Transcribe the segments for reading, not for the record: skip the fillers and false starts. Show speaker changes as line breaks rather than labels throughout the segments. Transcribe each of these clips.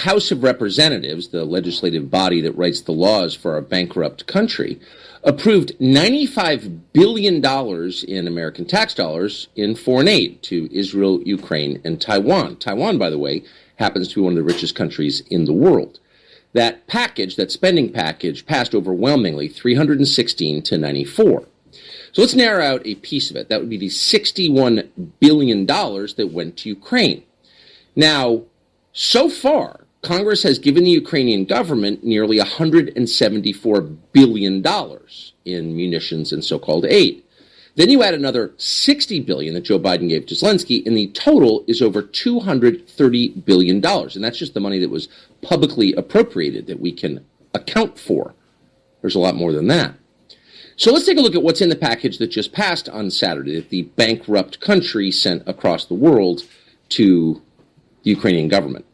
House of Representatives, the legislative body that writes the laws for our bankrupt country, approved $95 billion in American tax dollars in foreign aid to Israel, Ukraine, and Taiwan. Taiwan, by the way, happens to be one of the richest countries in the world. That package, that spending package, passed overwhelmingly 316 to 94. So let's narrow out a piece of it. That would be the $61 billion that went to Ukraine. Now, so far, Congress has given the Ukrainian government nearly $174 billion in munitions and so-called aid. Then you add another $60 billion that Joe Biden gave to Zelensky, and the total is over $230 billion. And that's just the money that was publicly appropriated that we can account for. There's a lot more than that. So let's take a look at what's in the package that just passed on Saturday that the bankrupt country sent across the world to the Ukrainian government.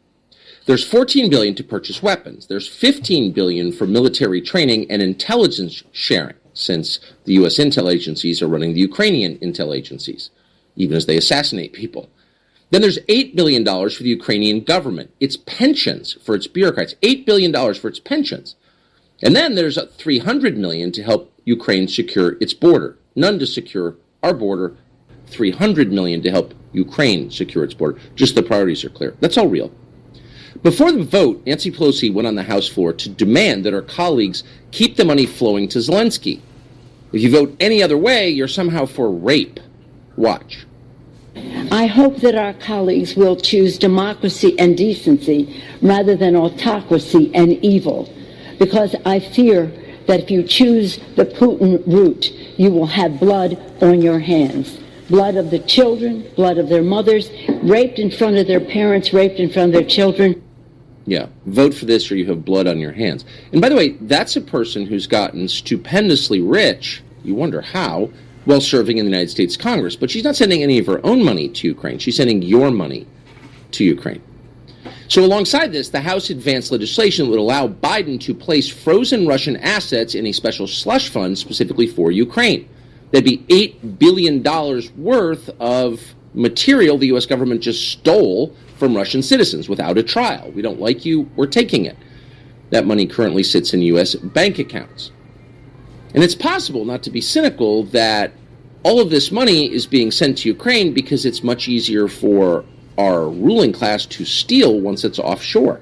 There's $14 billion to purchase weapons. There's $15 billion for military training and intelligence sharing, since the U.S. intel agencies are running the Ukrainian intel agencies, even as they assassinate people. Then there's $8 billion for the Ukrainian government, its pensions for its bureaucrats, $8 billion for its pensions. And then there's $300 million to help Ukraine secure its border. None to secure our border, $300 million to help Ukraine secure its border. Just the priorities are clear. That's all real. Before the vote, Nancy Pelosi went on the House floor to demand that her colleagues keep the money flowing to Zelensky. If you vote any other way, you're somehow for rape. Watch.
I hope that our colleagues will choose democracy and decency rather than autocracy and evil, because I fear that if you choose the Putin route, you will have blood on your hands. Blood of the children, blood of their mothers, raped in front of their parents, raped in front of their children.
Yeah, vote for this or you have blood on your hands. And by the way, that's a person who's gotten stupendously rich, you wonder how, while serving in the United States Congress. But she's not sending any of her own money to Ukraine. She's sending your money to Ukraine. So alongside this, the House advanced legislation that would allow Biden to place frozen Russian assets in a special slush fund specifically for Ukraine. That'd be $8 billion worth of material the U.S. government just stole from Russian citizens without a trial. We don't like you, we're taking it. That money currently sits in U.S. bank accounts. And it's possible, not to be cynical, that all of this money is being sent to Ukraine because it's much easier for our ruling class to steal once it's offshore.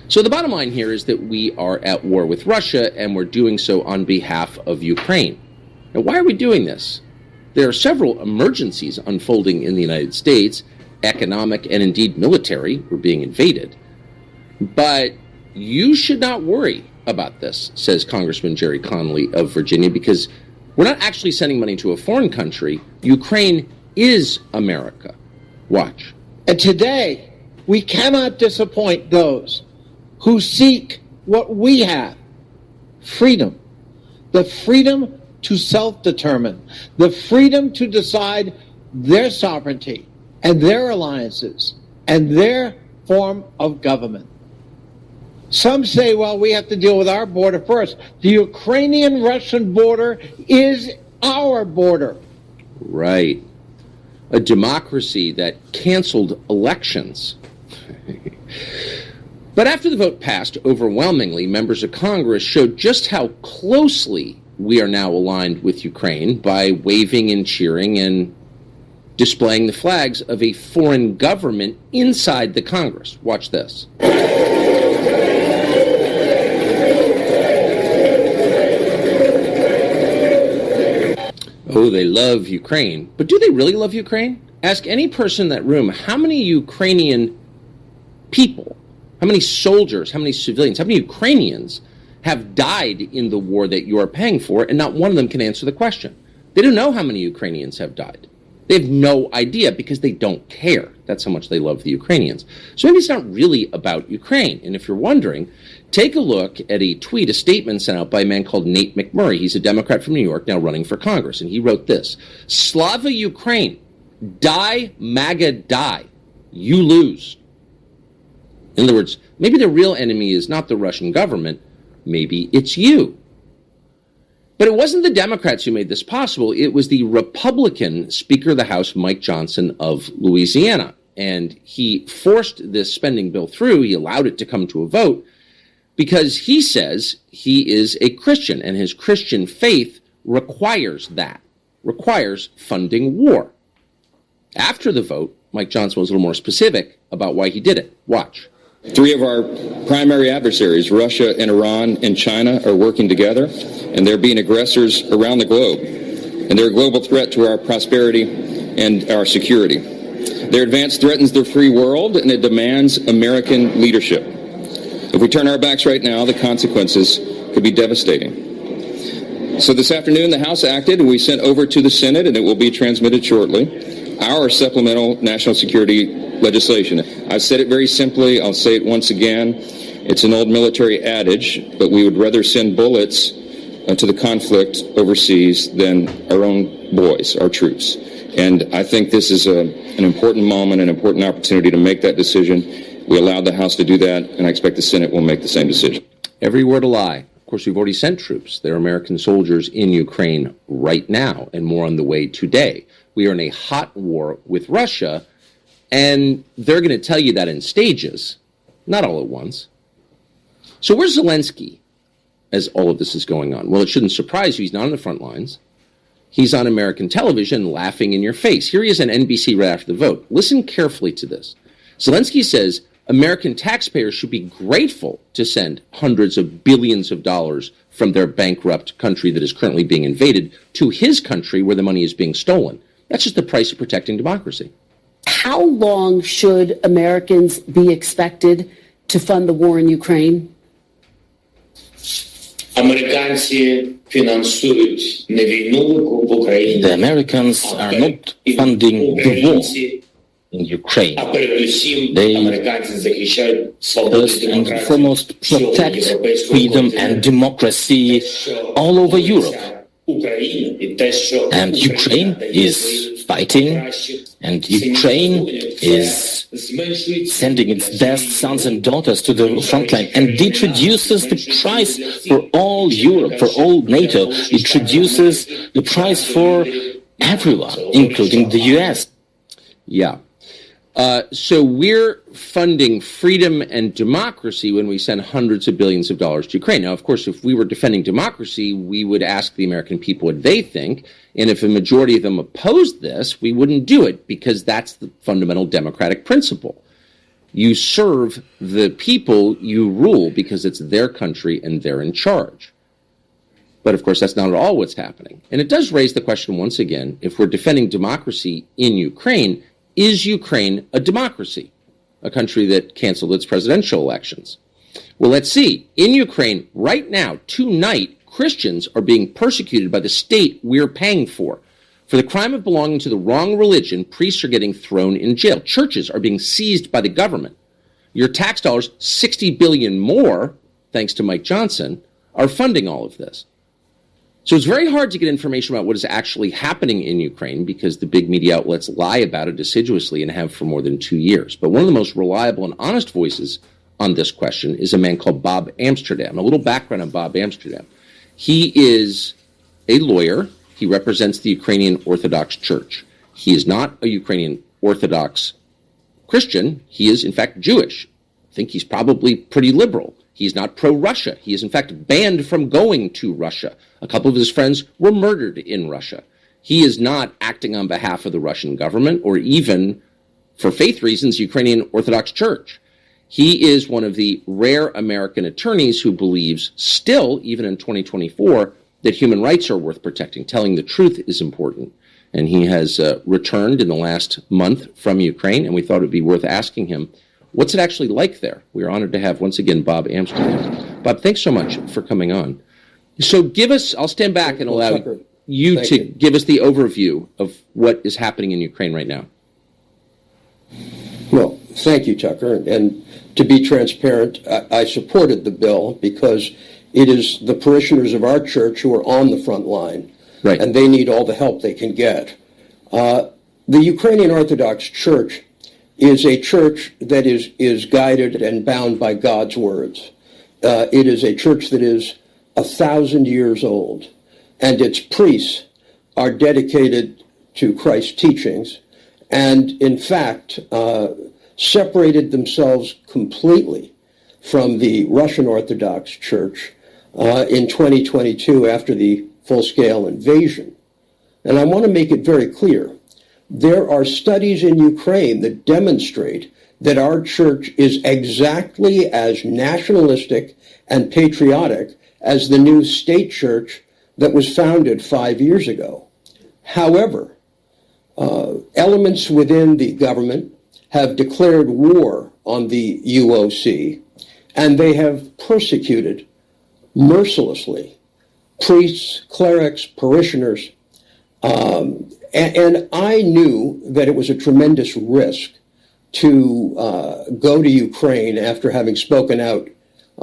So the bottom line here is that we are at war with Russia, and we're doing so on behalf of Ukraine. Now, why are we doing this? There are several emergencies unfolding in the United States, economic and indeed military. We're being invaded. But you should not worry about this, says Congressman Jerry Connolly of Virginia, because we're not actually sending money to a foreign country. Ukraine is America. Watch.
And today, we cannot disappoint those who seek what we have: freedom. The freedom to self-determine, the freedom to decide their sovereignty and their alliances and their form of government. Some say, well, we have to deal with our border first. The Ukrainian-Russian border is our border.
Right. A democracy that canceled elections. But after the vote passed overwhelmingly, members of Congress showed just how closely we are now aligned with Ukraine by waving and cheering and displaying the flags of a foreign government inside the Congress. Watch this. Oh, they love Ukraine. But do they really love Ukraine? Ask any person in that room, how many Ukrainian people, how many soldiers, how many civilians, how many Ukrainians have died in the war that you are paying for, and not one of them can answer the question. They don't know how many Ukrainians have died. They have no idea because they don't care. That's how much they love the Ukrainians. So maybe it's not really about Ukraine. And if you're wondering, take a look at a tweet, a statement sent out by a man called Nate McMurray. He's a Democrat from New York, now running for Congress. And he wrote this: Slava Ukraine, die, MAGA, die. You lose. In other words, maybe the real enemy is not the Russian government. Maybe it's you. But it wasn't the Democrats who made this possible. It was the Republican Speaker of the House, Mike Johnson of Louisiana. And he forced this spending bill through. He allowed it to come to a vote because he says he is a Christian, and his Christian faith requires funding war. After the vote, Mike Johnson was a little more specific about why he did it. Watch.
3 of our primary adversaries, Russia and Iran and China, are working together, and they're being aggressors around the globe. And they're a global threat to our prosperity and our security. Their advance threatens the free world, and it demands American leadership. If we turn our backs right now, the consequences could be devastating. So this afternoon, the House acted, and we sent over to the Senate, and it will be transmitted shortly, our supplemental national security legislation. I've said it very simply. I'll say it once again. It's an old military adage, but we would rather send bullets to the conflict overseas than our own boys, our troops. And I think this is an important moment, an important opportunity to make that decision. We allowed the House to do that, and I expect the Senate will make the same decision.
Every word a lie. Of course, we've already sent troops. There are American soldiers in Ukraine right now, and more on the way today. We are in a hot war with Russia, and they're going to tell you that in stages, not all at once. So where's Zelensky as all of this is going on? Well, it shouldn't surprise you. He's not on the front lines. He's on American television laughing in your face. Here he is on NBC right after the vote. Listen carefully to this. Zelensky says American taxpayers should be grateful to send hundreds of billions of dollars from their bankrupt country that is currently being invaded to his country where the money is being stolen. That's just the price of protecting democracy.
How long should Americans be expected to fund the war in Ukraine?
Американці фінансують не війну в Україні.
The Americans are not funding the war in Ukraine.
А передусім
They
американці захищають свободу
first and
демократію
foremost protect freedom and democracy all over Europe. And Ukraine is fighting, and Ukraine is sending its best sons and daughters to the front line, and it reduces the price for all Europe, for all NATO. It reduces the price for everyone, including the US.
Yeah. So we're funding freedom and democracy when we send hundreds of billions of dollars to Ukraine. Now, of course, if we were defending democracy, we would ask the American people what they think. And if a majority of them opposed this, we wouldn't do it because that's the fundamental democratic principle. You serve the people you rule because it's their country and they're in charge. But of course, that's not at all what's happening. And it does raise the question once again, if we're defending democracy in Ukraine, is Ukraine a democracy, a country that canceled its presidential elections? Well, let's see. In Ukraine, right now, tonight, Christians are being persecuted by the state we're paying for. For the crime of belonging to the wrong religion, priests are getting thrown in jail. Churches are being seized by the government. Your tax dollars, $60 billion more, thanks to Mike Johnson, are funding all of this. So it's very hard to get information about what is actually happening in Ukraine because the big media outlets lie about it assiduously and have for more than 2 years. But one of the most reliable and honest voices on this question is a man called Bob Amsterdam. A little background on Bob Amsterdam. He is a lawyer. He represents the Ukrainian Orthodox Church. He is not a Ukrainian Orthodox Christian. He is, in fact, Jewish. I think he's probably pretty liberal. He's not pro-Russia. He is, in fact, banned from going to Russia. A couple of his friends were murdered in Russia. He is not acting on behalf of the Russian government or even, for faith reasons, Ukrainian Orthodox Church. He is one of the rare American attorneys who believes still, even in 2024, that human rights are worth protecting. Telling the truth is important. And he has returned in the last month from Ukraine, and we thought it would be worth asking him, what's it actually like there? We're honored to have, once again, Bob Amsterdam. Bob, thanks so much for coming on. So give us, I'll stand back and allow you to give us the overview of what is happening in Ukraine right now.
Well, thank you, Tucker. And to be transparent, I supported the bill because it is the parishioners of our church who are on the front line. Right. And they need all the help they can get. The Ukrainian Orthodox Church is a church that is guided and bound by God's words. It is a church that is 1,000 years old, and its priests are dedicated to Christ's teachings, and in fact separated themselves completely from the Russian Orthodox Church in 2022 after the full-scale invasion. And I want to make it very clear, there are studies in Ukraine that demonstrate that our church is exactly as nationalistic and patriotic as the new state church that was founded 5 years ago. However, elements within the government have declared war on the UOC, and they have persecuted mercilessly priests, clerics, parishioners, and I knew that it was a tremendous risk to go to Ukraine after having spoken out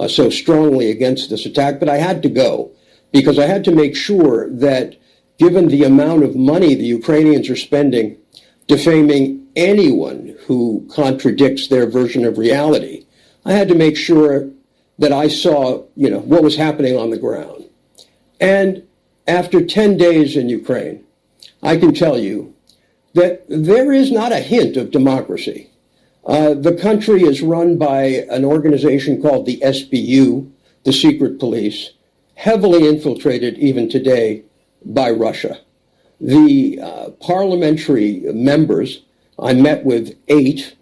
so strongly against this attack, but I had to go because I had to make sure that given the amount of money the Ukrainians are spending defaming anyone who contradicts their version of reality, I had to make sure that I saw, what was happening on the ground. And after 10 days in Ukraine, I can tell you that there is not a hint of democracy. The country is run by an organization called the SBU, the secret police, heavily infiltrated even today by Russia. The parliamentary members, I met with 8,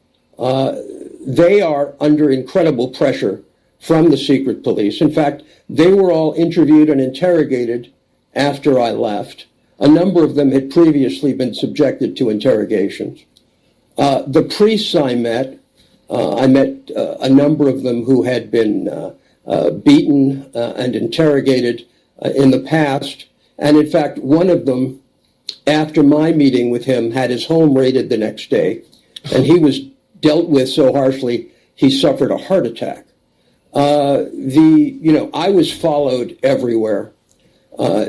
they are under incredible pressure from the secret police. In fact, they were all interviewed and interrogated after I left. A number of them had previously been subjected to interrogations. The priests I met a number of them who had been beaten and interrogated in the past. And in fact, one of them, after my meeting with him, had his home raided the next day. And he was dealt with so harshly, he suffered a heart attack. I was followed everywhere.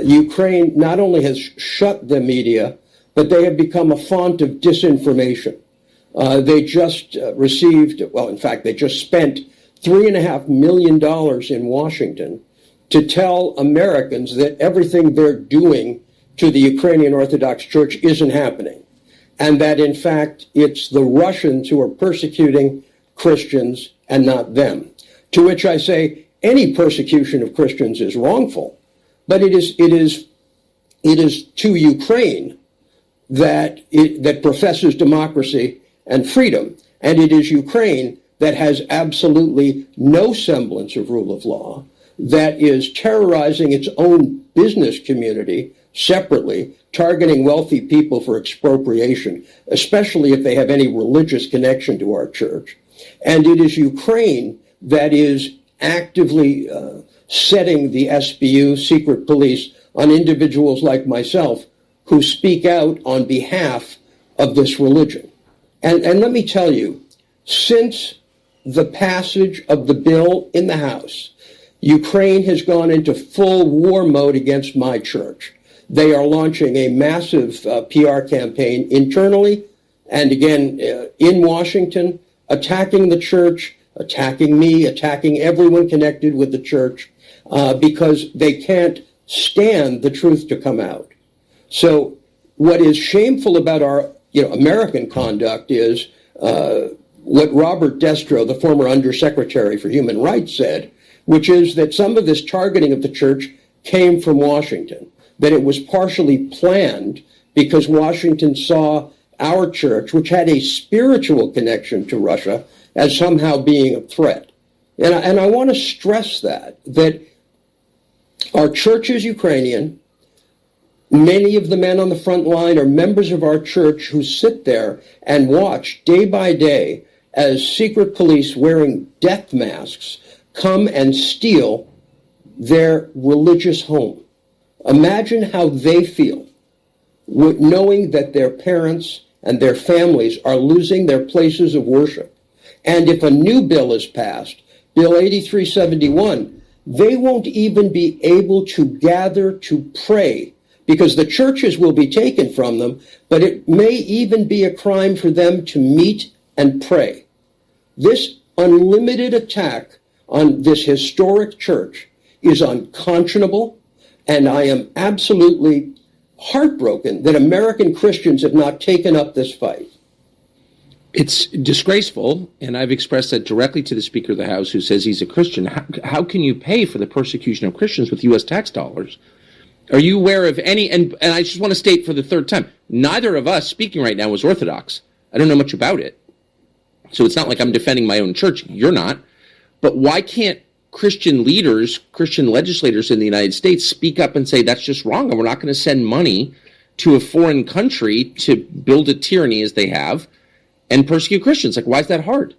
Ukraine not only has shut the media, but they have become a font of disinformation. They just they just spent $3.5 million in Washington to tell Americans that everything they're doing to the Ukrainian Orthodox Church isn't happening, and that in fact it's the Russians who are persecuting Christians and not them. To which I say, any persecution of Christians is wrongful, but it is to Ukraine that professes democracy and freedom, and it is Ukraine that has absolutely no semblance of rule of law, that is terrorizing its own business community separately, targeting wealthy people for expropriation, especially if they have any religious connection to our church. And it is Ukraine that is actively setting the SBU, secret police, on individuals like myself who speak out on behalf of this religion. And let me tell you, since the passage of the bill in the House, Ukraine has gone into full war mode against my church. They are launching a massive PR campaign internally and again in Washington, attacking the church, attacking me, attacking everyone connected with the church, because they can't stand the truth to come out. So what is shameful about our American conduct is what Robert Destro, the former Undersecretary for Human Rights, said, which is that some of this targeting of the church came from Washington, that it was partially planned because Washington saw our church, which had a spiritual connection to Russia, as somehow being a threat. And I want to stress that our church is Ukrainian. Many of the men on the front line are members of our church who sit there and watch day by day as secret police wearing death masks come and steal their religious home. Imagine how they feel knowing that their parents and their families are losing their places of worship. And if a new bill is passed, Bill 8371, they won't even be able to gather to pray because the churches will be taken from them, but it may even be a crime for them to meet and pray. This unlimited attack on this historic church is unconscionable, and I am absolutely heartbroken that American Christians have not taken up this fight.
It's disgraceful, and I've expressed that directly to the Speaker of the House, who says he's a Christian. How can you pay for the persecution of Christians with U.S. tax dollars? Are you aware of any, and I just want to state for the third time, neither of us speaking right now is Orthodox. I don't know much about it. So it's not like I'm defending my own church. You're not. But why can't Christian leaders, Christian legislators in the United States speak up and say that's just wrong, and we're not going to send money to a foreign country to build a tyranny as they have and persecute Christians? Like, why is that hard?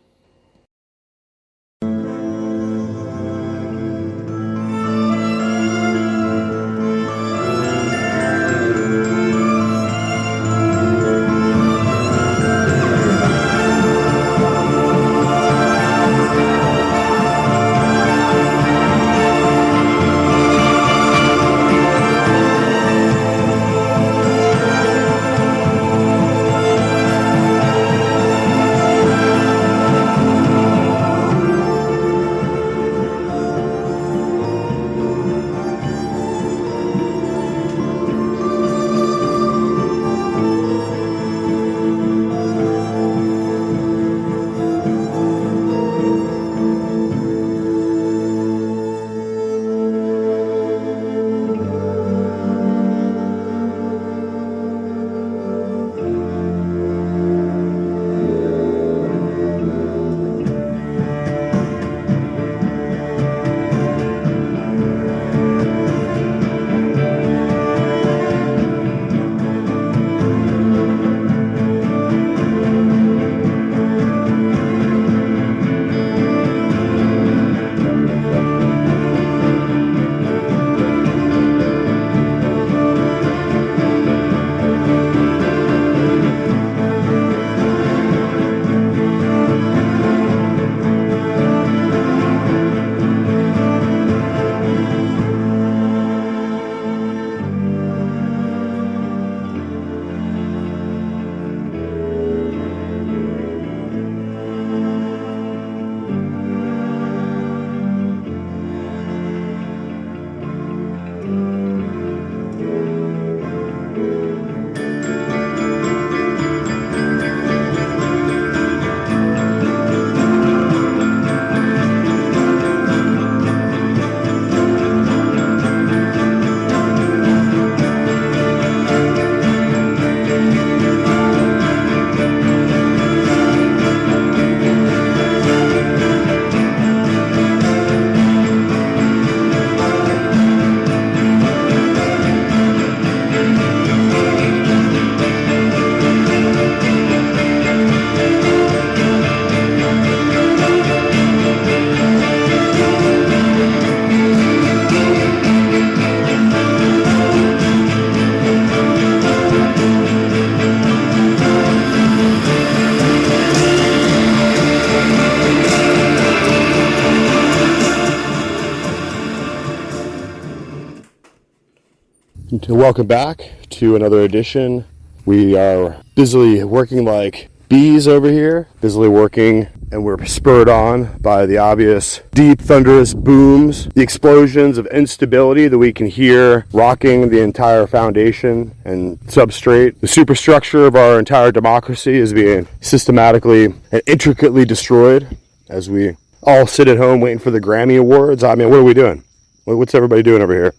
Welcome back to another edition. We are busily working like bees over here, busily working, and we're spurred on by the obvious deep thunderous booms, the explosions of instability that we can hear rocking the entire foundation and substrate. The superstructure of our entire democracy is being systematically and intricately destroyed as we all sit at home waiting for the Grammy Awards. I mean, what are we doing? What's everybody doing over here?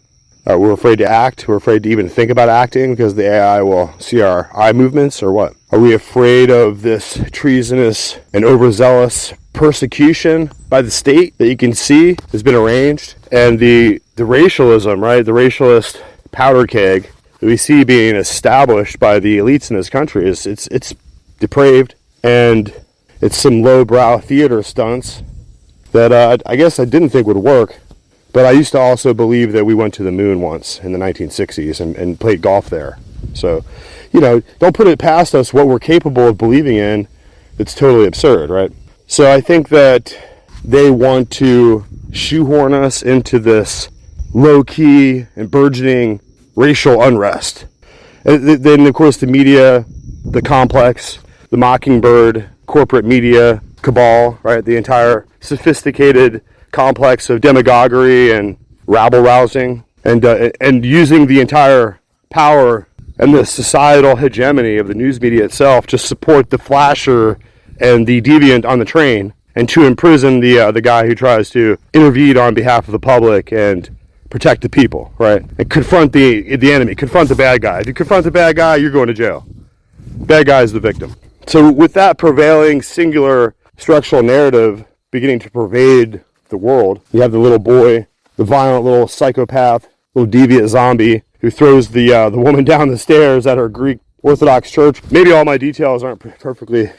We're afraid to act. We're afraid to even think about acting because the AI will see our eye movements, or what? Are we afraid of this treasonous and overzealous persecution by the state that you can see has been arranged? And the racialism, right? The racialist powder keg that we see being established by the elites in this country it's depraved, and it's some lowbrow theater stunts that I guess I didn't think would work. But I used to also believe that we went to the moon once in the 1960s and played golf there. So, don't put it past us what we're capable of believing in. It's totally absurd, right? So I think that they want to shoehorn us into this low-key and burgeoning racial unrest. And then, of course, the media, the complex, the Mockingbird, corporate media cabal, right? The entire sophisticated complex of demagoguery and rabble-rousing, and using the entire power and the societal hegemony of the news media itself to support the flasher and the deviant on the train, and to imprison the guy who tries to intervene on behalf of the public and protect the people, right? And confront the enemy, confront the bad guy. If you confront the bad guy, you're going to jail. Bad guy is the victim. So with that prevailing singular structural narrative beginning to pervade the world, you have the little boy, the violent little psychopath, little deviant zombie who throws the woman down the stairs at her Greek Orthodox church. Maybe all my details aren't perfectly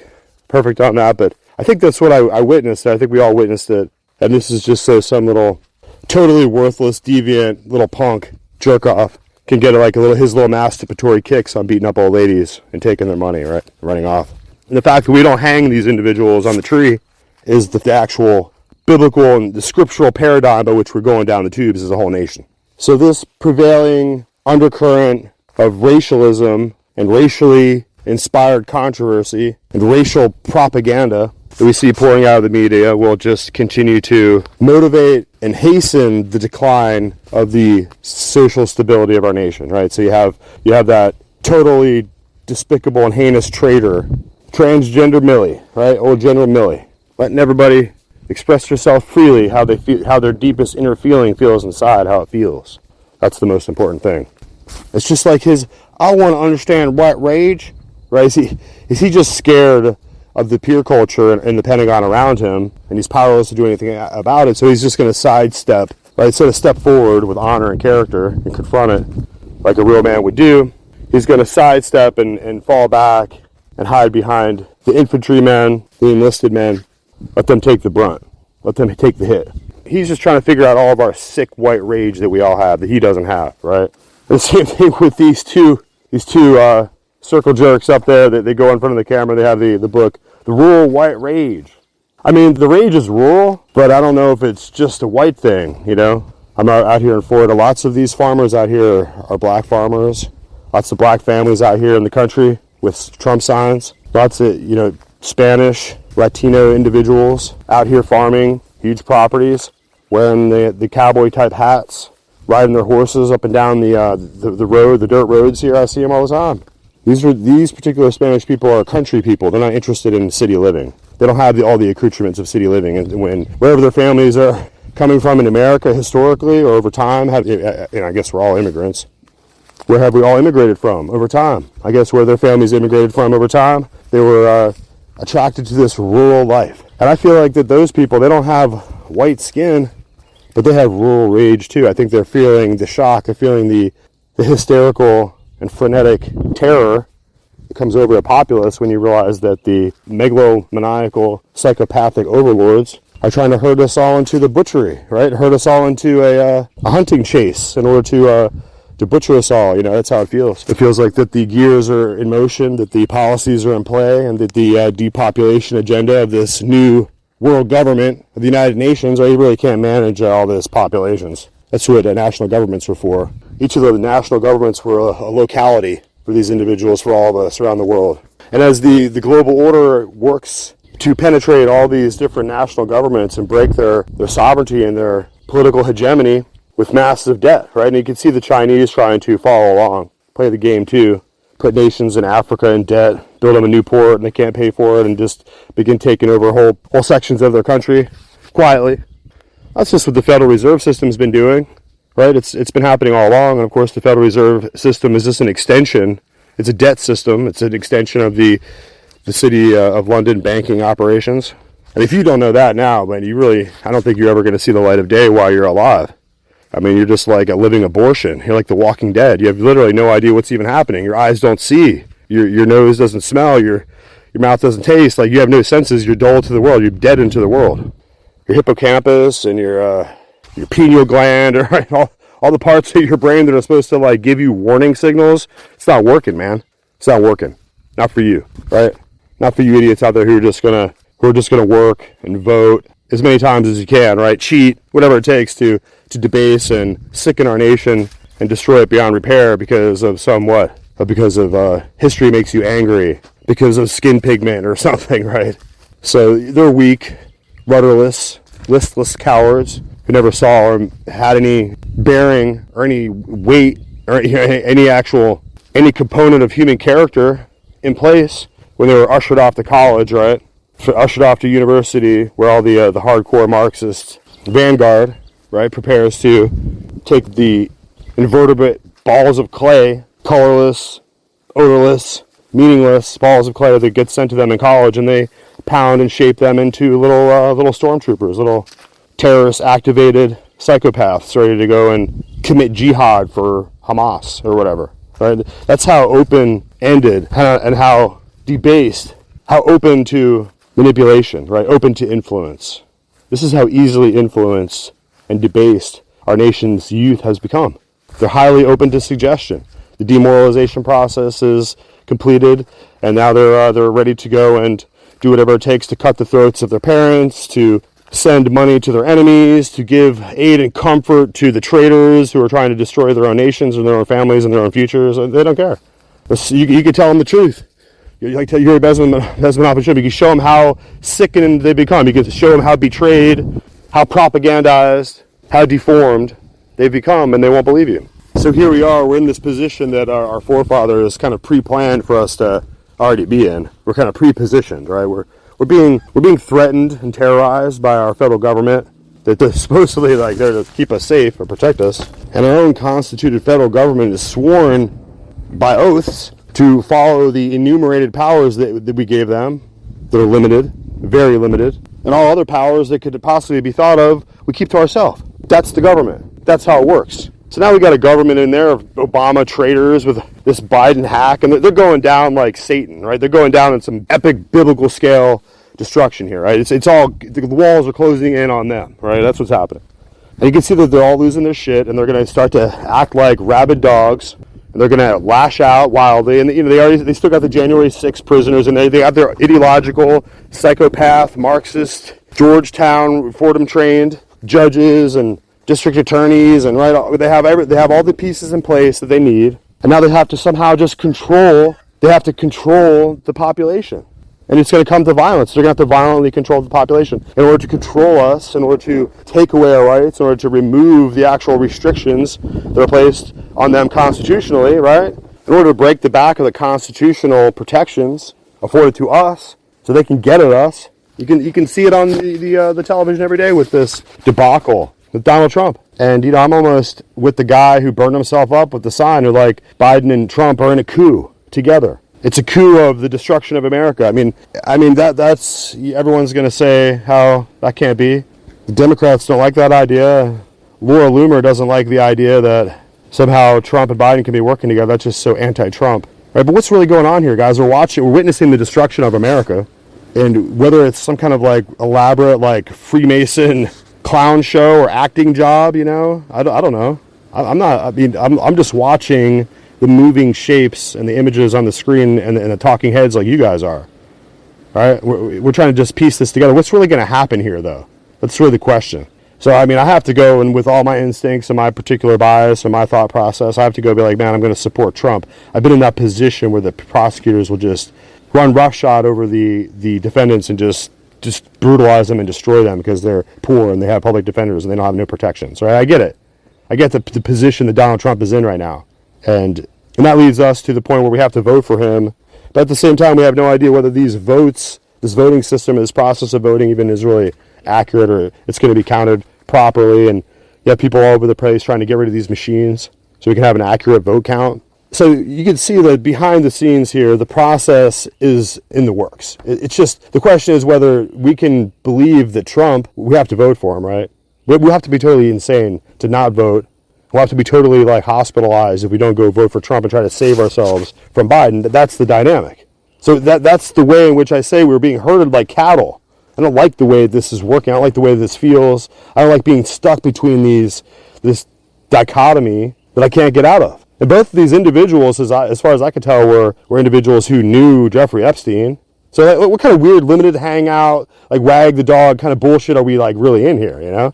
perfect on that, but I think that's what I witnessed. I think we all witnessed it. And this is just so some little totally worthless, deviant little punk jerk off can get like his little masturbatory kicks on beating up old ladies and taking their money, right? Running off. And the fact that we don't hang these individuals on the tree is the actual biblical and the scriptural paradigm by which we're going down the tubes as a whole nation. So this prevailing undercurrent of racialism and racially inspired controversy and racial propaganda that we see pouring out of the media will just continue to motivate and hasten the decline of the social stability of our nation, right? So you have that totally despicable and heinous traitor, transgender Millie, right? Old General Millie, letting everybody express herself freely, how they feel, how their deepest inner feeling feels inside, how it feels. That's the most important thing. It's just like I want to understand white rage, right? Is he just scared of the peer culture and the Pentagon around him, and he's powerless to do anything about it, so he's just going to sidestep, right? Instead of step forward with honor and character and confront it like a real man would do, he's going to sidestep and fall back and hide behind the infantrymen, the enlisted men, let them take the brunt, let them take the hit. He's just trying to figure out all of our sick white rage that we all have that he doesn't have, right? And the same thing with these two circle jerks up there that they go in front of the camera. They have the book, The Rural White Rage. I mean, the rage is rural, but I don't know if it's just a white thing, you know? I'm out here in Florida. Lots of these farmers out here are black farmers. Lots of black families out here in the country with Trump signs. Lots of, Spanish, Latino individuals out here farming huge properties, wearing the cowboy-type hats, riding their horses up and down the road, the dirt roads here. I see them all the time. These particular Spanish people are country people. They're not interested in city living. They don't have all the accoutrements of city living. And wherever their families are coming from in America historically or over time, I guess we're all immigrants. Where have we all immigrated from over time? I guess where their families immigrated from over time, they were attracted to this rural life. And I feel like that those people, they don't have white skin, but they have rural rage too. I think they're feeling the shock, they're feeling the hysterical and frenetic terror that comes over the populace when you realize that the megalomaniacal psychopathic overlords are trying to herd us all into the butchery, right? Herd us all into a hunting chase in order to butcher us all. That's how it feels. It feels like that the gears are in motion, that the policies are in play, and that the depopulation agenda of this new world government of the United Nations, you really can't manage all this populations. That's what national governments were for. Each of the national governments were a locality for these individuals, for all of us around the world. And as the global order works to penetrate all these different national governments and break their sovereignty and their political hegemony with massive debt, right? And you can see the Chinese trying to follow along, play the game too, put nations in Africa in debt, build them a new port and they can't pay for it, and just begin taking over whole sections of their country quietly. That's just what the Federal Reserve System's been doing, right? It's been happening all along, and of course the Federal Reserve System is just an extension. It's a debt system. It's an extension of the City of London banking operations. And if you don't know that now, man, I don't think you're ever going to see the light of day while you're alive. I mean, you're just like a living abortion. You're like the Walking Dead. You have literally no idea what's even happening. Your eyes don't see. Your nose doesn't smell. Your mouth doesn't taste. Like, you have no senses. You're dull to the world. You're dead into the world. Your hippocampus and your pineal gland, or all the parts of your brain that are supposed to give you warning signals, it's not working, man. It's not working. Not for you, right? Not for you idiots out there who are just gonna work and vote as many times as you can, right? Cheat, whatever it takes to debase and sicken our nation and destroy it beyond repair because of history makes you angry, because of skin pigment or something, right? So they're weak, rudderless, listless cowards who never saw or had any bearing or any weight or any component of human character in place when they were ushered off to college, right? ushered off to university where all the hardcore Marxist vanguard, right, prepares to take the invertebrate balls of clay, colorless, odorless, meaningless balls of clay that get sent to them in college, and they pound and shape them into little stormtroopers, little terrorist-activated psychopaths ready to go and commit jihad for Hamas or whatever. Right? That's how open-ended and how debased, how open to manipulation, right? Open to influence. This is how easily influenced and debased our nation's youth has become. They're highly open to suggestion. The demoralization process is completed, and now they're ready to go and do whatever it takes to cut the throats of their parents, to send money to their enemies, to give aid and comfort to the traitors who are trying to destroy their own nations and their own families and their own futures. They don't care. You can tell them the truth. You can Yuri Bezmenov, you can show them how sickened they become. You can show them how betrayed, how propagandized, how deformed they've become, and they won't believe you. So here we are, we're in this position that our forefathers kind of pre-planned for us to already be in. We're kind of pre-positioned, right? We're being threatened and terrorized by our federal government that they're supposedly like there to keep us safe or protect us. And our own constituted federal government is sworn by oaths to follow the enumerated powers that we gave them that are limited, very limited, and all other powers that could possibly be thought of, we keep to ourselves. That's the government. That's how it works. So now we got a government in there of Obama traitors with this Biden hack, and they're going down like Satan, right? They're going down in some epic biblical scale destruction here, right? It's all, the walls are closing in on them, right? That's what's happening. And you can see that they're all losing their shit, and they're going to start to act like rabid dogs, and they're going to lash out wildly. And they still got the January 6th prisoners, and they got their ideological, psychopath, Marxist, Georgetown, Fordham-trained judges and district attorneys, and right, they have all the pieces in place that they need, and now they have to somehow just control the population. And it's going to come to violence. They're going to have to violently control the population in order to control us, in order to take away our rights, in order to remove the actual restrictions that are placed on them constitutionally, right? In order to break the back of the constitutional protections afforded to us so they can get at us. You can see it on the television every day with this debacle with Donald Trump. And, I'm almost with the guy who burned himself up with the sign who like Biden and Trump are in a coup together. It's a coup of the destruction of America. I mean that's everyone's going to say how that can't be. The Democrats don't like that idea. Laura Loomer doesn't like the idea that somehow Trump and Biden can be working together. That's just so anti-Trump. Right? But what's really going on here, guys? We're witnessing the destruction of America. And whether it's some kind of like elaborate like Freemason clown show or acting job, I don't know. I'm just watching the moving shapes and the images on the screen and the talking heads like you guys are. All right? We're trying to just piece this together. What's really going to happen here, though? That's really the question. So, I have to go, and with all my instincts and my particular bias and my thought process, I have to go be like, man, I'm going to support Trump. I've been in that position where the prosecutors will just run roughshod over the defendants and just brutalize them and destroy them because they're poor and they have public defenders and they don't have no protections. Right? I get it. I get the position that Donald Trump is in right now. And that leads us to the point where we have to vote for him. But at the same time, we have no idea whether this voting system, this process of voting even is really accurate or it's going to be counted properly. And you have people all over the place trying to get rid of these machines so we can have an accurate vote count. So you can see that behind the scenes here, the process is in the works. It's just, the question is whether we can believe that Trump, we have to vote for him, right? We have to be totally insane to not vote. We'll have to be totally like hospitalized if we don't go vote for Trump and try to save ourselves from Biden. That's the dynamic. So that's the way in which I say we're being herded like cattle. I don't like the way this is working. I don't like the way this feels. I don't like being stuck between this dichotomy that I can't get out of. And both of these individuals, as far as I could tell, were individuals who knew Jeffrey Epstein. So what kind of weird limited hangout, like wag the dog kind of bullshit are we like really in here,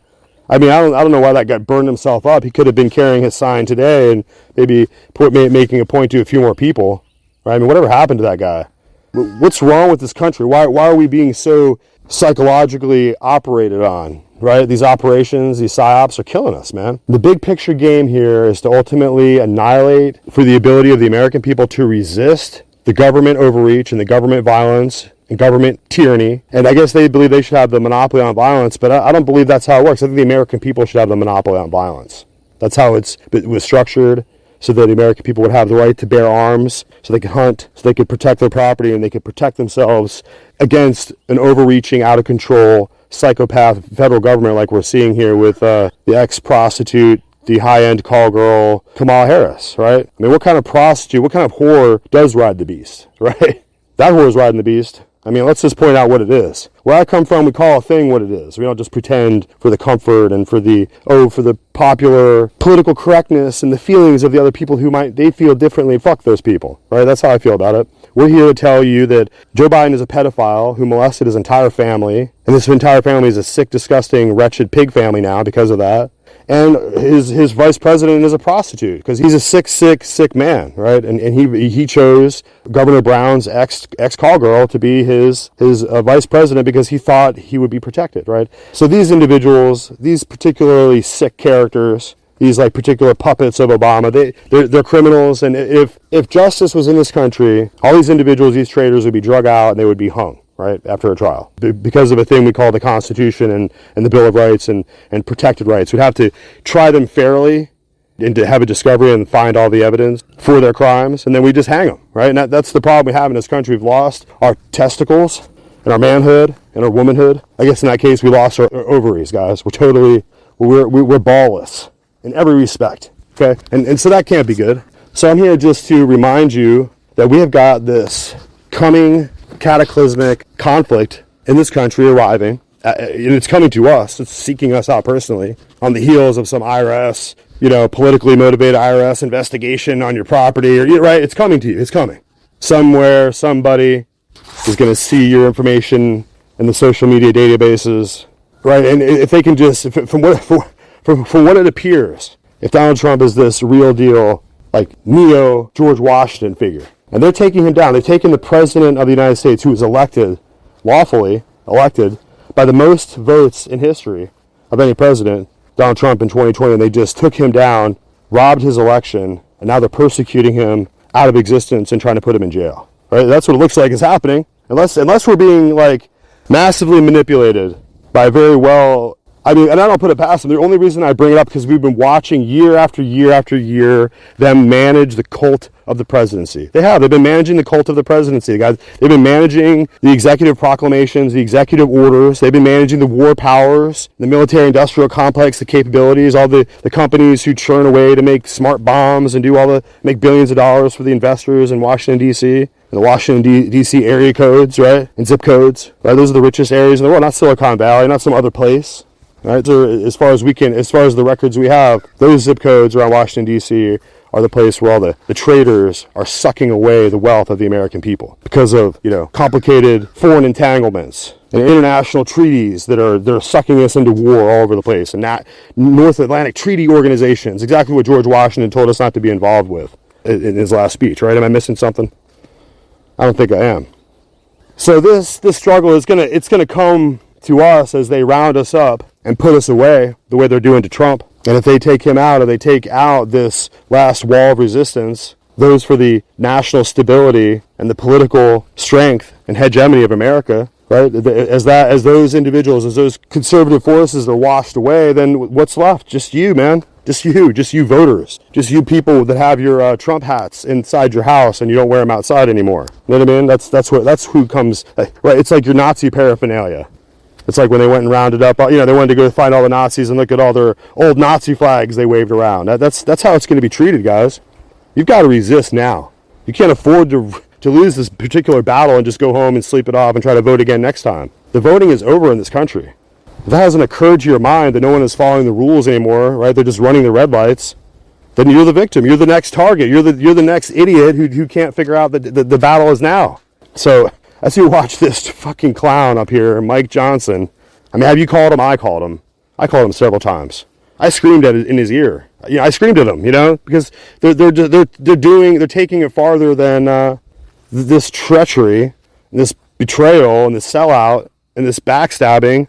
I don't know why that guy burned himself up. He could have been carrying his sign today and maybe making a point to a few more people. Right? Whatever happened to that guy? What's wrong with this country? Why are we being so psychologically operated on? Right? These operations, these psyops are killing us, man. The big picture game here is to ultimately annihilate for the ability of the American people to resist the government overreach and the government violence and government tyranny. And I guess they believe they should have the monopoly on violence, but I don't believe that's how it works. I think the American people should have the monopoly on violence. That's how it was structured, so that the American people would have the right to bear arms, so they could hunt, so they could protect their property, and they could protect themselves against an overreaching, out-of-control, psychopath federal government like we're seeing here with the ex-prostitute, the high-end call girl, Kamala Harris, right? I mean, what kind of prostitute, what kind of whore does ride the beast, right? That whore is riding the beast. I mean, let's just point out what it is. Where I come from, we call a thing what it is. We don't just pretend for the comfort and for the popular political correctness and the feelings of the other people who they feel differently. Fuck those people, right? That's how I feel about it. We're here to tell you that Joe Biden is a pedophile who molested his entire family, and this entire family is a sick, disgusting, wretched pig family now because of that. And his vice president is a prostitute because he's a sick man, right? And he chose Governor Brown's ex call girl to be his vice president because he thought he would be protected, right? So these individuals, these particularly sick characters, these like particular puppets of Obama, they're criminals. And if justice was in this country, all these individuals, these traitors would be drug out and they would be hung, right, after a trial, because of a thing we call the Constitution and the Bill of Rights and protected rights. We'd have to try them fairly and to have a discovery and find all the evidence for their crimes, and then we just hang them, right? And that's the problem we have in this country. We've lost our testicles and our manhood and our womanhood. I guess in that case, we lost our ovaries, guys. We're ballless in every respect, okay? And so that can't be good. So I'm here just to remind you that we have got this coming cataclysmic conflict in this country arriving, and it's coming to us. It's seeking us out personally on the heels of some IRS, politically motivated IRS investigation on your property, right? It's coming to you. It's coming. Somewhere, somebody is going to see your information in the social media databases, right? And if they can just, from what it appears, if Donald Trump is this real deal, like neo George Washington figure, and they're taking him down. They're taking the president of the United States, who was lawfully elected, by the most votes in history of any president, Donald Trump in 2020, and they just took him down, robbed his election, and now they're persecuting him out of existence and trying to put him in jail. Right? That's what it looks like is happening. Unless we're being like massively manipulated by very well. I mean, and I don't put it past them. The only reason I bring it up because we've been watching year after year after year them manage the cult of the presidency. They've been managing the cult of the presidency, guys. They've been managing the executive proclamations, the executive orders. They've been managing the war powers, the military-industrial complex, the capabilities, all the companies who churn away to make smart bombs and make billions of dollars for the investors in Washington, D.C., and the Washington, D.C. area codes, right, and zip codes. Right? Those are the richest areas in the world, not Silicon Valley, not some other place. Right, so as far as the records we have, those zip codes around Washington, D.C. are the place where all the traders are sucking away the wealth of the American people because of, complicated foreign entanglements and international treaties that are sucking us into war all over the place, and not North Atlantic Treaty Organizations, exactly what George Washington told us not to be involved with in his last speech, right? Am I missing something? I don't think I am. So this struggle is gonna come to us as they round us up and put us away the way they're doing to Trump. And if they take him out, or they take out this last wall of resistance, those for the national stability and the political strength and hegemony of America, right? As those individuals, as those conservative forces are washed away, then what's left? Just you, man. Just you voters. Just you people that have your Trump hats inside your house and you don't wear them outside anymore. You know what I mean? That's who comes, right? It's like your Nazi paraphernalia. It's like when they went and rounded up, they wanted to go find all the Nazis and look at all their old Nazi flags they waved around. That's how it's going to be treated, guys. You've got to resist now. You can't afford to lose this particular battle and just go home and sleep it off and try to vote again next time. The voting is over in this country. If that hasn't occurred to your mind that no one is following the rules anymore, right? They're just running the red lights. Then you're the victim. You're the next target. You're the next idiot who can't figure out that the battle is now. So as you watch this fucking clown up here, Mike Johnson, I mean, have you called him? I called him. I called him several times. I screamed in his ear. I screamed at him, because they're taking it farther than this treachery, and this betrayal, and this sellout, and this backstabbing,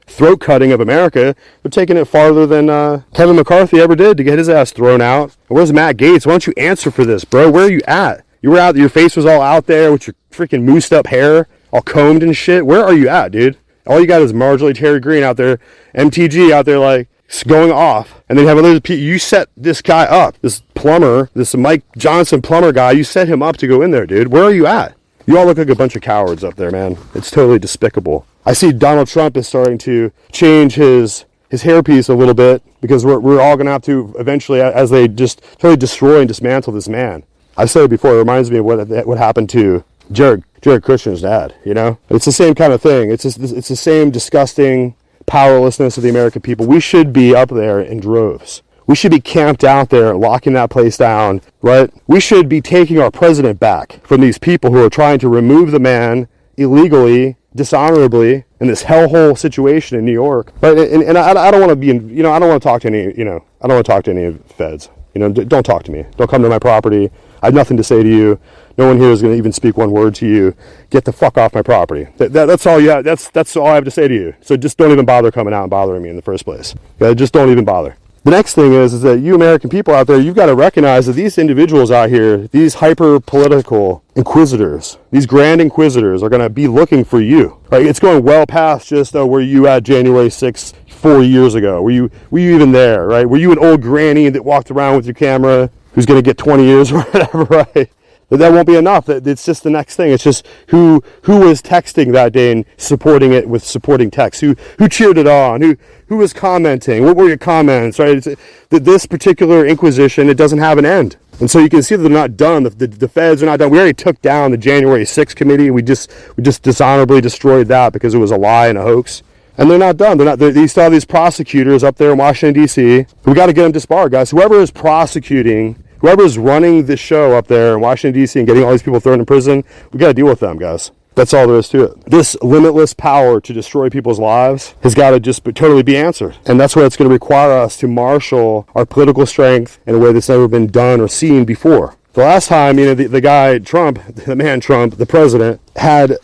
throat cutting of America. They're taking it farther than Kevin McCarthy ever did to get his ass thrown out. And where's Matt Gaetz? Why don't you answer for this, bro? Where are you at? You were out, your face was all out there with your freaking moosed up hair, all combed and shit. Where are you at, dude? All you got is Marjorie Taylor Greene out there, MTG out there like going off. And then you have other people. You set this guy up, this plumber, this Mike Johnson plumber guy. You set him up to go in there, dude. Where are you at? You all look like a bunch of cowards up there, man. It's totally despicable. I see Donald Trump is starting to change his hairpiece a little bit because we're all going to have to eventually, as they just totally destroy and dismantle this man. I've said it before. It reminds me of what happened to Jared Kushner's dad. You know, it's the same kind of thing. It's the same disgusting powerlessness of the American people. We should be up there in droves. We should be camped out there, locking that place down, right? We should be taking our president back from these people who are trying to remove the man illegally, dishonorably, in this hellhole situation in New York. Right? And I don't want to be, I don't want to talk to any, I don't want to talk to any feds. Don't talk to me. Don't come to my property. I have nothing to say to you. No one here is going to even speak one word to you. Get the fuck off my property. That's all you have. That's all I have to say to you. So just don't even bother coming out and bothering me in the first place. Just don't even bother. The next thing is that you American people out there, you've got to recognize that these individuals out here, these hyper-political inquisitors, these grand inquisitors are going to be looking for you. Right? It's going well past just, were you at January 6th 4 years ago? Were you even there, right? Were you an old granny that walked around with your camera who's going to get 20 years or whatever, right? But that won't be enough. It's just the next thing. It's just who was texting that day and supporting it with supporting text. Who cheered it on? Who was commenting? What were your comments? Right? This particular inquisition, it doesn't have an end. And so you can see that they're not done. The feds are not done. We already took down the January 6th committee. We just dishonorably destroyed that because it was a lie and a hoax. And they're not done. You still have these prosecutors up there in Washington, D.C. We got to get them disbarred, guys. Whoever is prosecuting, whoever is running this show up there in Washington, D.C. and getting all these people thrown in prison, we got to deal with them, guys. That's all there is to it. This limitless power to destroy people's lives has got to just totally be answered. And that's why it's going to require us to marshal our political strength in a way that's never been done or seen before. The last time, the guy Trump, the man Trump, the president, had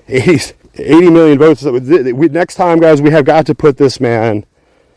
80 million votes. Next time, guys, we have got to put this man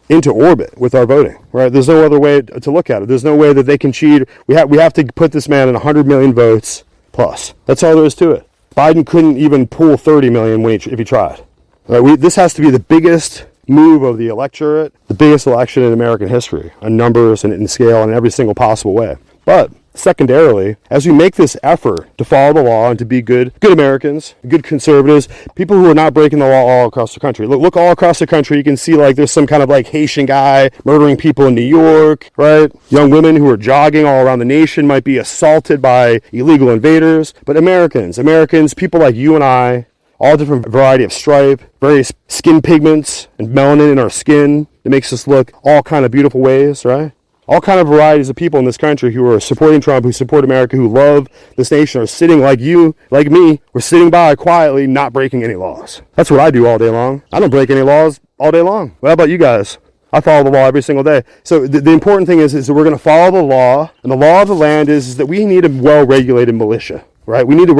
into orbit with our voting, right? There's no other way to look at it. There's no way that they can cheat. We have to put this man in 100 million votes plus. That's all there is to it. Biden couldn't even pull 30 million if he tried. Right? This has to be the biggest move of the electorate, the biggest election in American history, on numbers and in scale and in every single possible way. But secondarily, as we make this effort to follow the law and to be good Americans, good conservatives, people who are not breaking the law all across the country. Look all across the country, you can see there's some kind of Haitian guy murdering people in New York, right? Young women who are jogging all around the nation might be assaulted by illegal invaders. But Americans, people like you and I, all different variety of stripe, various skin pigments and melanin in our skin that makes us look all kind of beautiful ways, right? All kind of varieties of people in this country who are supporting Trump, who support America, who love this nation, are sitting like you, like me. We're sitting by quietly, not breaking any laws. That's what I do all day long. I don't break any laws all day long. Well, how about you guys? I follow the law every single day. So the important thing is that we're going to follow the law. And the law of the land is that we need a well-regulated militia, right? We need a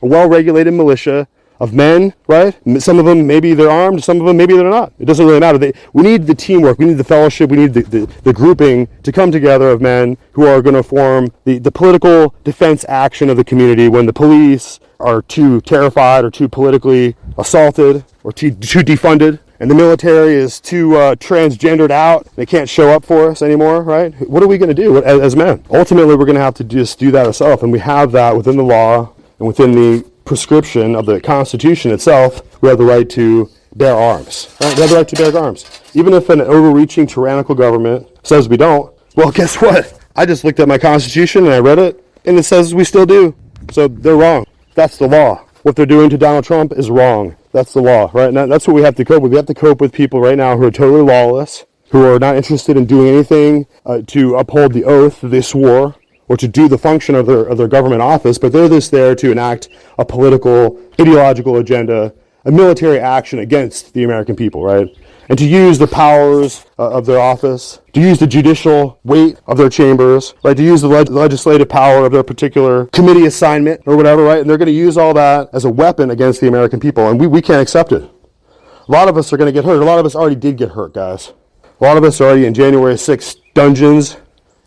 well-regulated militia of men, right? Some of them, maybe they're armed. Some of them, maybe they're not. It doesn't really matter. We need the teamwork. We need the fellowship. We need the grouping to come together of men who are going to form the political defense action of the community when the police are too terrified or too politically assaulted or too defunded. And the military is too transgendered out. They can't show up for us anymore, right? What are we going to do as men? Ultimately, we're going to have to just do that ourselves. And we have that within the law and within the prescription of the Constitution itself. We have the right to bear arms. Right? We have the right to bear arms. Even if an overreaching tyrannical government says we don't, well, guess what? I just looked at my Constitution and I read it, and it says we still do. So they're wrong. That's the law. What they're doing to Donald Trump is wrong. That's the law, right? And that's what we have to cope with. We have to cope with people right now who are totally lawless, who are not interested in doing anything to uphold the oath that they swore, or to do the function of their government office, but they're just there to enact a political, ideological agenda, a military action against the American people, right? And to use the powers of their office, to use the judicial weight of their chambers, right? To use the legislative power of their particular committee assignment or whatever, right? And they're going to use all that as a weapon against the American people, and we can't accept it. A lot of us are going to get hurt. A lot of us already did get hurt, guys. A lot of us are already in January 6th dungeons,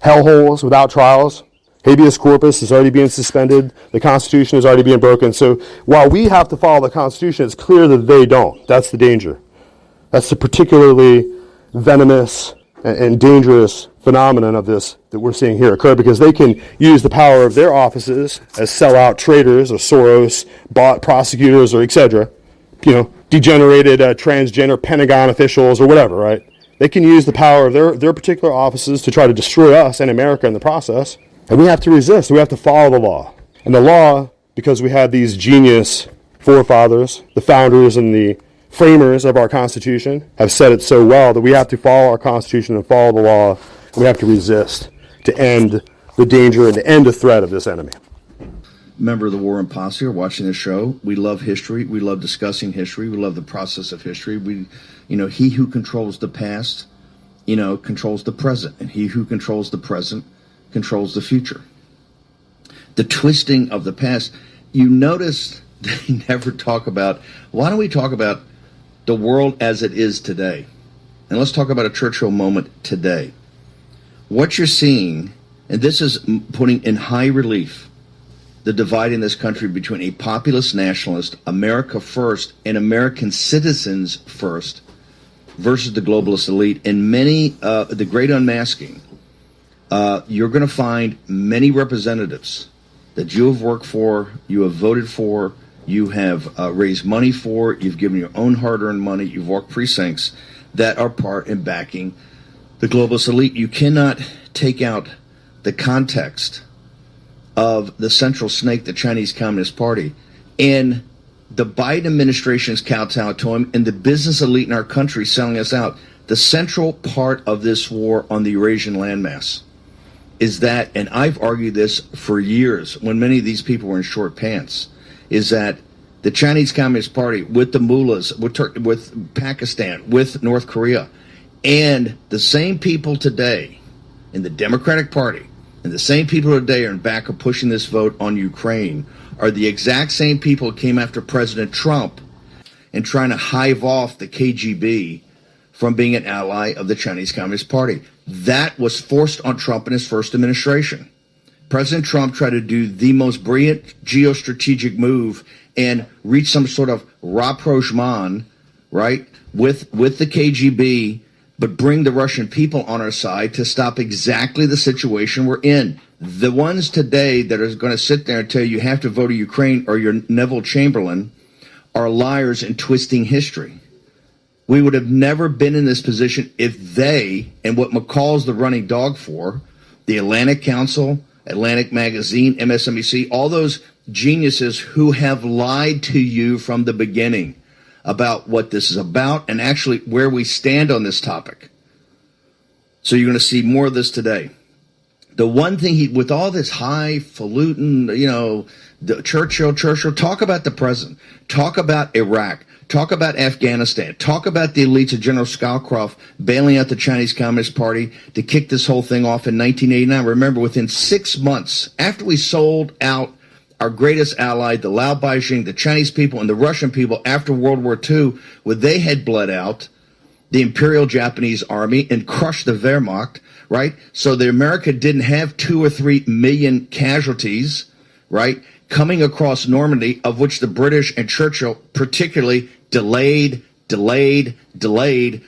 hellholes without trials. Habeas corpus is already being suspended. The Constitution is already being broken. So while we have to follow the Constitution, it's clear that they don't. That's the danger. That's the particularly venomous and dangerous phenomenon of this that we're seeing here occur, because they can use the power of their offices as sellout traitors or Soros bought prosecutors or etc. Degenerated transgender Pentagon officials or whatever, right? They can use the power of their particular offices to try to destroy us and America in the process. And we have to resist. We have to follow the law. And the law, because we have these genius forefathers, the founders and the framers of our Constitution, have said it so well that we have to follow our Constitution and follow the law. And we have to resist to end the danger and to end the threat of this enemy.
Member of the War and Posse are watching this show. We love history. We love discussing history. We love the process of history. He who controls the past, controls the present. And he who controls the present controls the future. The twisting of the past, you notice they never talk about, why don't we talk about the world as it is today? And let's talk about a Churchill moment today. What you're seeing, and this is putting in high relief the divide in this country between a populist nationalist, America first, and American citizens first, versus the globalist elite. And the great unmasking, you're going to find many representatives that you have worked for, you have voted for, you have raised money for, you've given your own hard-earned money, you've walked precincts that are part in backing the globalist elite. You cannot take out the context of the central snake, the Chinese Communist Party, and the Biden administration's kowtow to him, and the business elite in our country selling us out. The central part of this war on the Eurasian landmass is that, and I've argued this for years when many of these people were in short pants, is that the Chinese Communist Party with the mullahs, with Pakistan, with North Korea, and the same people today in the Democratic Party, and the same people today are in back of pushing this vote on Ukraine, are the exact same people who came after President Trump and trying to hive off the KGB from being an ally of the Chinese Communist Party. That was forced on Trump in his first administration. President Trump tried to do the most brilliant geostrategic move and reach some sort of rapprochement, right, with the KGB, but bring the Russian people on our side to stop exactly the situation we're in. The ones today that are going to sit there and tell you have to vote to Ukraine or you're Neville Chamberlain are liars and twisting history. We would have never been in this position if they, and what McCall's the running dog for, the Atlantic Council, Atlantic Magazine, MSNBC, all those geniuses who have lied to you from the beginning about what this is about and actually where we stand on this topic. So you're going to see more of this today. The one thing with all this highfalutin, the Churchill, talk about the present, talk about Iraq, talk about Afghanistan, talk about the elites of General Scowcroft bailing out the Chinese Communist Party to kick this whole thing off in 1989. Remember, within 6 months after we sold out our greatest ally, the Lao Beijing, the Chinese people and the Russian people after World War II, where they had bled out the Imperial Japanese Army and crushed the Wehrmacht, right? So the America didn't have 2 or 3 million casualties, right, coming across Normandy, of which the British and Churchill particularly delayed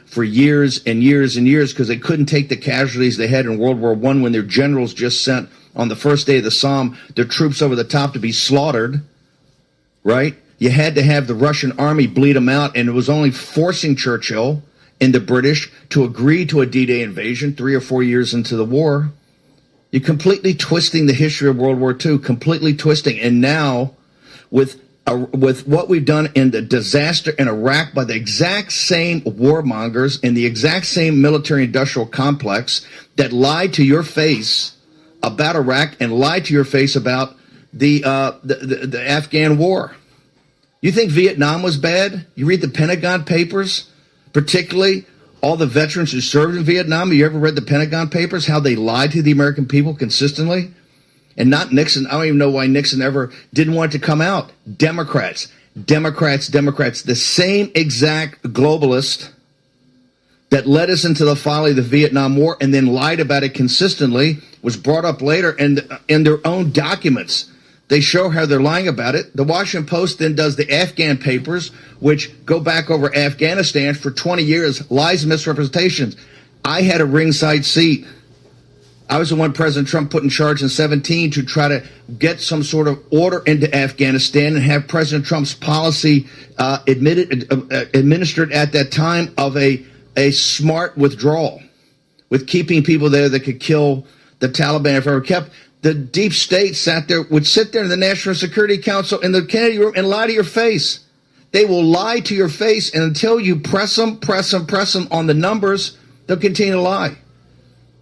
for years and years and years because they couldn't take the casualties they had in World War I when their generals just sent on the first day of the Somme their troops over the top to be slaughtered, right? You had to have the Russian army bleed them out, and it was only forcing Churchill and the British to agree to a D-Day invasion 3 or 4 years into the war. You're completely twisting the history of World War II, completely twisting. And now, with what we've done in the disaster in Iraq by the exact same warmongers in the exact same military-industrial complex that lied to your face about Iraq and lied to your face about the Afghan war. You think Vietnam was bad? You read the Pentagon Papers, particularly all the veterans who served in Vietnam. Have you ever read the Pentagon Papers, how they lied to the American people consistently? And not Nixon. I don't even know why Nixon ever didn't want it to come out. Democrats. The same exact globalist that led us into the folly of the Vietnam War and then lied about it consistently was brought up later, and in their own documents, they show how they're lying about it. The Washington Post then does the Afghan papers, which go back over Afghanistan for 20 years, lies and misrepresentations. I had a ringside seat. I was the one President Trump put in charge in 2017 to try to get some sort of order into Afghanistan and have President Trump's policy administered at that time of a smart withdrawal, with keeping people there that could kill the Taliban if ever kept. The deep state would sit there in the National Security Council in the Kennedy room and lie to your face. They will lie to your face, and until you press them on the numbers, they'll continue to lie.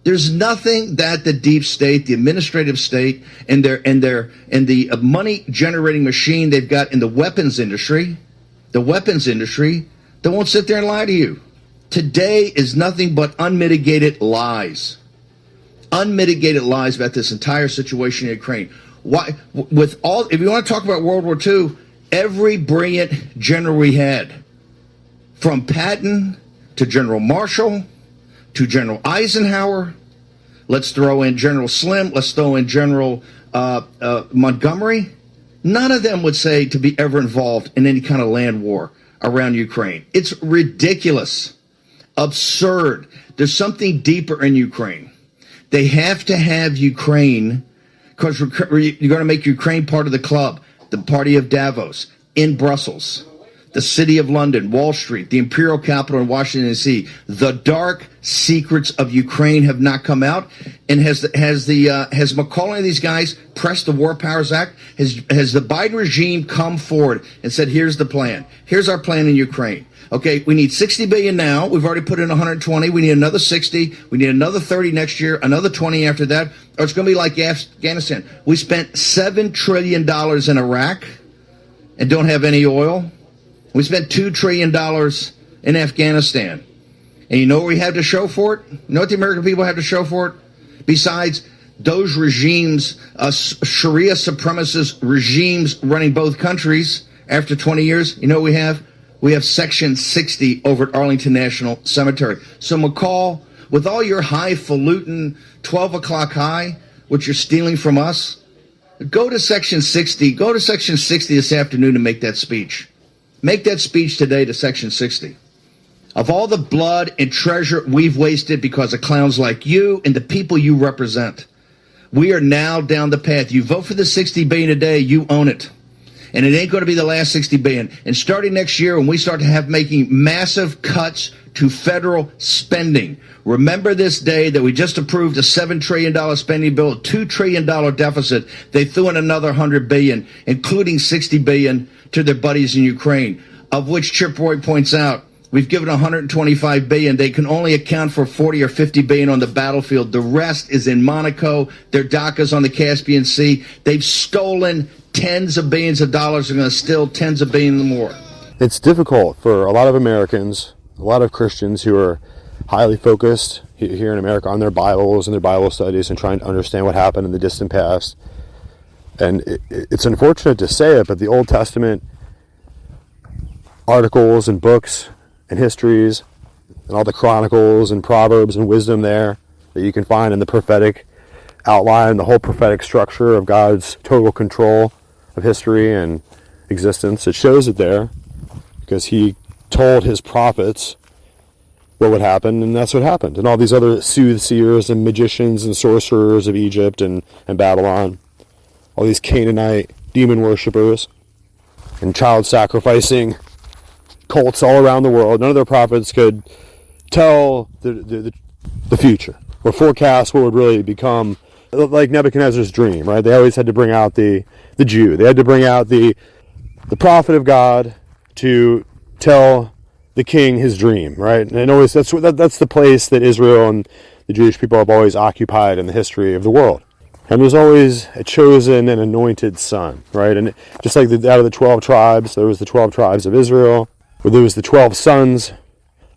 There's nothing that the deep state, the administrative state, and the money generating machine they've got in the weapons industry, they won't sit there and lie to you. Today is nothing but unmitigated lies. Unmitigated lies about this entire situation in Ukraine. Why? If you want to talk about World War II, every brilliant general we had, from Patton to General Marshall to General Eisenhower, let's throw in General Slim, let's throw in General Montgomery, none of them would say to be ever involved in any kind of land war around Ukraine. It's ridiculous, absurd. There's something deeper in Ukraine. They have to have Ukraine, because you're going to make Ukraine part of the club, the party of Davos, in Brussels, the city of London, Wall Street, the imperial capital in Washington, D.C. The dark secrets of Ukraine have not come out. And has McCormick and these guys pressed the War Powers Act? Has the Biden regime come forward and said, here's the plan. Here's our plan in Ukraine. Okay, we need 60 billion now. We've already put in 120. We need another 60. We need another 30 next year, another 20 after that. Or it's going to be like Afghanistan. We spent $7 trillion in Iraq and don't have any oil. We spent $2 trillion in Afghanistan. And you know what we have to show for it? You know what the American people have to show for it? Besides those regimes, Sharia supremacist regimes running both countries after 20 years, you know what we have? We have Section 60 over at Arlington National Cemetery. So McCall, with all your highfalutin 12 o'clock high, which you're stealing from us, go to Section 60. Go to Section 60 this afternoon and make that speech. Make that speech today to Section 60. Of all the blood and treasure we've wasted because of clowns like you and the people you represent, we are now down the path. You vote for the 60 billion a day, you own it. And it ain't going to be the last 60 billion. And starting next year, when we start to have making massive cuts to federal spending, remember this day that we just approved a $7 trillion spending bill, a $2 trillion deficit. They threw in another 100 billion, including 60 billion to their buddies in Ukraine, of which Chip Roy points out, we've given 125 billion. They can only account for 40 or 50 billion on the battlefield. The rest is in Monaco. Their DACA's on the Caspian Sea. They've stolen tens of billions of dollars. They're going to steal tens of billions more.
It's difficult for a lot of Americans, a lot of Christians who are highly focused here in America on their Bibles and their Bible studies and trying to understand what happened in the distant past. And it's unfortunate to say it, but the Old Testament articles and books and histories and all the chronicles and proverbs and wisdom there that you can find in the prophetic outline, the whole prophetic structure of God's total control of history and existence, it shows it there because he told his prophets what would happen, and that's what happened. And all these other soothsayers and magicians and sorcerers of Egypt and Babylon, all these Canaanite demon worshippers and child sacrificing cults all around the world, none of their prophets could tell the future or forecast what would really become, like Nebuchadnezzar's dream, right? They always had to bring out the Jew. They had to bring out the prophet of God to tell the king his dream, right? And always that's the place that Israel and the Jewish people have always occupied in the history of the world. And there's always a chosen and anointed son, right? And just like out of the 12 tribes, there was the 12 tribes of Israel, where there was the 12 sons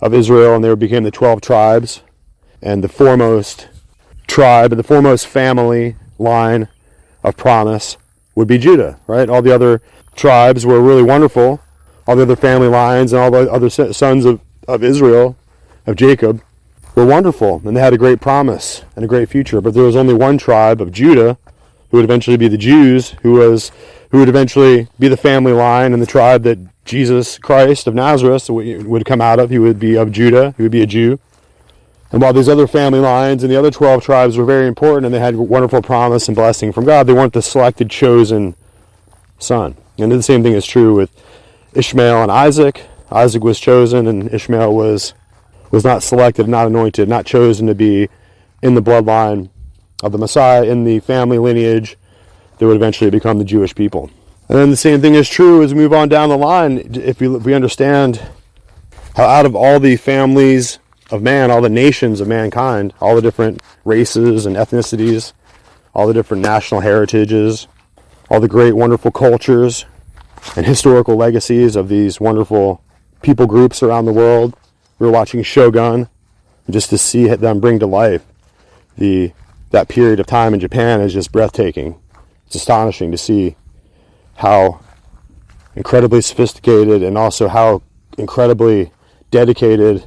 of Israel, and they became the 12 tribes. And the foremost tribe, and the foremost family line of promise would be Judah, right? All the other tribes were really wonderful. All the other family lines and all the other sons of Israel, of Jacob, were wonderful, and they had a great promise and a great future. But there was only one tribe of Judah, who would eventually be the Jews, who would eventually be the family line and the tribe that Jesus Christ of Nazareth would come out of. He would be of Judah. He would be a Jew. And while these other family lines and the other 12 tribes were very important and they had wonderful promise and blessing from God, they weren't the selected, chosen son. And the same thing is true with Ishmael and Isaac. Isaac was chosen, and Ishmael was not selected, not anointed, not chosen to be in the bloodline of the Messiah, in the family lineage that would eventually become the Jewish people. And then the same thing is true as we move on down the line. If we understand how out of all the families of man, all the nations of mankind, all the different races and ethnicities, all the different national heritages, all the great, wonderful cultures and historical legacies of these wonderful people groups around the world. We were watching Shogun, just to see them bring to life that period of time in Japan is just breathtaking. It's astonishing to see how incredibly sophisticated and also how incredibly dedicated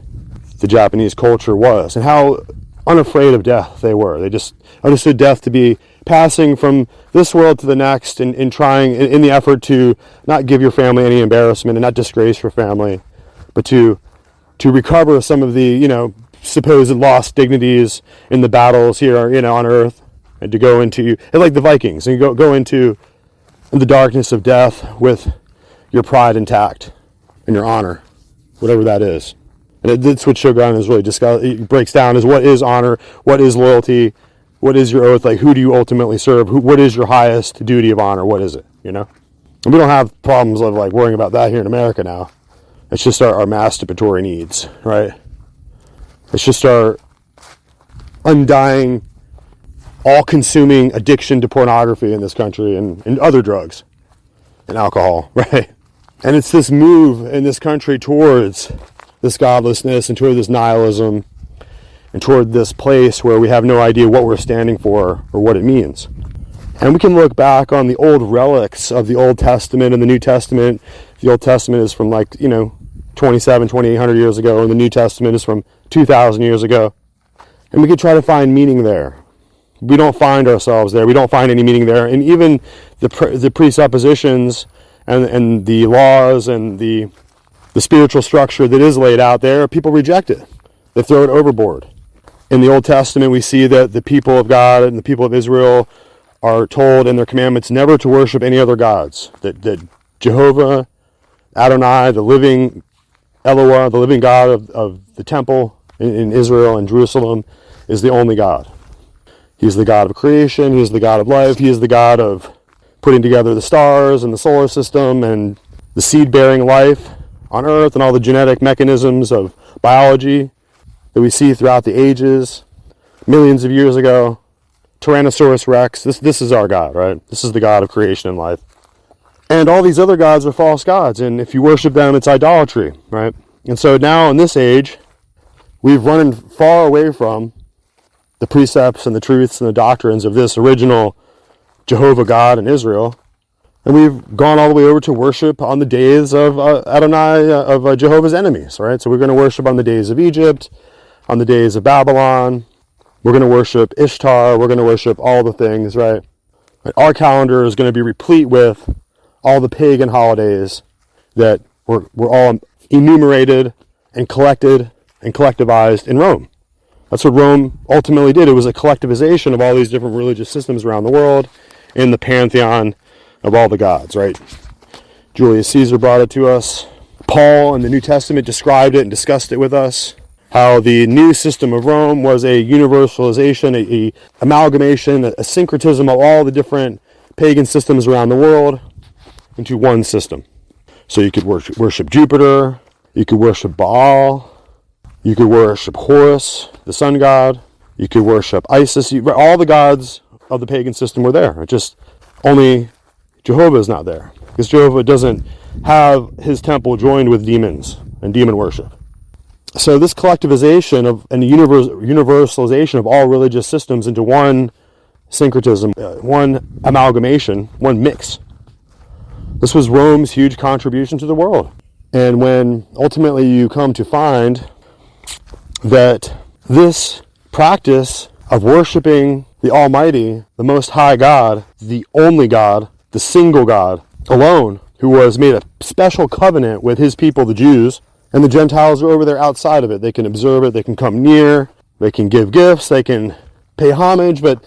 the Japanese culture was, and how unafraid of death they were. They just understood death to be passing from this world to the next, and in the effort to not give your family any embarrassment and not disgrace your family, but to recover some of the supposed lost dignities in the battles here on earth, and to go into, and like the Vikings, and go into the darkness of death with your pride intact and your honor, whatever that is. And that's what Shogun is really discussed. It breaks down is what is honor, what is loyalty, what is your oath, like who do you ultimately serve, what is your highest duty of honor, what is it, And we don't have problems of like worrying about that here in America now. It's just our masturbatory needs, right? It's just our undying, all-consuming addiction to pornography in this country and other drugs and alcohol, right? And it's this move in this country towards this godlessness and toward this nihilism and toward this place where we have no idea what we're standing for or what it means. And we can look back on the old relics of the Old Testament and the New Testament. The Old Testament is from 2,800 years ago, and the New Testament is from 2,000 years ago. And we could try to find meaning there. We don't find ourselves there. We don't find any meaning there. And even the presuppositions and the laws and the spiritual structure that is laid out there, people reject it. They throw it overboard. In the Old Testament, we see that the people of God and the people of Israel are told in their commandments never to worship any other gods. That Jehovah, Adonai, the living Eloah, the living God of the temple in Israel and Jerusalem, is the only God. He's the God of creation. He is the God of life. He is the God of putting together the stars and the solar system and the seed-bearing life on Earth and all the genetic mechanisms of biology that we see throughout the ages, millions of years ago. Tyrannosaurus Rex, this is our God, right? This is the God of creation and life. And all these other gods are false gods, and if you worship them, it's idolatry, right? And so now in this age, we've run far away from the precepts and the truths and the doctrines of this original Jehovah God in Israel, and we've gone all the way over to worship on the days of Adonai, of Jehovah's enemies, right? So we're going to worship on the days of Egypt, on the days of Babylon. We're going to worship Ishtar. We're going to worship all the things, right? Our calendar is going to be replete with all the pagan holidays that were all enumerated and collected and collectivized in Rome. That's what Rome ultimately did. It was a collectivization of all these different religious systems around the world in the pantheon of all the gods, right? Julius Caesar brought it to us. Paul in the New Testament described it and discussed it with us. How the new system of Rome was a universalization, a amalgamation, a syncretism of all the different pagan systems around the world into one system. So you could worship Jupiter, you could worship Baal, you could worship Horus, the sun god, you could worship Isis. All the gods of the pagan system were there. It just only Jehovah is not there, because Jehovah doesn't have his temple joined with demons and demon worship. So this collectivization and the universalization of all religious systems into one syncretism, one amalgamation, one mix. This was Rome's huge contribution to the world. And when ultimately you come to find that this practice of worshiping the Almighty, the Most High God, the only God, the single God alone, who was made a special covenant with his people, the Jews, and the Gentiles are over there outside of it. They can observe it, they can come near, they can give gifts, they can pay homage, but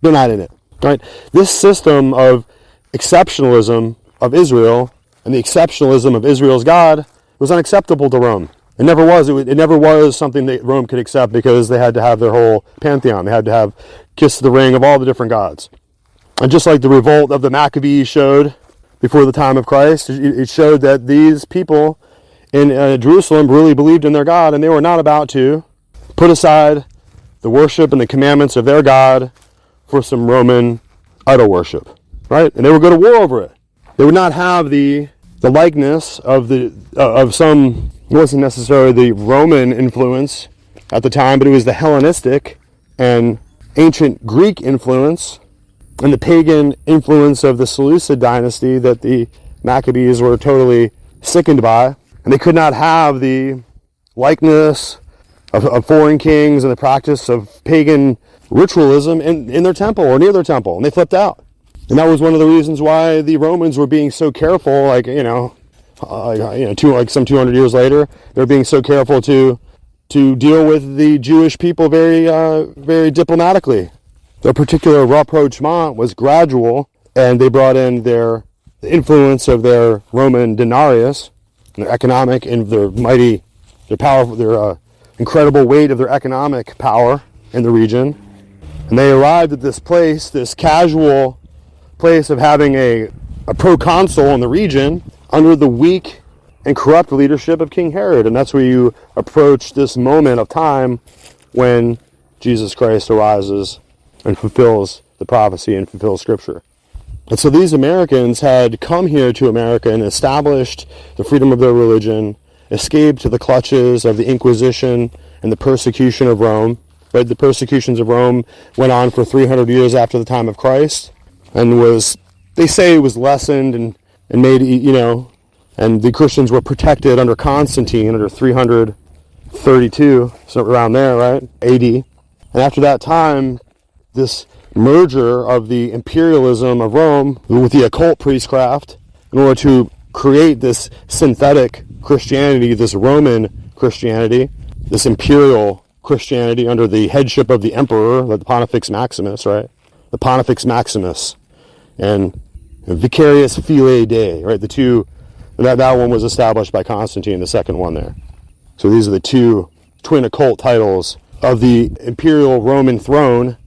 they're not in it. Right? This system of exceptionalism of Israel and the exceptionalism of Israel's God was unacceptable to Rome. It never was. It never was something that Rome could accept because they had to have their whole pantheon. They had to have kiss the ring of all the different gods. And just like the revolt of the Maccabees showed before the time of Christ, it showed that these people in Jerusalem really believed in their God, and they were not about to put aside the worship and the commandments of their God for some Roman idol worship, right? And they would go to war over it. They would not have the likeness of some. It wasn't necessarily the Roman influence at the time, but it was the Hellenistic and ancient Greek influence and the pagan influence of the Seleucid dynasty that the Maccabees were totally sickened by. And they could not have the likeness of foreign kings and the practice of pagan ritualism in their temple or near their temple. And they flipped out. And that was one of the reasons why the Romans were being so careful, some 200 years later, they're being so careful to deal with the Jewish people very diplomatically. Their particular rapprochement was gradual, and they brought in the influence of their Roman denarius, and their economic and their powerful, their incredible weight of their economic power in the region. And they arrived at this place, this casual place of having a proconsul in the region under the weak and corrupt leadership of King Herod. And that's where you approach this moment of time when Jesus Christ arises and fulfills the prophecy and fulfills Scripture. And so these Americans had come here to America and established the freedom of their religion, escaped the clutches of the Inquisition and the persecution of Rome. Right? The persecutions of Rome went on for 300 years after the time of Christ, and they say it was lessened and made, and the Christians were protected under Constantine under 332, so around there, right, AD. And after that time, this merger of the imperialism of Rome with the occult priestcraft in order to create this synthetic Christianity, this Roman Christianity, this imperial Christianity under the headship of the emperor, the Pontifex Maximus, right? The Pontifex Maximus and Vicarius Filii Dei, right? The two, that one was established by Constantine, the second one there. So these are the two twin occult titles of the imperial Roman throne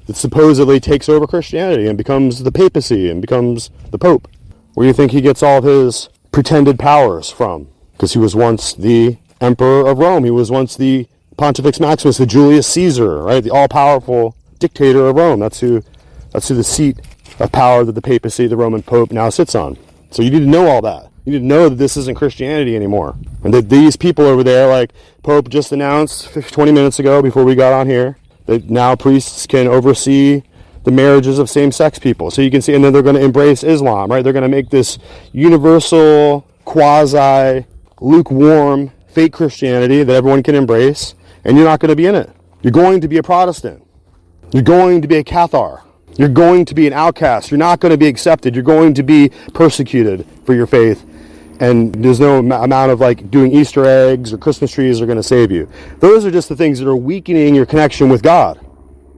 that supposedly takes over Christianity and becomes the papacy and becomes the Pope. Where do you think he gets all of his pretended powers from? Because he was once the emperor of Rome. He was once the Pontifex Maximus, the Julius Caesar, right? The all-powerful dictator of Rome. That's who the seat of power that the papacy, the Roman Pope, now sits on. So you need to know all that. You need to know that this isn't Christianity anymore. And that these people over there, like Pope just announced 20 minutes ago before we got on here, that now priests can oversee the marriages of same-sex people. So you can see, and then they're going to embrace Islam, right? They're going to make this universal, quasi-lukewarm, fake Christianity that everyone can embrace, and you're not going to be in it. You're going to be a Protestant. You're going to be a Cathar. You're going to be an outcast. You're not going to be accepted. You're going to be persecuted for your faith. And there's no amount of doing Easter eggs or Christmas trees are going to save you. Those are just the things that are weakening your connection with God.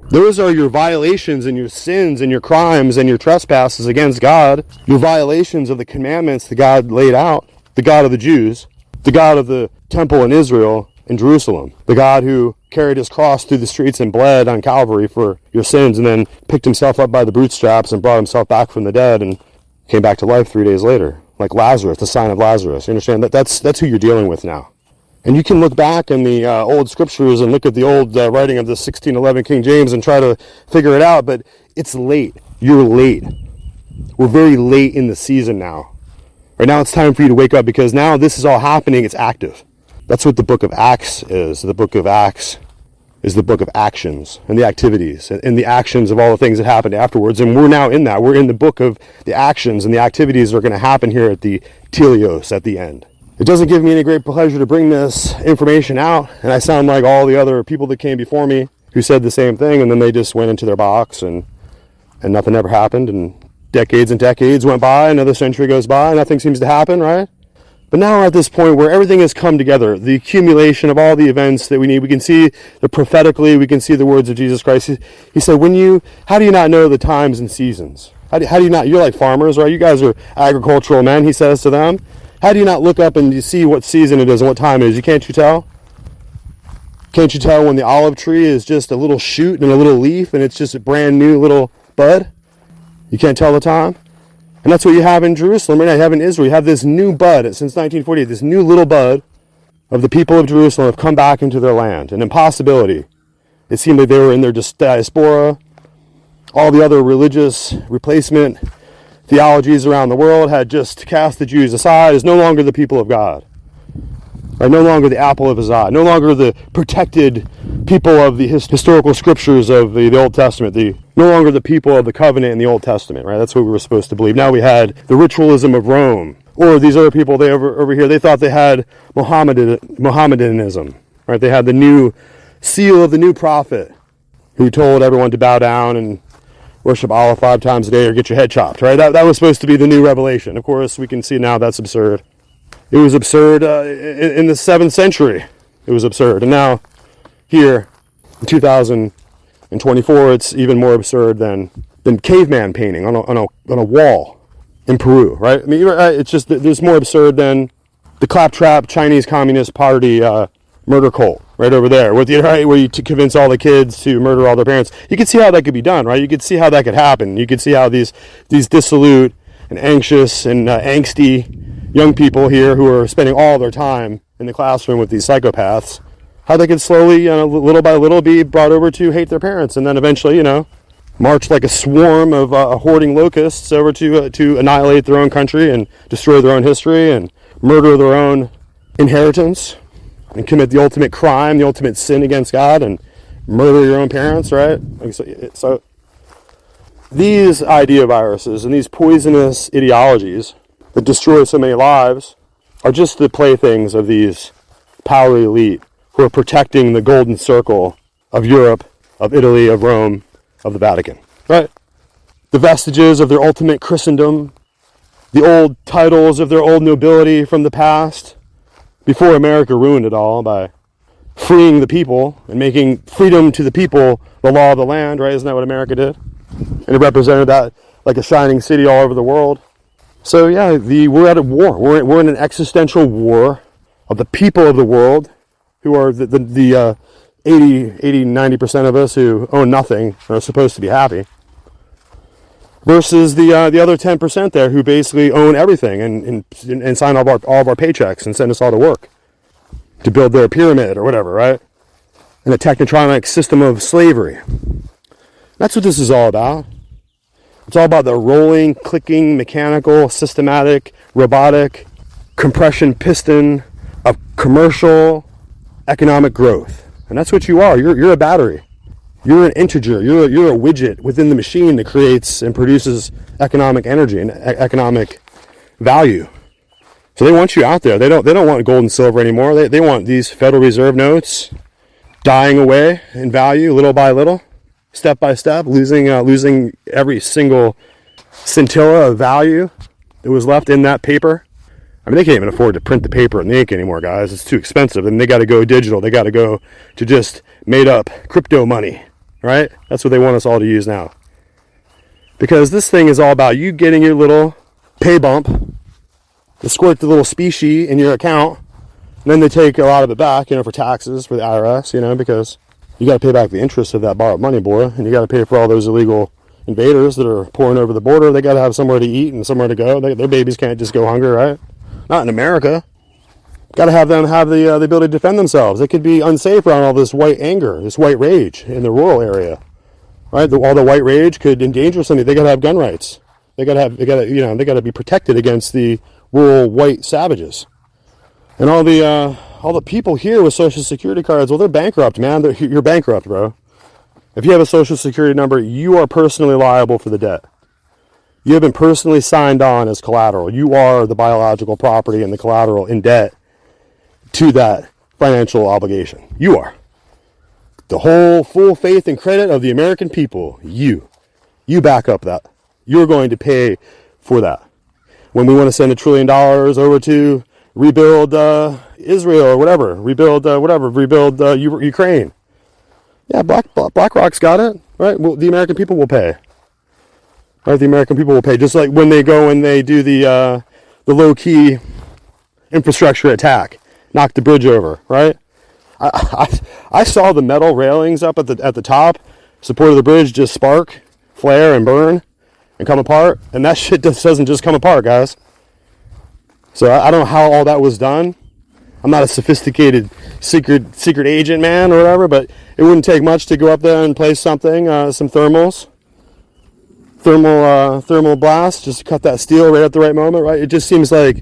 Those are your violations and your sins and your crimes and your trespasses against God. Your violations of the commandments that God laid out. The God of the Jews. The God of the temple in Israel in Jerusalem. The God who carried his cross through the streets and bled on Calvary for your sins and then picked himself up by the bootstraps and brought himself back from the dead and came back to life 3 days later. Like Lazarus, the sign of Lazarus. You understand? That's who you're dealing with now. And you can look back in the old scriptures and look at the old writing of the 1611 King James and try to figure it out, but it's late. You're late. We're very late in the season now. Right now it's time for you to wake up because now this is all happening. It's active. That's what the book of Acts is. The book of Acts is the book of actions and the activities and the actions of all the things that happened afterwards. And we're now in that. We're in the book of the actions and the activities that are going to happen here at the Telios at the end. It doesn't give me any great pleasure to bring this information out, and I sound like all the other people that came before me who said the same thing, and then they just went into their box, and nothing ever happened, and decades went by, another century goes by, nothing seems to happen, right? But now we're at this point where everything has come together, the accumulation of all the events that we need. We can see the prophetically, we can see the words of Jesus Christ. He said, how do you not know the times and seasons? How do you not, you're like farmers, right? You guys are agricultural men, he says to them. How do you not look up and you see what season it is and what time it is? Can't you tell? Can't you tell when the olive tree is just a little shoot and a little leaf and it's just a brand new little bud? You can't tell the time? And that's what you have in Jerusalem right now. You have in Israel. You have this new bud since 1948, this new little bud of the people of Jerusalem have come back into their land. An impossibility. It seemed like they were in their diaspora. All the other religious replacement theologies around the world had just cast the Jews aside as no longer the people of God. Right? No longer the apple of his eye. No longer the protected people of the historical scriptures of the Old Testament. No longer the people of the covenant in the Old Testament. Right? That's what we were supposed to believe. Now we had the ritualism of Rome. Or these other people over here, they thought they had Mohammedanism. Right? They had the new seal of the new prophet who told everyone to bow down and worship Allah 5 times a day or get your head chopped, right? That was supposed to be the new revelation. Of course, we can see now that's absurd. It was absurd in the 7th century. It was absurd. And now, here, in 2024, it's even more absurd than caveman painting on a wall in Peru, right? I mean, it's just, there's more absurd than the claptrap Chinese Communist Party murder cult right over there, where you to convince all the kids to murder all their parents. You can see how that could be done, right? You could see how that could happen. You could see how these dissolute and anxious and angsty young people here who are spending all their time in the classroom with these psychopaths, how they could slowly, little by little, be brought over to hate their parents, and then eventually, march like a swarm of hoarding locusts over to annihilate their own country and destroy their own history and murder their own inheritance and commit the ultimate crime, the ultimate sin against God, and murder your own parents, right? So these idea viruses and these poisonous ideologies that destroy so many lives are just the playthings of these power elite who are protecting the golden circle of Europe, of Italy, of Rome, of the Vatican, right? The vestiges of their ultimate Christendom, the old titles of their old nobility from the past, before America ruined it all by freeing the people and making freedom to the people the law of the land, right? Isn't that what America did? And it represented that like a shining city all over the world. So yeah, we're at a war. We're in an existential war of the people of the world who are the 90% of us who own nothing and are supposed to be happy, versus the other 10% there who basically own everything and sign all of our paychecks and send us all to work to build their pyramid or whatever, right? And a technotronic system of slavery. That's what this is all about. It's all about the rolling, clicking, mechanical, systematic, robotic compression piston of commercial economic growth. And that's what you are. You're a battery. You're an integer. You're a widget within the machine that creates and produces economic energy and economic value. So they want you out there. They don't want gold and silver anymore. They want these Federal Reserve notes dying away in value little by little, step by step, losing every single scintilla of value that was left in that paper. I mean, they can't even afford to print the paper and the ink anymore, guys. It's too expensive. And they got to go digital. They got to go to just made up crypto money. Right? That's what they want us all to use now. Because this thing is all about you getting your little pay bump, to squirt the little specie in your account, and then they take a lot of it back, for taxes for the IRS, because you got to pay back the interest of that borrowed money, boy, and you got to pay for all those illegal invaders that are pouring over the border. They got to have somewhere to eat and somewhere to go. Their babies can't just go hungry, right? Not in America. Got to have them have the ability to defend themselves. It could be unsafe around all this white anger, this white rage in the rural area, right? All the white rage could endanger somebody. They got to have gun rights. They got to be protected against the rural white savages. And all the people here with Social Security cards, well, they're bankrupt, man. You're bankrupt, bro. If you have a Social Security number, you are personally liable for the debt. You have been personally signed on as collateral. You are the biological property and the collateral in debt to that financial obligation. You are. The whole full faith and credit of the American people, you back up that. You're going to pay for that. When we want to send $1 trillion over to rebuild Israel or whatever, rebuild Ukraine. Yeah, BlackRock's got it, right? Well, the American people will pay. Right, the American people will pay. Just like when they go and they do the low-key infrastructure attack, knock the bridge over, right? I saw the metal railings up at the top, support of the bridge, just spark, flare, and burn, and come apart. And that shit doesn't just come apart, guys. So I don't know how all that was done. I'm not a sophisticated secret agent man or whatever, but it wouldn't take much to go up there and place something, some thermal blast, just to cut that steel right at the right moment, right? It just seems like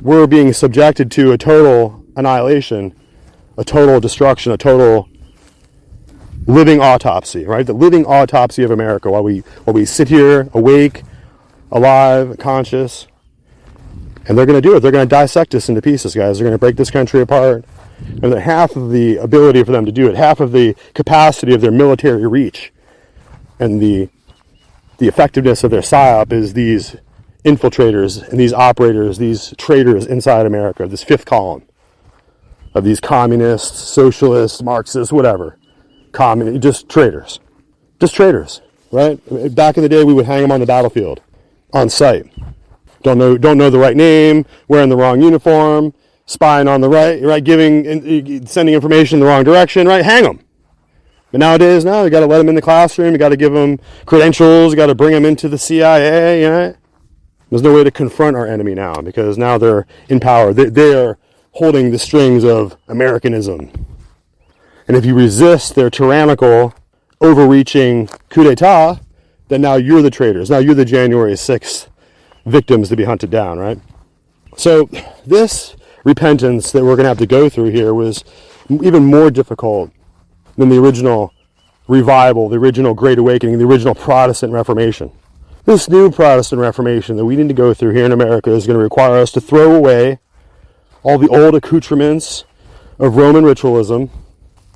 we're being subjected to a total annihilation, a total destruction, a total living autopsy, right? The living autopsy of America while we sit here awake, alive, conscious. And they're going to do it. They're going to dissect us into pieces, guys. They're going to break this country apart. And half of the ability for them to do it, half of the capacity of their military reach, and the effectiveness of their PSYOP is these infiltrators and these operators, these traitors inside America, this fifth column of these communists, socialists, Marxists, whatever. Just traitors. Just traitors, right? Back in the day, we would hang them on the battlefield, on sight. Don't know the right name, wearing the wrong uniform, spying on the right, sending information in the wrong direction, right? Hang them. But nowadays, you got to let them in the classroom. You got to give them credentials. You got to bring them into the CIA. There's no way to confront our enemy now because now they're in power. They're holding the strings of Americanism. And if you resist their tyrannical, overreaching coup d'etat, then now you're the traitors. Now you're the January 6th victims to be hunted down, right? So this repentance that we're going to have to go through here was even more difficult than the original revival, the original Great Awakening, the original Protestant Reformation. This new Protestant Reformation that we need to go through here in America is going to require us to throw away all the old accoutrements of Roman ritualism,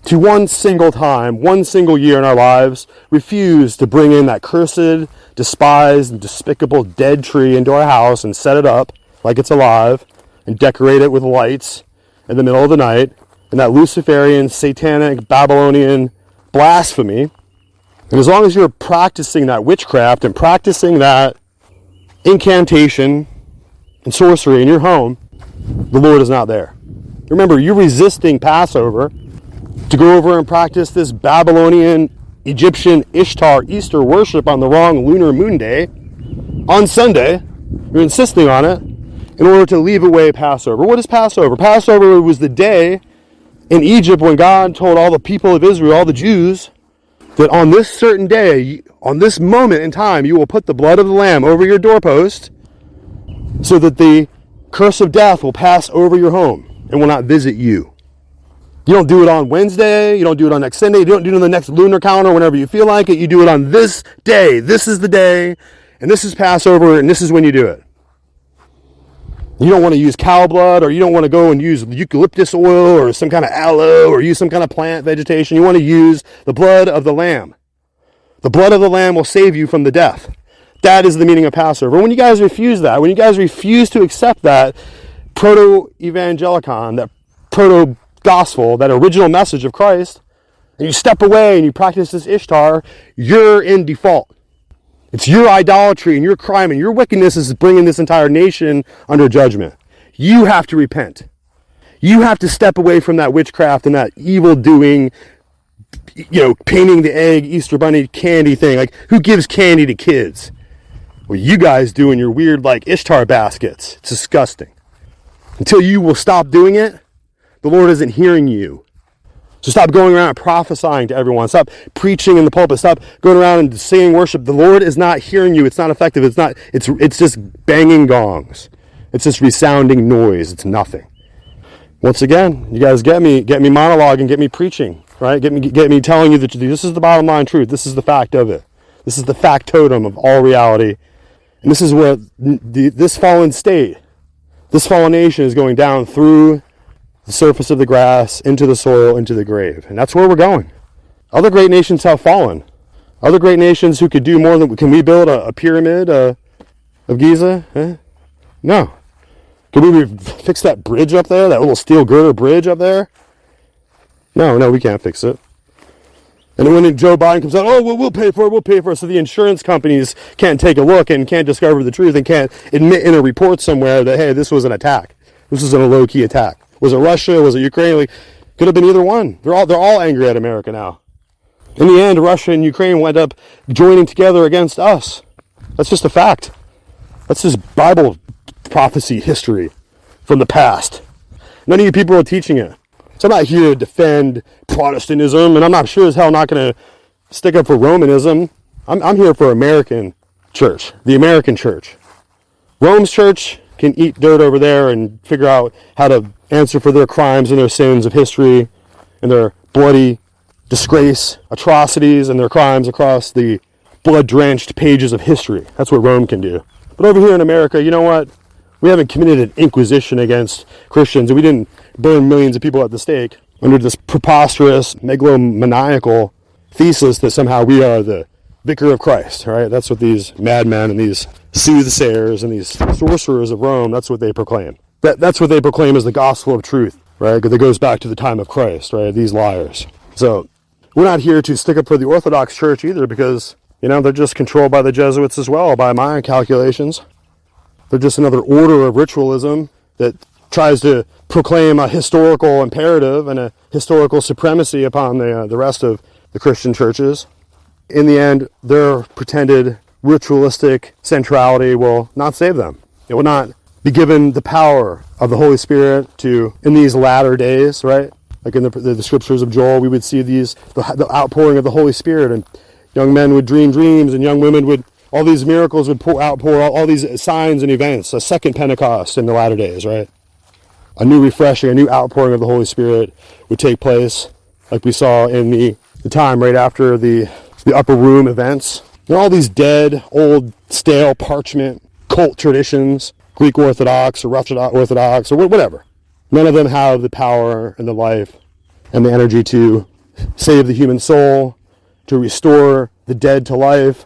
to one single time, one single year in our lives, refuse to bring in that cursed, despised, and despicable dead tree into our house and set it up like it's alive and decorate it with lights in the middle of the night, and that Luciferian, satanic, Babylonian blasphemy. And as long as you're practicing that witchcraft and practicing that incantation and sorcery in your home, the Lord is not there. Remember, you're resisting Passover to go over and practice this Babylonian, Egyptian Ishtar Easter worship on the wrong lunar moon day on Sunday. You're insisting on it in order to leave away Passover. What is Passover? Passover was the day in Egypt when God told all the people of Israel, all the Jews, that on this certain day, on this moment in time, you will put the blood of the lamb over your doorpost so that the curse of death will pass over your home and will not visit you. You don't do it on Wednesday. You don't do it on next Sunday. You don't do it on the next lunar calendar whenever you feel like it. You do it on this day. This is the day, and this is Passover, and this is when you do it. You don't want to use cow blood, or you don't want to go and use eucalyptus oil or some kind of aloe or use some kind of plant vegetation. You want to use the blood of the lamb. The blood of the lamb will save you from the death. That is the meaning of Passover. When you guys refuse that, when you guys refuse to accept that proto-evangelicon, that proto-gospel, that original message of Christ, and you step away and you practice this Ishtar, you're in default. It's your idolatry and your crime and your wickedness is bringing this entire nation under judgment. You have to repent. You have to step away from that witchcraft and that evil doing, painting the egg, Easter bunny candy thing. Like, who gives candy to kids? Well, you guys doing your weird, Ishtar baskets. It's disgusting. Until you will stop doing it, the Lord isn't hearing you. So stop going around and prophesying to everyone. Stop preaching in the pulpit. Stop going around and singing worship. The Lord is not hearing you. It's not effective. It's just banging gongs. It's just resounding noise. It's nothing. Once again, you guys get me monologuing, get me preaching, right? Get me telling you that this is the bottom line truth. This is the fact of it. This is the factotum of all reality And this is where this fallen state, this fallen nation is going down through the surface of the grass, into the soil, into the grave. And that's where we're going. Other great nations have fallen. Other great nations who could do more than... Can we build a pyramid of Giza? No. Can we fix that bridge up there? That little steel girder bridge up there? No, we can't fix it. And when Joe Biden comes out, oh, well, we'll pay for it. So the insurance companies can't take a look and can't discover the truth and can't admit in a report somewhere that, hey, this was an attack. This was a low-key attack. Was it Russia? Was it Ukraine? Could have been either one. They're all angry at America now. In the end, Russia and Ukraine will end up joining together against us. That's just a fact. That's just Bible prophecy history from the past. None of you people are teaching it. So I'm not here to defend Protestantism, and I'm not sure as hell not going to stick up for Romanism. I'm here for American church, the American church. Rome's church can eat dirt over there and figure out how to answer for their crimes and their sins of history and their bloody disgrace, atrocities, and their crimes across the blood-drenched pages of history. That's what Rome can do. But over here in America, you know what? We haven't committed an inquisition against Christians, and we didn't burn millions of people at the stake under this preposterous, megalomaniacal thesis that somehow we are the vicar of Christ, right? That's what these madmen and these soothsayers and these sorcerers of Rome, that's what they proclaim. That's what they proclaim as the gospel of truth, right? That goes back to the time of Christ, right? These liars. So we're not here to stick up for the Orthodox Church either because, they're just controlled by the Jesuits as well, by my calculations. They're just another order of ritualism that tries to proclaim a historical imperative and a historical supremacy upon the rest of the Christian churches. In the end, their pretended ritualistic centrality will not save them. It will not be given the power of the Holy Spirit to, in these latter days, right? Like in the scriptures of Joel, we would see the outpouring of the Holy Spirit, and young men would dream dreams, and young women would, all these miracles would outpour all these signs and events, a second Pentecost in the latter days, right? A new refreshing, a new outpouring of the Holy Spirit would take place, like we saw in the time right after the upper room events. And all these dead, old, stale parchment cult traditions, Greek Orthodox or Russian Orthodox or whatever. None of them have the power and the life and the energy to save the human soul, to restore the dead to life,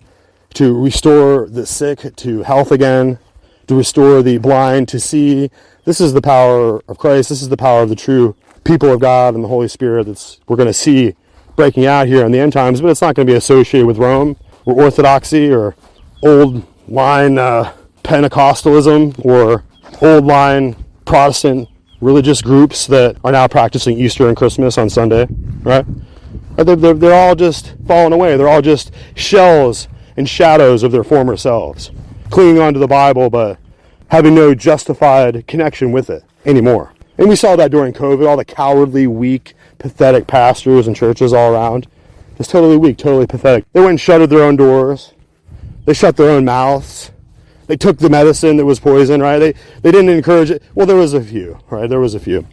to restore the sick to health again, to restore the blind to see. This is the power of Christ. This is the power of the true people of God and the Holy Spirit that we're going to see breaking out here in the end times, but it's not going to be associated with Rome or Orthodoxy or old line Pentecostalism or old line Protestant religious groups that are now practicing Easter and Christmas on Sunday, right? They're all just falling away. They're all just shells and shadows of their former selves, clinging onto the Bible but having no justified connection with it anymore. And we saw that during COVID, all the cowardly, weak, pathetic pastors and churches all around. Just totally weak, totally pathetic. They went and shuttered their own doors. They shut their own mouths. They took the medicine that was poison, right? They didn't encourage it. Well, there was a few, right? There was a few.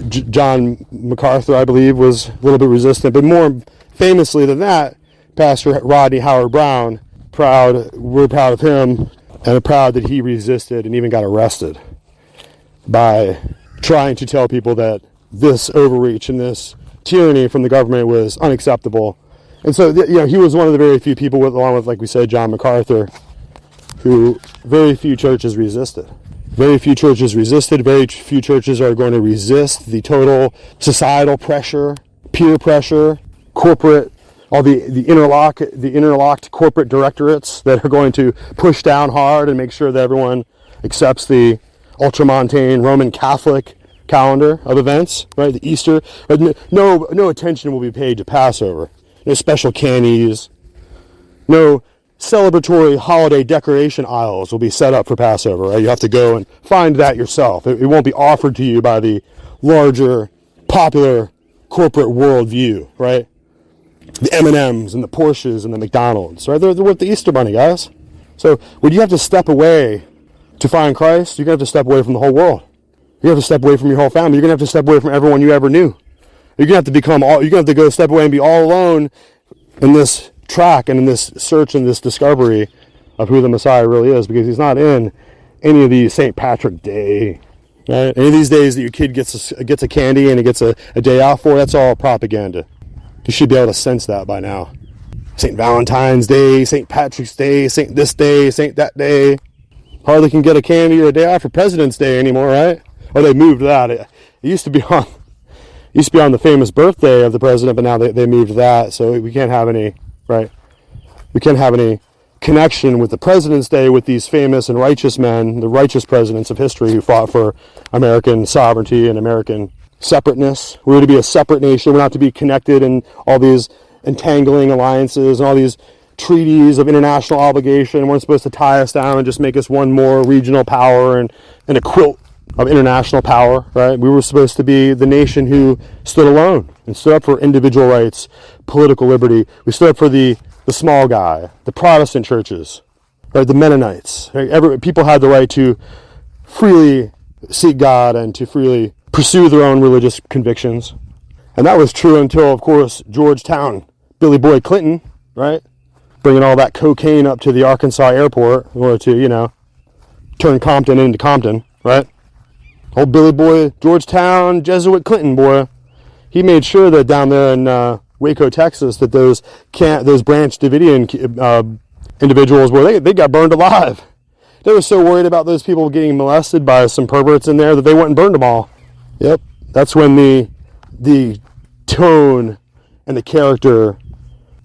John MacArthur, I believe, was a little bit resistant. But more famously than that, Pastor Rodney Howard Brown, we're proud of him, and proud that he resisted and even got arrested by trying to tell people that this overreach and this tyranny from the government was unacceptable. And so, he was one of the very few people, along with, like we said, John MacArthur, who very few churches resisted. Very few churches resisted. Very few churches are going to resist the total societal pressure, peer pressure, corporate, all the interlocked corporate directorates that are going to push down hard and make sure that everyone accepts the ultramontane Roman Catholic calendar of events, right? The Easter. No attention will be paid to Passover. No special candies. No celebratory holiday decoration aisles will be set up for Passover, right? You have to go and find that yourself. It won't be offered to you by the larger, popular corporate worldview, right? The M&Ms and the Porsches and the McDonald's, right? They're with the Easter Bunny, guys. So when you have to step away to find Christ, you're going to have to step away from the whole world. You have to step away from your whole family. You're going to have to step away from everyone you ever knew. You're going to have to go step away and be all alone in this track and in this search and this discovery of who the Messiah really is, because he's not in any of these St. Patrick Day, right? Any of these days that your kid gets a candy and he gets a day off for, that's all propaganda. You should be able to sense that by now. St. Valentine's Day, St. Patrick's Day, St. this day, St. that day. Hardly can get a candy or a day off for President's Day anymore, right? Or they moved that. It used to be on the famous birthday of the president, but now they moved that, so we can't have any, right? We can't have any connection with the President's Day with these famous and righteous men, the righteous presidents of history who fought for American sovereignty and American separateness. We're to be a separate nation. We're not to be connected in all these entangling alliances and all these treaties of international obligation weren't supposed to tie us down and just make us one more regional power and a quilt of international power, right? We were supposed to be the nation who stood alone and stood up for individual rights, political liberty. We stood up for the small guy, the Protestant churches, right? The Mennonites. Right? People had the right to freely seek God and to freely pursue their own religious convictions. And that was true until, of course, Georgetown, Billy Boy Clinton, right? Bringing all that cocaine up to the Arkansas airport in order to, turn Compton into Compton, right? Old Billy Boy, Georgetown, Jesuit Clinton boy. He made sure that down there in Waco, Texas, that those Branch Davidian individuals, they got burned alive. They were so worried about those people getting molested by some perverts in there that they went and burned them all. Yep, that's when the tone and the character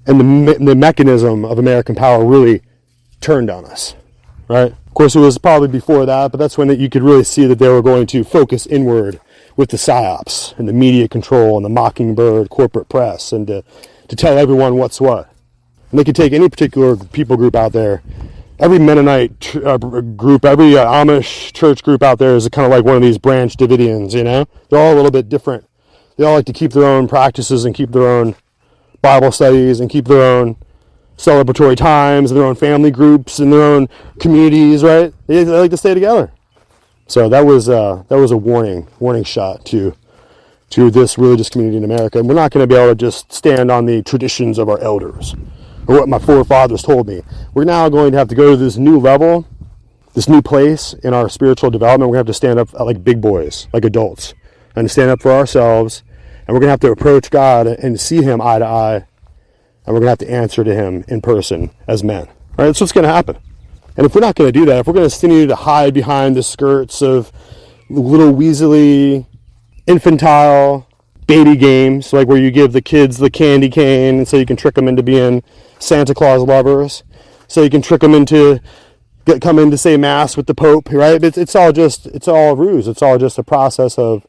and the mechanism of American power really turned on us, right? Of course, it was probably before that, but that's when you could really see that they were going to focus inward with the psyops and the media control and the mockingbird corporate press and to tell everyone what's what. And they could take any particular people group out there. Every Mennonite group, every Amish church group out there is kind of like one of these Branch Davidians, They're all a little bit different. They all like to keep their own practices and keep their own Bible studies and keep their own celebratory times and their own family groups and their own communities, right? They like to stay together. So that was a warning shot to this religious community in America. And we're not going to be able to just stand on the traditions of our elders or what my forefathers told me. We're now going to have to go to this new level, this new place in our spiritual development. We're going to have to stand up like big boys, like adults, and stand up for ourselves. And we're going to have to approach God and see him eye to eye. And we're going to have to answer to him in person as men. All right, that's what's going to happen. And if we're not going to do that, if we're going to continue to hide behind the skirts of little weaselly, infantile baby games, like where you give the kids the candy cane and so you can trick them into being Santa Claus lovers, so you can trick them into come in to say mass with the Pope, right? It's all a ruse. It's all just a process of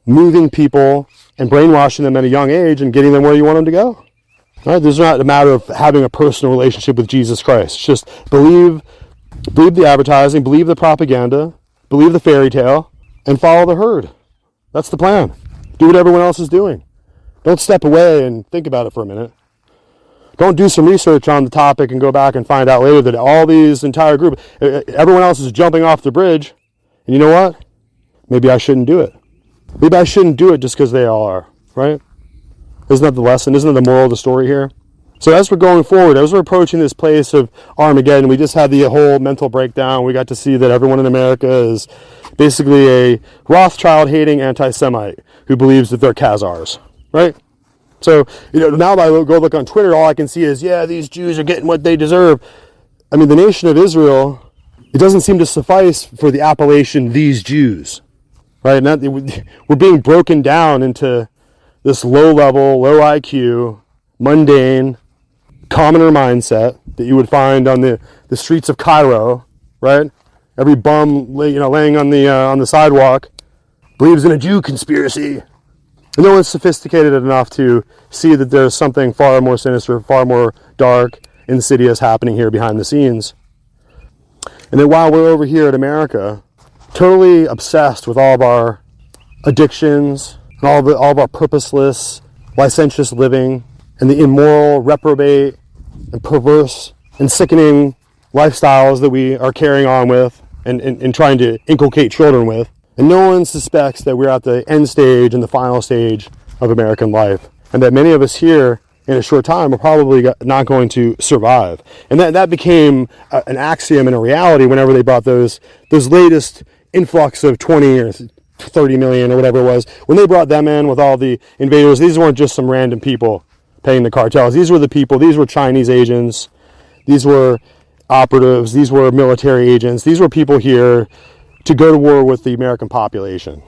moving people and brainwashing them at a young age and getting them where you want them to go. Right? This is not a matter of having a personal relationship with Jesus Christ. It's just believe the advertising, believe the propaganda, believe the fairy tale, and follow the herd. That's the plan. Do what everyone else is doing. Don't step away and think about it for a minute. Don't do some research on the topic and go back and find out later that all these entire group, everyone else is jumping off the bridge. And you know what? Maybe I shouldn't do it. Maybe I shouldn't do it just because they all are, right? Isn't that the lesson? Isn't that the moral of the story here? So as we're going forward, as we're approaching this place of Armageddon, we just had the whole mental breakdown. We got to see that everyone in America is basically a Rothschild-hating anti-Semite who believes that they're Khazars, right? So, now that I go look on Twitter, all I can see is, these Jews are getting what they deserve. I mean, the nation of Israel, it doesn't seem to suffice for the appellation, these Jews, right? We're being broken down into this low-level, low IQ, mundane, commoner mindset that you would find on the streets of Cairo, right? Every bum, laying on the sidewalk believes in a Jew conspiracy. And no one's sophisticated enough to see that there's something far more sinister, far more dark, insidious happening here behind the scenes. And then while we're over here in America, totally obsessed with all of our addictions, and all of our purposeless, licentious living, and the immoral, reprobate, and perverse, and sickening lifestyles that we are carrying on with and trying to inculcate children with. And no one suspects that we're at the end stage and the final stage of American life. And that many of us here in a short time are probably not going to survive. And that became an axiom and a reality whenever they brought those latest influx of 20 or 30 million or whatever it was. When they brought them in with all the invaders, these weren't just some random people paying the cartels. These were the people, these were Chinese agents, these were operatives, these were military agents, these were people here to go to war with the American population,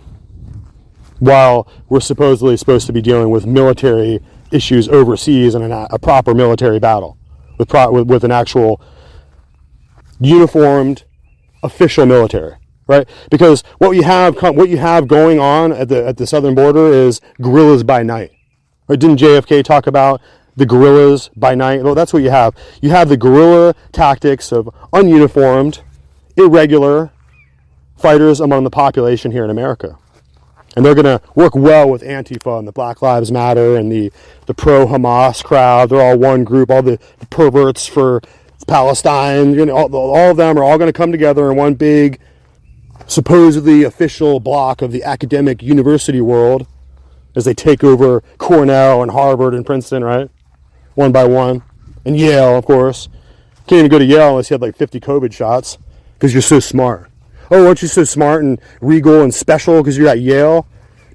while we're supposedly supposed to be dealing with military issues overseas and a proper military battle with an actual uniformed official military, right? Because what you have going on at the southern border is guerrillas by night. Right? Didn't JFK talk about the guerrillas by night? Well, that's what you have. You have the guerrilla tactics of ununiformed, irregular fighters among the population here in America. And they're going to work well with Antifa and the Black Lives Matter and the pro-Hamas crowd. They're all one group. All the perverts for Palestine. All of them are all going to come together in one big, supposedly official block of the academic university world as they take over Cornell and Harvard and Princeton, right? One by one. And Yale, of course. Can't even go to Yale unless you had like 50 COVID shots because you're so smart. Oh, aren't you so smart and regal and special because you're at Yale?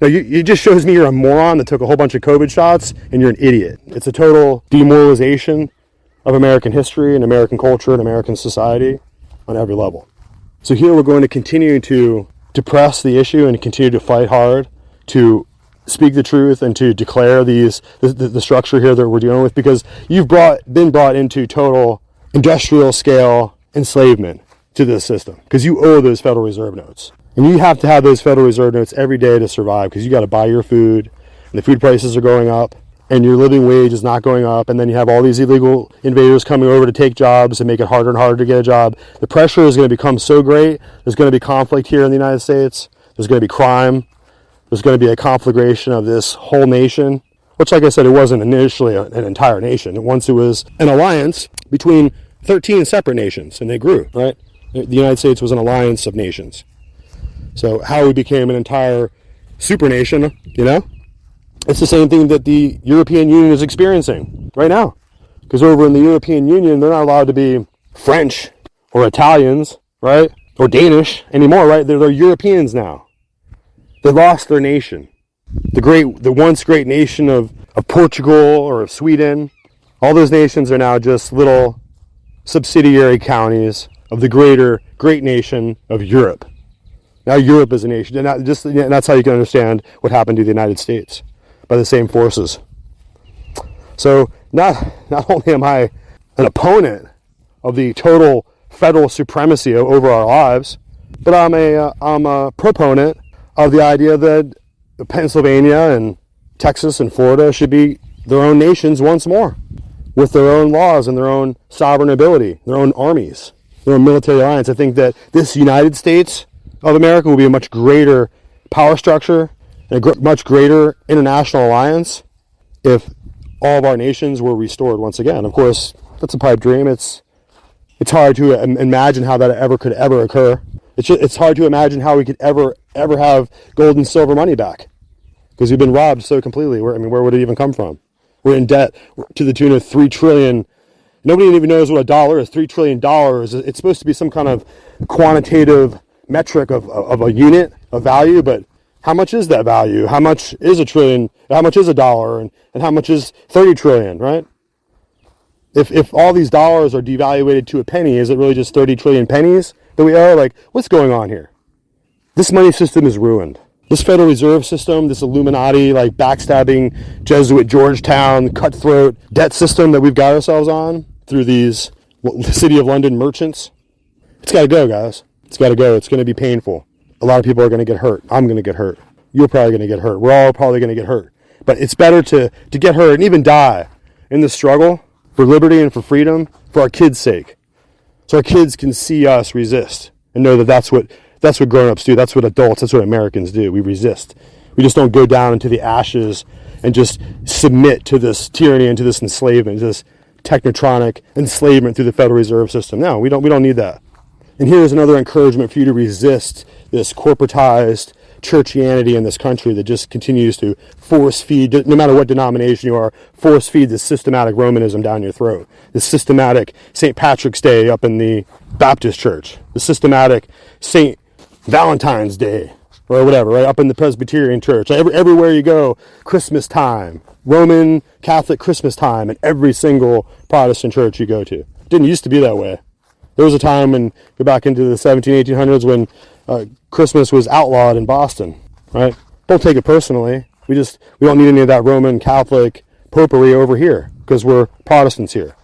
No, it just shows me you're a moron that took a whole bunch of COVID shots and you're an idiot. It's a total demoralization of American history and American culture and American society on every level. So here we're going to continue to press the issue and continue to fight hard to speak the truth and to declare the structure here that we're dealing with, because you've been brought into total industrial scale enslavement to this system, because you owe those Federal Reserve notes. And you have to have those Federal Reserve notes every day to survive, because you got to buy your food, and the food prices are going up, and your living wage is not going up, and then you have all these illegal invaders coming over to take jobs and make it harder and harder to get a job. The pressure is going to become so great. There's going to be conflict here in the United States. There's going to be crime. There's going to be a conflagration of this whole nation, which, like I said, it wasn't initially an entire nation. Once it was an alliance between 13 separate nations, and they grew, right? The United States was an alliance of nations. So how we became an entire supernation, it's the same thing that the European Union is experiencing right now. Because over in the European Union, they're not allowed to be French or Italians, right? Or Danish anymore, right? They're Europeans now. They lost their nation. The once great nation of Portugal or of Sweden, all those nations are now just little subsidiary counties of the great nation of Europe. Now Europe is a nation, and that's how you can understand what happened to the United States by the same forces. So not only am I an opponent of the total federal supremacy over our lives, but I'm a proponent of the idea that Pennsylvania and Texas and Florida should be their own nations once more, with their own laws and their own sovereign ability, their own armies, their own military alliance. I think that this United States of America will be a much greater power structure and a much greater international alliance if all of our nations were restored once again. Of course, that's a pipe dream. It's hard to imagine how that could ever occur. It's hard to imagine how we could ever have gold and silver money back, because we've been robbed so completely. Where would it even come from? We're in debt to the tune of $3 trillion. Nobody even knows what a dollar is. $3 trillion. It's supposed to be some kind of quantitative metric of a unit of value, but how much is that value? How much is a trillion? How much is a dollar? And how much is 30 trillion, right? If all these dollars are devaluated to a penny, is it really just 30 trillion pennies that we owe? Like, what's going on here? This money system is ruined. This Federal Reserve System, this Illuminati, like backstabbing Jesuit Georgetown, cutthroat debt system that we've got ourselves on through these City of London merchants, it's got to go, guys. It's got to go. It's going to be painful. A lot of people are going to get hurt. I'm going to get hurt. You're probably going to get hurt. We're all probably going to get hurt. But it's better to get hurt and even die in the struggle for liberty and for freedom for our kids' sake. So our kids can see us resist and know that that's what grown-ups do. That's what adults, that's what Americans do. We resist. We just don't go down into the ashes and just submit to this tyranny and to this enslavement, to this technotronic enslavement through the Federal Reserve System. No, we don't need that. And here's another encouragement for you to resist this corporatized, churchianity in this country that just continues to force feed, no matter what denomination you are, force feed this systematic Romanism down your throat. This systematic St. Patrick's Day up in the Baptist church. The systematic St. Valentine's Day or whatever, right? Up in the Presbyterian church. Everywhere you go, Christmas time, Roman Catholic Christmas time in every single Protestant church you go to. It didn't used to be that way. There was a time when, go back into the 1800s when Christmas was outlawed in Boston, right? Don't take it personally. We don't need any of that Roman Catholic popery over here because we're Protestants here.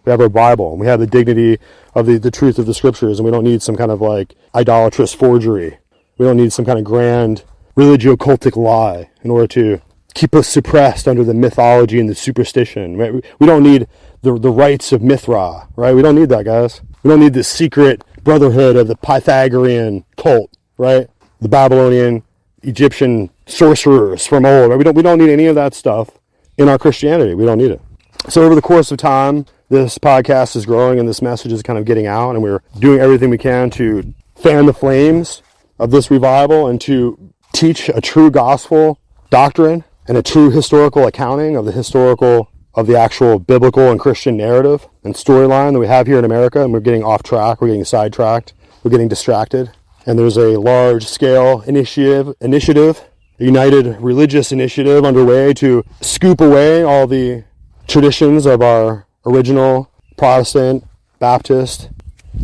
We have our Bible and we have the dignity of the truth of the scriptures, and we don't need some kind of like idolatrous forgery. We don't need some kind of grand religio-cultic lie in order to keep us suppressed under the mythology and the superstition. Right? We don't need the rites of Mithra, right? We don't need that, guys. We don't need the secret brotherhood of the Pythagorean cult, right? The Babylonian, Egyptian sorcerers from old. Right? We don't need any of that stuff in our Christianity. We don't need it. So over the course of time, this podcast is growing and this message is kind of getting out, and we're doing everything we can to fan the flames of this revival and to teach a true gospel doctrine and a true historical accounting of the actual biblical and Christian narrative and storyline that we have here in America. And we're getting off track, we're getting sidetracked, we're getting distracted. And there's a large-scale initiative, a united religious initiative underway to scoop away all the traditions of our original Protestant, Baptist,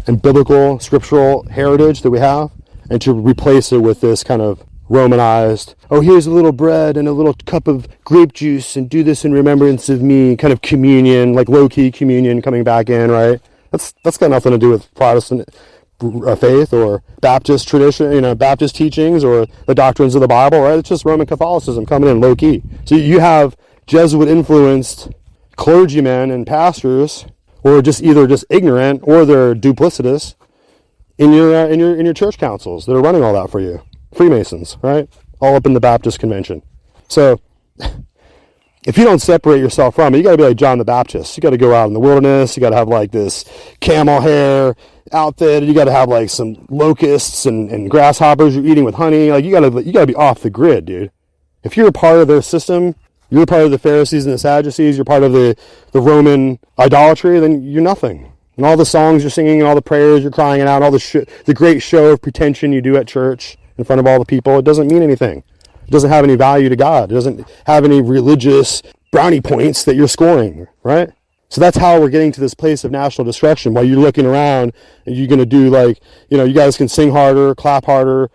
and biblical scriptural heritage that we have, and to replace it with this kind of Romanized, oh, here's a little bread and a little cup of grape juice and do this in remembrance of me, kind of communion, like low-key communion coming back in, right? That's got nothing to do with Protestant faith or Baptist tradition, Baptist teachings or the doctrines of the Bible, right? It's just Roman Catholicism coming in low-key. So you have Jesuit-influenced clergymen and pastors, or either just ignorant or they're duplicitous in your church councils that are running all that for you. Freemasons, right? All up in the Baptist convention. So if you don't separate yourself from it, you got to be like John the Baptist. You got to go out in the wilderness. You got to have like this camel hair outfit. You got to have like some locusts and grasshoppers you're eating with honey. Like you got to be off the grid, dude. If you're a part of their system, you're part of the Pharisees and the Sadducees, you're part of the Roman idolatry, then you're nothing. And all the songs you're singing and all the prayers you're crying out, all the great show of pretension you do at church in front of all the people, it doesn't mean anything. It doesn't have any value to God. It doesn't have any religious brownie points that you're scoring, right? So that's how we're getting to this place of national destruction. While you're looking around and you're going to do you guys can sing harder, clap harder,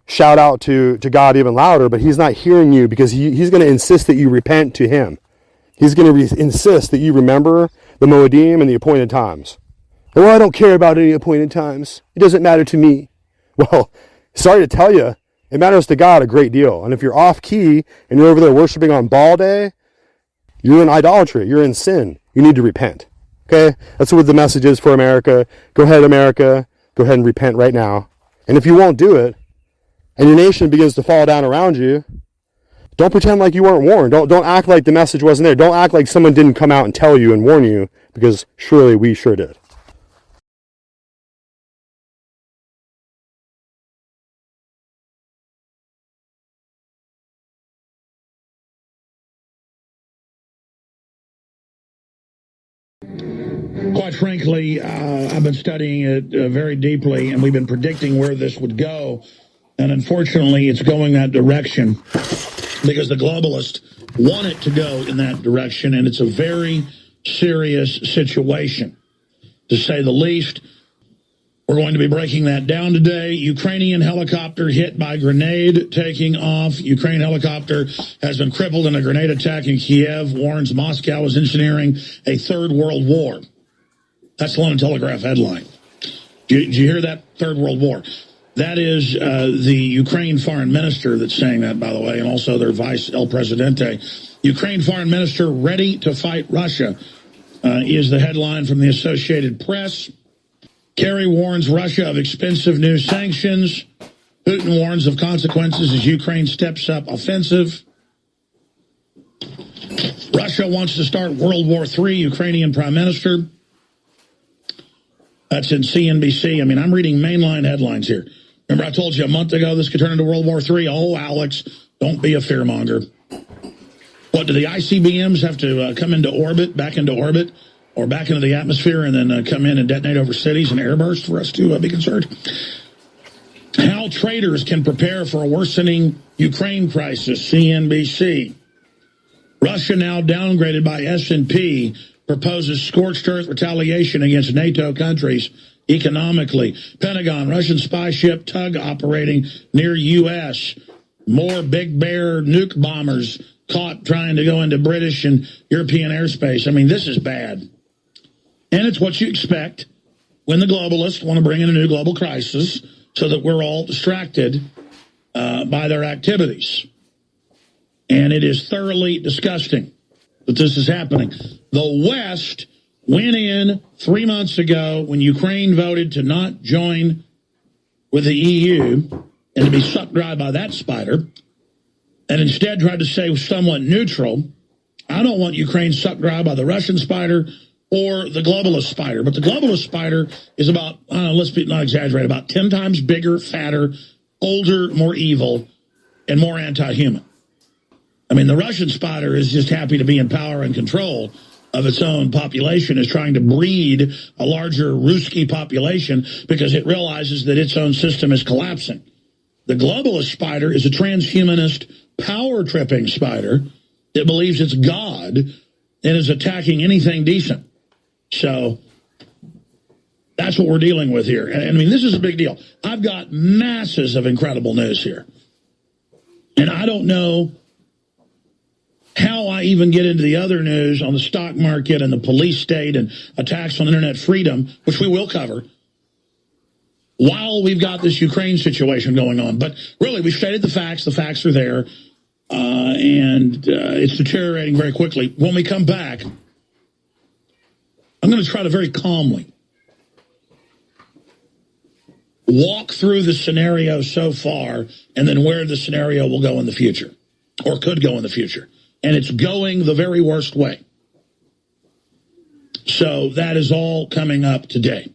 shout out to God even louder, but he's not hearing you because he's going to insist that you repent to him. He's going to insist that you remember the Moedim and the appointed times. Well, I don't care about any appointed times. It doesn't matter to me. Well, sorry to tell you, it matters to God a great deal. And if you're off key and you're over there worshiping on Baal Day, you're in idolatry. You're in sin. You need to repent. Okay? That's what the message is for America. Go ahead, America. Go ahead and repent right now. And if you won't do it, and your nation begins to fall down around you, don't pretend like you weren't warned. Don't act like the message wasn't there. Don't act like someone didn't come out and tell you and warn you, because surely we sure did.
Quite frankly, I've been studying it very deeply, and we've been predicting where this would go. And unfortunately, it's going that direction because the globalists want it to go in that direction, and it's a very serious situation, to say the least. We're going to be breaking that down today. Ukrainian helicopter hit by grenade taking off. Ukraine helicopter has been crippled in a grenade attack in Kiev, warns Moscow is engineering a third world war. That's the London Telegraph headline. Did you hear that? Third World War. That is the Ukraine foreign minister that's saying that, by the way, and also their vice, El Presidente. Ukraine foreign minister ready to fight Russia is the headline from the Associated Press. Kerry warns Russia of expensive new sanctions. Putin warns of consequences as Ukraine steps up offensive. Russia wants to start World War III, Ukrainian prime minister. That's in CNBC. I mean, I'm reading mainline headlines here. Remember I told you a month ago this could turn into World War III? Oh, Alex, don't be a fearmonger. What, do the ICBMs have to come into orbit, back into orbit, or back into the atmosphere and then come in and detonate over cities and airburst for us to be concerned? How traders can prepare for a worsening Ukraine crisis, CNBC. Russia, now downgraded by S&P, proposes scorched earth retaliation against NATO countries economically. Pentagon, Russian spy ship tug operating near U.S. More Big Bear nuke bombers caught trying to go into British and European airspace. I mean, this is bad. And it's what you expect when the globalists want to bring in a new global crisis so that we're all distracted by their activities. And it is thoroughly disgusting that this is happening. The West went in 3 months ago when Ukraine voted to not join with the EU and to be sucked dry by that spider, and instead tried to stay somewhat neutral. I don't want Ukraine sucked dry by the Russian spider or the globalist spider. But the globalist spider is about, let's not exaggerate, about 10 times bigger, fatter, older, more evil, and more anti-human. I mean, the Russian spider is just happy to be in power and control of its own population, is trying to breed a larger Ruski population because it realizes that its own system is collapsing. The globalist spider is a transhumanist, power-tripping spider that believes it's God and is attacking anything decent. So that's what we're dealing with here. And I mean, this is a big deal. I've got masses of incredible news here. And I don't know how I even get into the other news on the stock market and the police state and attacks on internet freedom, which we will cover, while we've got this Ukraine situation going on. But really, we've stated the facts. The facts are there. And it's deteriorating very quickly. When we come back, I'm going to try to very calmly walk through the scenario so far and then where the scenario will go in the future, or could go in the future. And it's going the very worst way. So that is all coming up today.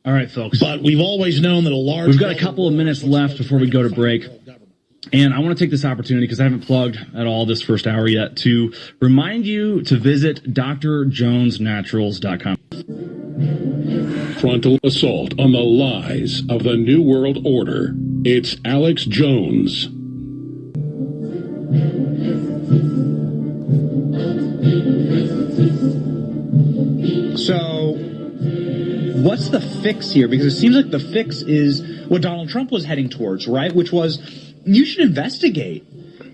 All right, folks.
But we've always known that
We've got a couple of minutes left before we go to break. And I want to take this opportunity, because I haven't plugged at all this first hour yet, to remind you to visit drjonesnaturals.com.
Frontal assault on the lies of the New World Order. It's Alex Jones.
So, what's the fix here? Because it seems like the fix is what Donald Trump was heading towards, right? Which was, you should investigate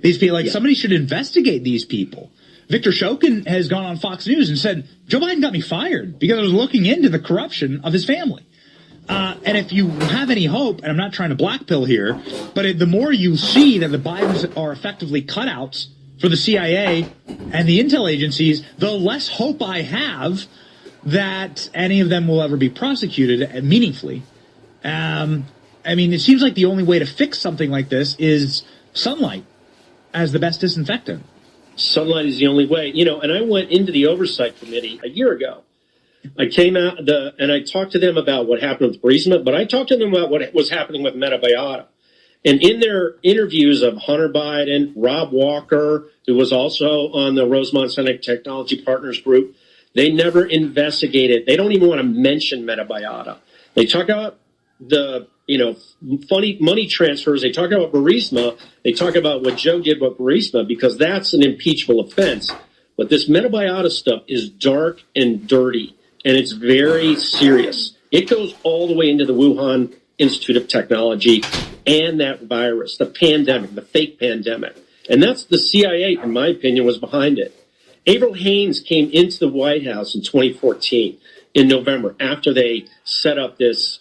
these people. Like, somebody should investigate these people. Victor Shokin has gone on Fox News and said, Joe Biden got me fired because I was looking into the corruption of his family. And if you have any hope, and I'm not trying to blackpill here, but the more you see that the Bidens are effectively cutouts for the CIA and the intel agencies, the less hope I have that any of them will ever be prosecuted meaningfully. I mean, it seems like the only way to fix something like this is sunlight as the best disinfectant.
Sunlight is the only way. You know, and I went into the Oversight Committee a year ago. I came out and I talked to them about what happened with Burisma, but I talked to them about what was happening with Metabiota. And in their interviews of Hunter Biden, Rob Walker, who was also on the Rosemont Senate Technology Partners Group, they never investigated. They don't even want to mention Metabiota. They talk about the, funny money transfers. They talk about Burisma. They talk about what Joe did with Burisma, because that's an impeachable offense. But this Metabiota stuff is dark and dirty, and it's very serious. It goes all the way into the Wuhan Institute of Technology and that virus, the pandemic, the fake pandemic. And that's the CIA, in my opinion, was behind it. Avril Haines came into the White House in 2014 in November after they set up this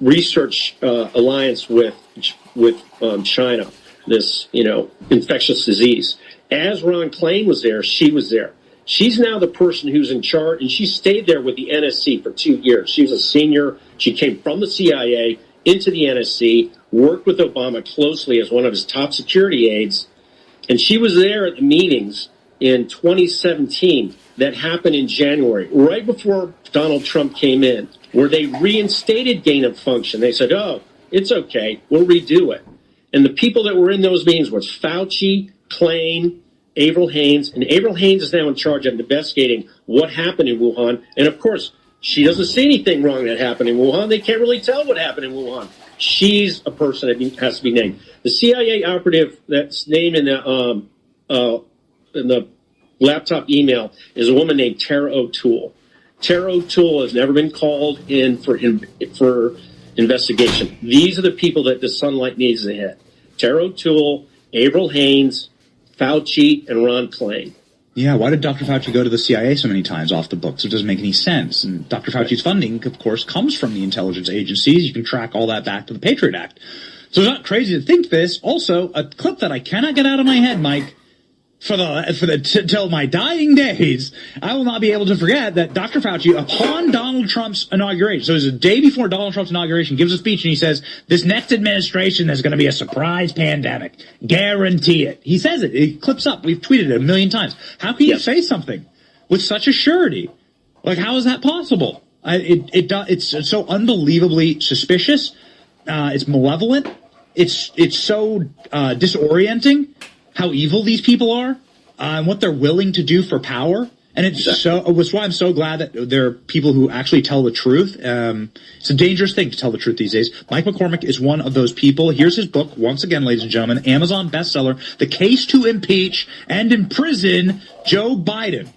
research alliance with China, this, infectious disease. As Ron Klain was there, she was there. She's now the person who's in charge, and she stayed there with the NSC for 2 years. She was a senior. She came from the CIA into the NSC, worked with Obama closely as one of his top security aides, and she was there at the meetings in 2017 that happened in January, right before Donald Trump came in, where they reinstated gain of function. They said, It's okay. We'll redo it. And the people that were in those meetings was Fauci, Klain, Avril Haines, and Avril Haines is now in charge of investigating what happened in Wuhan. And of course, she doesn't see anything wrong that happened in Wuhan. They can't really tell what happened in Wuhan. She's a person that has to be named. The CIA operative that's named in the laptop email is a woman named Tara O'Toole. Tara O'Toole has never been called in for investigation. These are the people that the sunlight needs to hit. Tara O'Toole, Avril Haines, Fauci, and Ron Klain.
Yeah, why did Dr. Fauci go to the CIA so many times off the books? It doesn't make any sense. And Dr. Fauci's funding, of course, comes from the intelligence agencies. You can track all that back to the Patriot Act. So it's not crazy to think this. Also, a clip that I cannot get out of my head, Mike, till my dying days, I will not be able to forget that Dr. Fauci, upon Donald Trump's inauguration, so it was a day before Donald Trump's inauguration, gives a speech and he says, this next administration is going to be a surprise pandemic. Guarantee it. He says it. It clips up. We've tweeted it a million times. How can you say something with such a surety? Like, how is that possible? It's so unbelievably suspicious. It's malevolent. It's so disorienting how evil these people are, and what they're willing to do for power. And it's why I'm so glad that there are people who actually tell the truth. It's a dangerous thing to tell the truth these days. Mike McCormick is one of those people. Here's his book, once again, ladies and gentlemen, Amazon bestseller, The Case to Impeach and Imprison Joe Biden,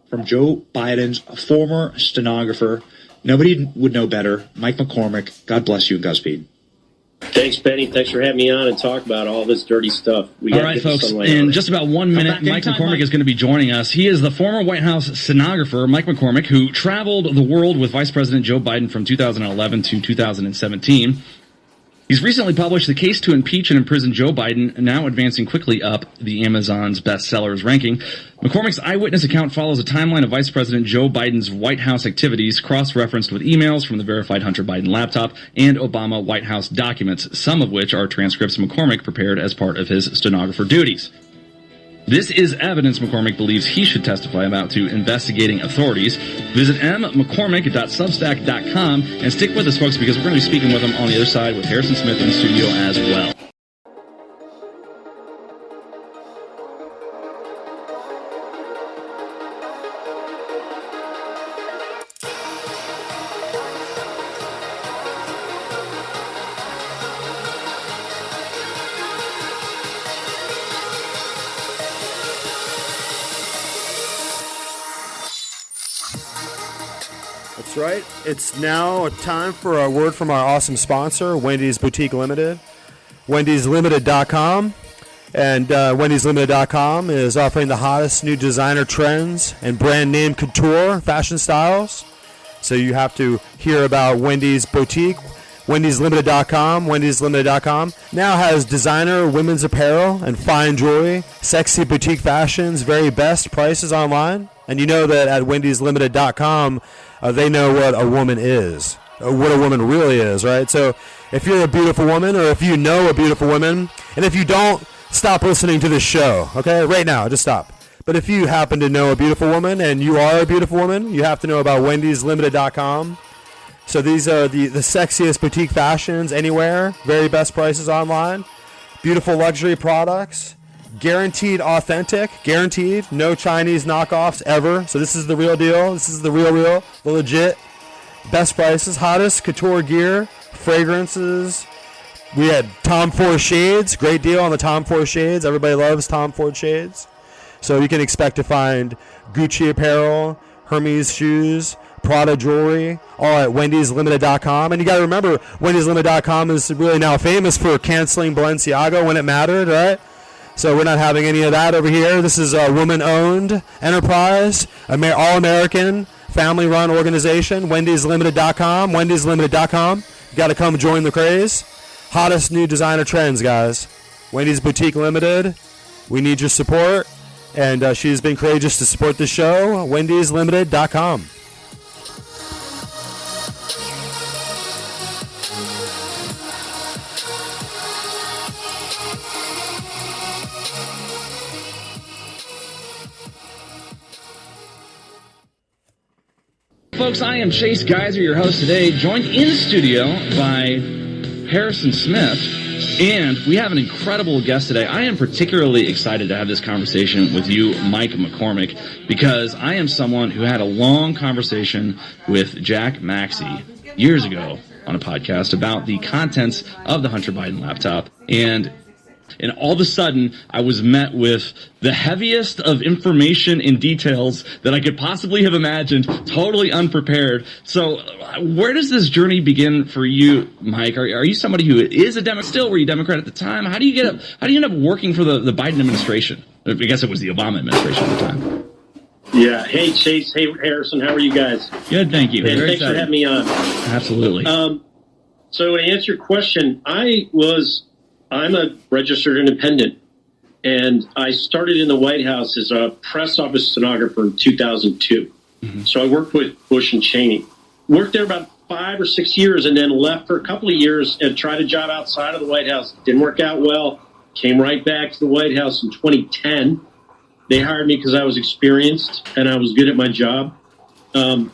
from Joe Biden's former stenographer. Nobody would know better. Mike McCormick, God bless you and Godspeed.
Thanks, Benny. Thanks for having me on and talk about all this dirty stuff.
All right, folks, in just about 1 minute, Mike McCormick is going to be joining us. He is the former White House stenographer, Mike McCormick, who traveled the world with Vice President Joe Biden from 2011 to 2017. He's recently published The Case to Impeach and Imprison Joe Biden, now advancing quickly up the Amazon's bestsellers ranking. McCormick's eyewitness account follows a timeline of Vice President Joe Biden's White House activities, cross-referenced with emails from the verified Hunter Biden laptop and Obama White House documents, some of which are transcripts McCormick prepared as part of his stenographer duties. This is evidence McCormick believes he should testify about to investigating authorities. Visit mmccormick.substack.com and stick with us, folks, because we're going to be speaking with him on the other side with Harrison Smith in the studio as well.
That's right. It's now time for a word from our awesome sponsor, Wendy's Boutique Limited. Wendy'sLimited.com. And Wendy'sLimited.com is offering the hottest new designer trends and brand name couture fashion styles. So you have to hear about Wendy's Boutique. Wendy'sLimited.com. Wendy'sLimited.com now has designer women's apparel and fine jewelry, sexy boutique fashions, very best prices online. And you know that at Wendy'sLimited.com, they know what a woman is, what a woman really is, right? So if you're a beautiful woman, or if you know a beautiful woman, and if you don't, stop listening to this show, okay? Right now, just stop. But if you happen to know a beautiful woman, and you are a beautiful woman, you have to know about Wendy'sLimited.com. So these are the sexiest boutique fashions anywhere, very best prices online, beautiful luxury products, guaranteed authentic, guaranteed, no Chinese knockoffs ever. So this is the real deal. This is the real, the legit, best prices, hottest couture gear, fragrances. We had Tom Ford shades, great deal on the Tom Ford shades. Everybody loves Tom Ford shades. So you can expect to find Gucci apparel, Hermes shoes, Prada jewelry, all at Wendy'sLimited.com. And you got to remember, Wendy'sLimited.com is really now famous for canceling Balenciaga when it mattered, right? So we're not having any of that over here. This is a woman-owned enterprise, all-American, family-run organization. Wendy'sLimited.com. Wendy'sLimited.com. You got to come join the craze. Hottest new designer trends, guys. Wendy's Boutique Limited. We need your support. And she's been courageous to support the show. Wendy'sLimited.com.
Folks, I am Chase Geiser, your host today, joined in studio by Harrison Smith, and we have an incredible guest today. I am particularly excited to have this conversation with you, Mike McCormick, because I am someone who had a long conversation with Jack Maxey years ago on a podcast about the contents of the Hunter Biden laptop, and all of a sudden, I was met with the heaviest of information and details that I could possibly have imagined, totally unprepared. So where does this journey begin for you, Mike? Are you somebody who is a Democrat still? Were you a Democrat at the time? How do you end up working for the Biden administration? I guess it was the Obama administration at the time.
Yeah. Hey, Chase. Hey, Harrison. How are you guys?
Good, thank you.
And thanks for having me on.
Absolutely.
So to answer your question, I'm a registered independent, and I started in the White House as a press office stenographer in 2002. Mm-hmm. So I worked with Bush and Cheney. Worked there about 5 or 6 years and then left for a couple of years and tried a job outside of the White House. Didn't work out well. Came right back to the White House in 2010. They hired me because I was experienced and I was good at my job. I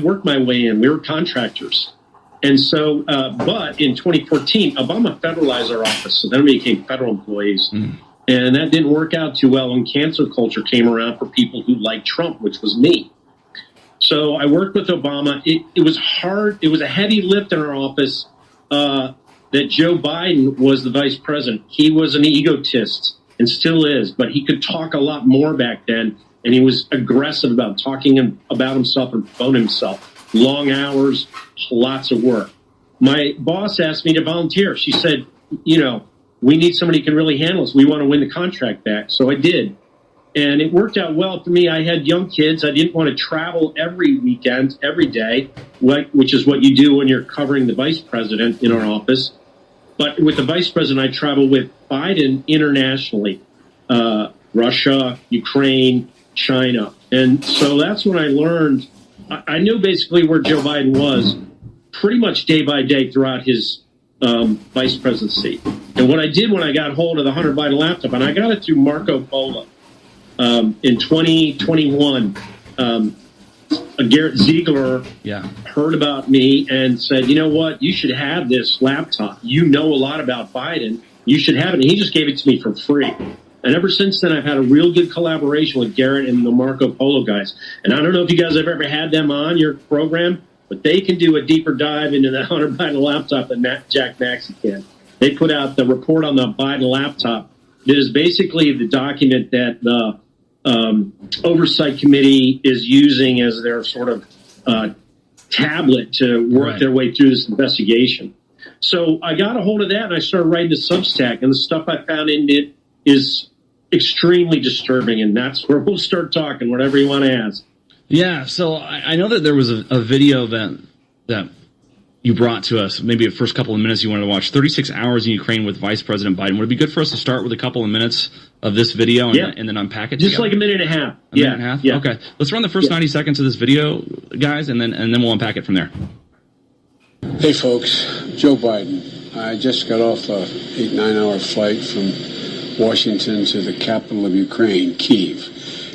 worked my way in. We were contractors. And so, but in 2014, Obama federalized our office. So then we became federal employees. Mm. And that didn't work out too well when cancel culture came around for people who liked Trump, which was me. So I worked with Obama. It was hard. It was a heavy lift in our office that Joe Biden was the vice president. He was an egotist and still is, but he could talk a lot more back then. And he was aggressive about talking about himself and promoting himself. Long hours, lots of work. My boss asked me to volunteer. She said, we need somebody who can really handle this. We want to win the contract back. So I did. And it worked out well for me. I had young kids. I didn't want to travel every weekend, every day, which is what you do when you're covering the vice president in our office. But with the vice president, I traveled with Biden internationally, Russia, Ukraine, China. And so that's when I learned. I knew basically where Joe Biden was pretty much day by day throughout his vice presidency. And what I did when I got hold of the Hunter Biden laptop, and I got it through Marco Polo in 2021, Garrett Ziegler heard about me and said, you know what, you should have this laptop. You know a lot about Biden. You should have it. And he just gave it to me for free. And ever since then, I've had a real good collaboration with Garrett and the Marco Polo guys. And I don't know if you guys have ever had them on your program, but they can do a deeper dive into the Hunter Biden laptop than Jack Maxey can. They put out the report on the Biden laptop. It is basically the document that the Oversight Committee is using as their sort of tablet to work their way through this investigation. So I got a hold of that, and I started writing the Substack, and the stuff I found in it is extremely disturbing, and that's where we'll start talking, whatever you want to ask.
Yeah, so I know that there was a video that you brought to us, maybe the first couple of minutes you wanted to watch, 36 hours in Ukraine with Vice President Biden. Would it be good for us to start with a couple of minutes of this video and then unpack it
Just
together?
like a minute and a half.
A minute and a half? Yeah. Okay. Let's run the first 90 seconds of this video, guys, and then we'll unpack it from there.
Hey, folks. Joe Biden. I just got off a 8-9 hour flight from Washington to the capital of Ukraine, Kyiv.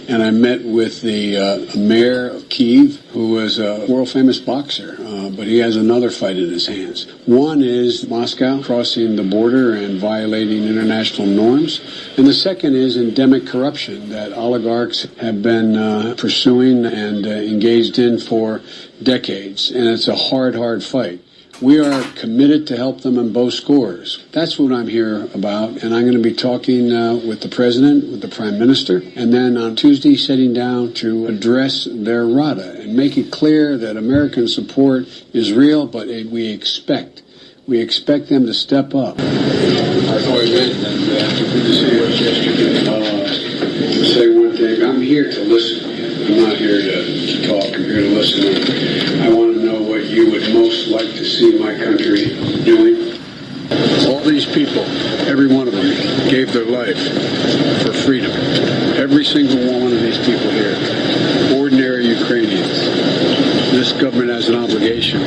And I met with the mayor of Kyiv, who is a world-famous boxer, but he has another fight in his hands. One is Moscow crossing the border and violating international norms. And the second is endemic corruption that oligarchs have been pursuing and engaged in for decades. And it's a hard, hard fight. We are committed to help them in both scores. That's what I'm here about, and I'm going to be talking with the president, with the prime minister, and then on Tuesday sitting down to address their RADA and make it clear that American support is real, but we expect them to step up. I've always been after the series yesterday. To say one thing, I'm here to listen. I'm not here to talk. I'm here to listen. I want to know what you would most like to see my country doing. All these people, every one of them, gave their life for freedom. Every single one of these people here, ordinary Ukrainians. This government has an obligation.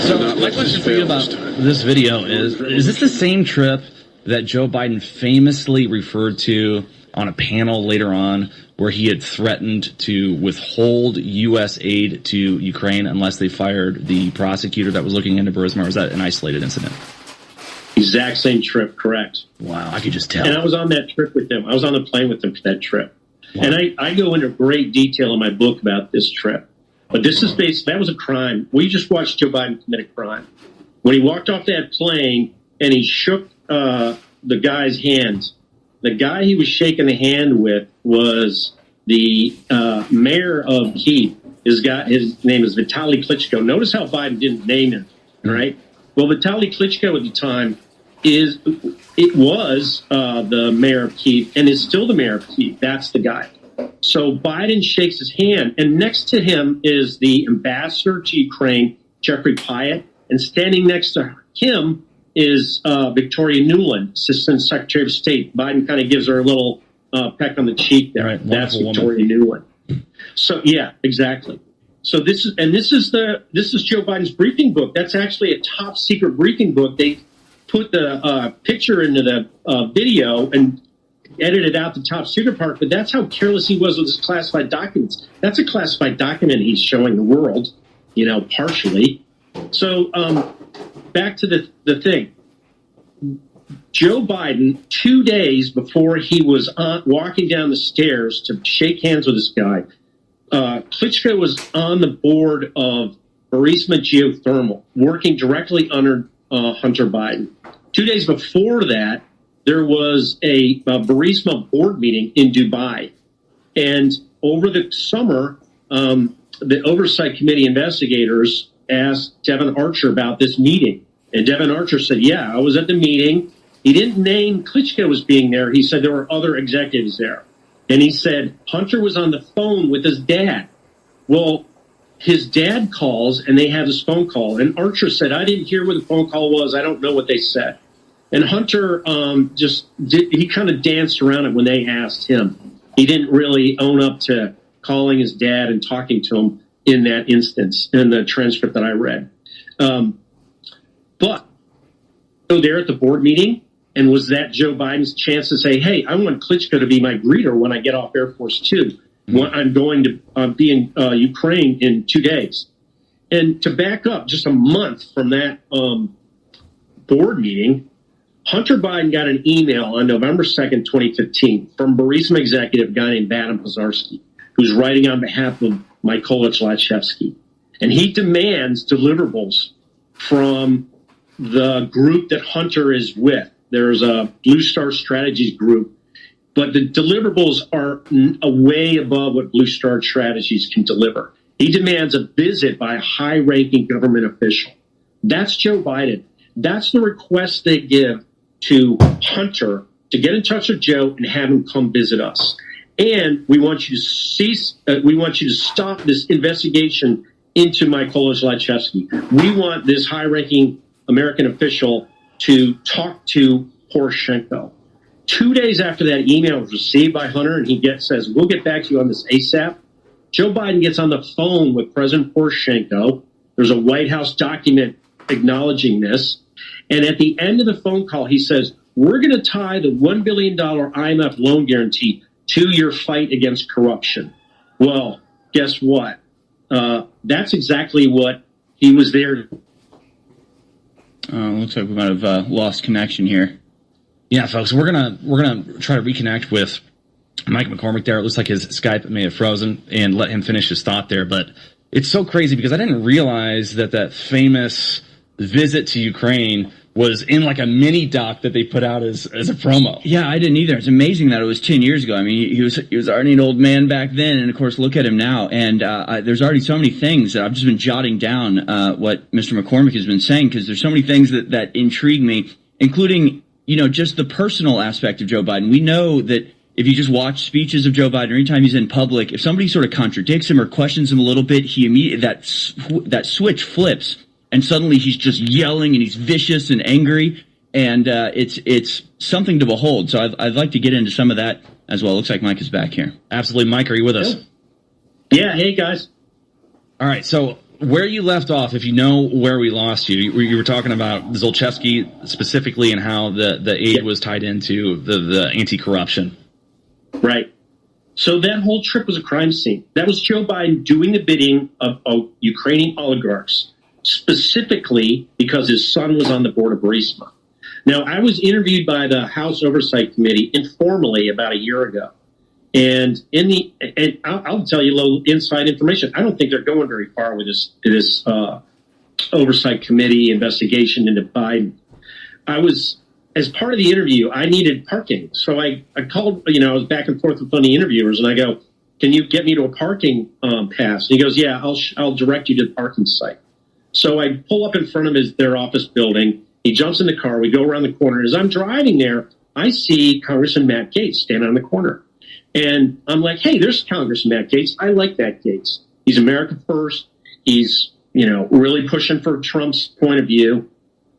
So my question for you about this video is this the same trip that Joe Biden famously referred to on a panel later on where he had threatened to withhold U.S. aid to Ukraine unless they fired the prosecutor that was looking into Burisma, or was that an isolated incident?
Exact same trip, correct.
Wow, I could just tell.
And I was on that trip with them. I was on the plane with them for that trip. Wow. And I go into great detail in my book about this trip. But this is that was a crime. We just watched Joe Biden commit a crime. When he walked off that plane and he shook the guy's hands, the guy he was shaking the hand with was the mayor of Kyiv. His name is Vitaly Klitschko. Notice how Biden didn't name him, right? Well, Vitaly Klitschko at the time was the mayor of Kyiv and is still the mayor of Kyiv. That's the guy. So Biden shakes his hand, and next to him is the ambassador to Ukraine, Jeffrey Pyatt, and standing next to him is Victoria Nuland, Assistant Secretary of State. Biden kind of gives her a little peck on the cheek there. Right, that's Victoria Nuland. So yeah, exactly. So this is Joe Biden's briefing book. That's actually a top secret briefing book. They put the picture into the video and edited out the top secret part, but that's how careless he was with his classified documents. That's a classified document he's showing the world, partially. So back to the thing. Joe Biden, 2 days before he was walking down the stairs to shake hands with this guy, Klitschko was on the board of Burisma Geothermal, working directly under Hunter Biden. 2 days before that, there was a Burisma board meeting in Dubai. And over the summer, the Oversight Committee investigators asked Devin Archer about this meeting. And Devin Archer said, yeah, I was at the meeting. He didn't name Klitschko as being there. He said there were other executives there. And he said Hunter was on the phone with his dad. Well, his dad calls, and they have this phone call. And Archer said, I didn't hear where the phone call was. I don't know what they said. And Hunter he kind of danced around it when they asked him. He didn't really own up to calling his dad and talking to him in that instance, in the transcript that I read. But so there at the board meeting, and was that Joe Biden's chance to say, hey, I want Klitschko to be my greeter when I get off Air Force Two. I'm going to be in Ukraine in 2 days. And to back up just a month from that board meeting, Hunter Biden got an email on November 2nd, 2015, from Burisma executive, a guy named Vadim Pozharsky, who's writing on behalf of Mykola Zlochevsky. And he demands deliverables from the group that Hunter is with. There's a Blue Star Strategies group, but the deliverables are way above what Blue Star Strategies can deliver. He demands a visit by a high-ranking government official. That's Joe Biden. That's the request they give to Hunter to get in touch with Joe and have him come visit us. And we want you to cease. We want you to stop this investigation into Mykola Zlochevsky. We want this high-ranking American official to talk to Poroshenko. 2 days after that email was received by Hunter, and he says, we'll get back to you on this ASAP, Joe Biden gets on the phone with President Poroshenko. There's a White House document acknowledging this. And at the end of the phone call, he says, we're going to tie the $1 billion IMF loan guarantee to your fight against corruption. Well, guess what? That's exactly what he was there.
Looks like we might have lost connection here.
Yeah, folks, we're gonna try to reconnect with Mike McCormick there. It looks like his Skype may have frozen, and let him finish his thought there. But it's so crazy because I didn't realize that famous visit to Ukraine was in like a mini doc that they put out as a promo.
Yeah, I didn't either. It's amazing that it was 10 years ago. I mean, he was already an old man back then, and of course, look at him now. And there's already so many things that I've just been jotting down what Mr. McCormick has been saying, because there's so many things that intrigue me, including just the personal aspect of Joe Biden. We know that if you just watch speeches of Joe Biden, or anytime he's in public, if somebody sort of contradicts him or questions him a little bit, he immediately that switch flips. And suddenly he's just yelling and he's vicious and angry, and it's something to behold. So I'd like to get into some of that as well. Looks like Mike is back here.
Absolutely, Mike. Are you with us?
Yeah. Hey guys.
All right. So where you left off, if you know where we lost you, you were talking about Zlochevsky specifically and how the aid was tied into the anti-corruption.
Right. So that whole trip was a crime scene. That was Joe Biden doing the bidding of Ukrainian oligarchs, specifically because his son was on the board of Burisma. Now, I was interviewed by the House Oversight Committee informally about a year ago. And I'll tell you a little inside information. I don't think they're going very far with this Oversight Committee investigation into Biden. As part of the interview, I needed parking. So I called, I was back and forth with one of the interviewers, and I go, can you get me to a parking pass? And he goes, yeah, I'll direct you to the parking site. So I pull up in front of their office building. He jumps in the car. We go around the corner. As I'm driving there, I see Congressman Matt Gaetz standing on the corner. And I'm like, hey, there's Congressman Matt Gaetz. I like Matt Gaetz. He's America first. He's, really pushing for Trump's point of view.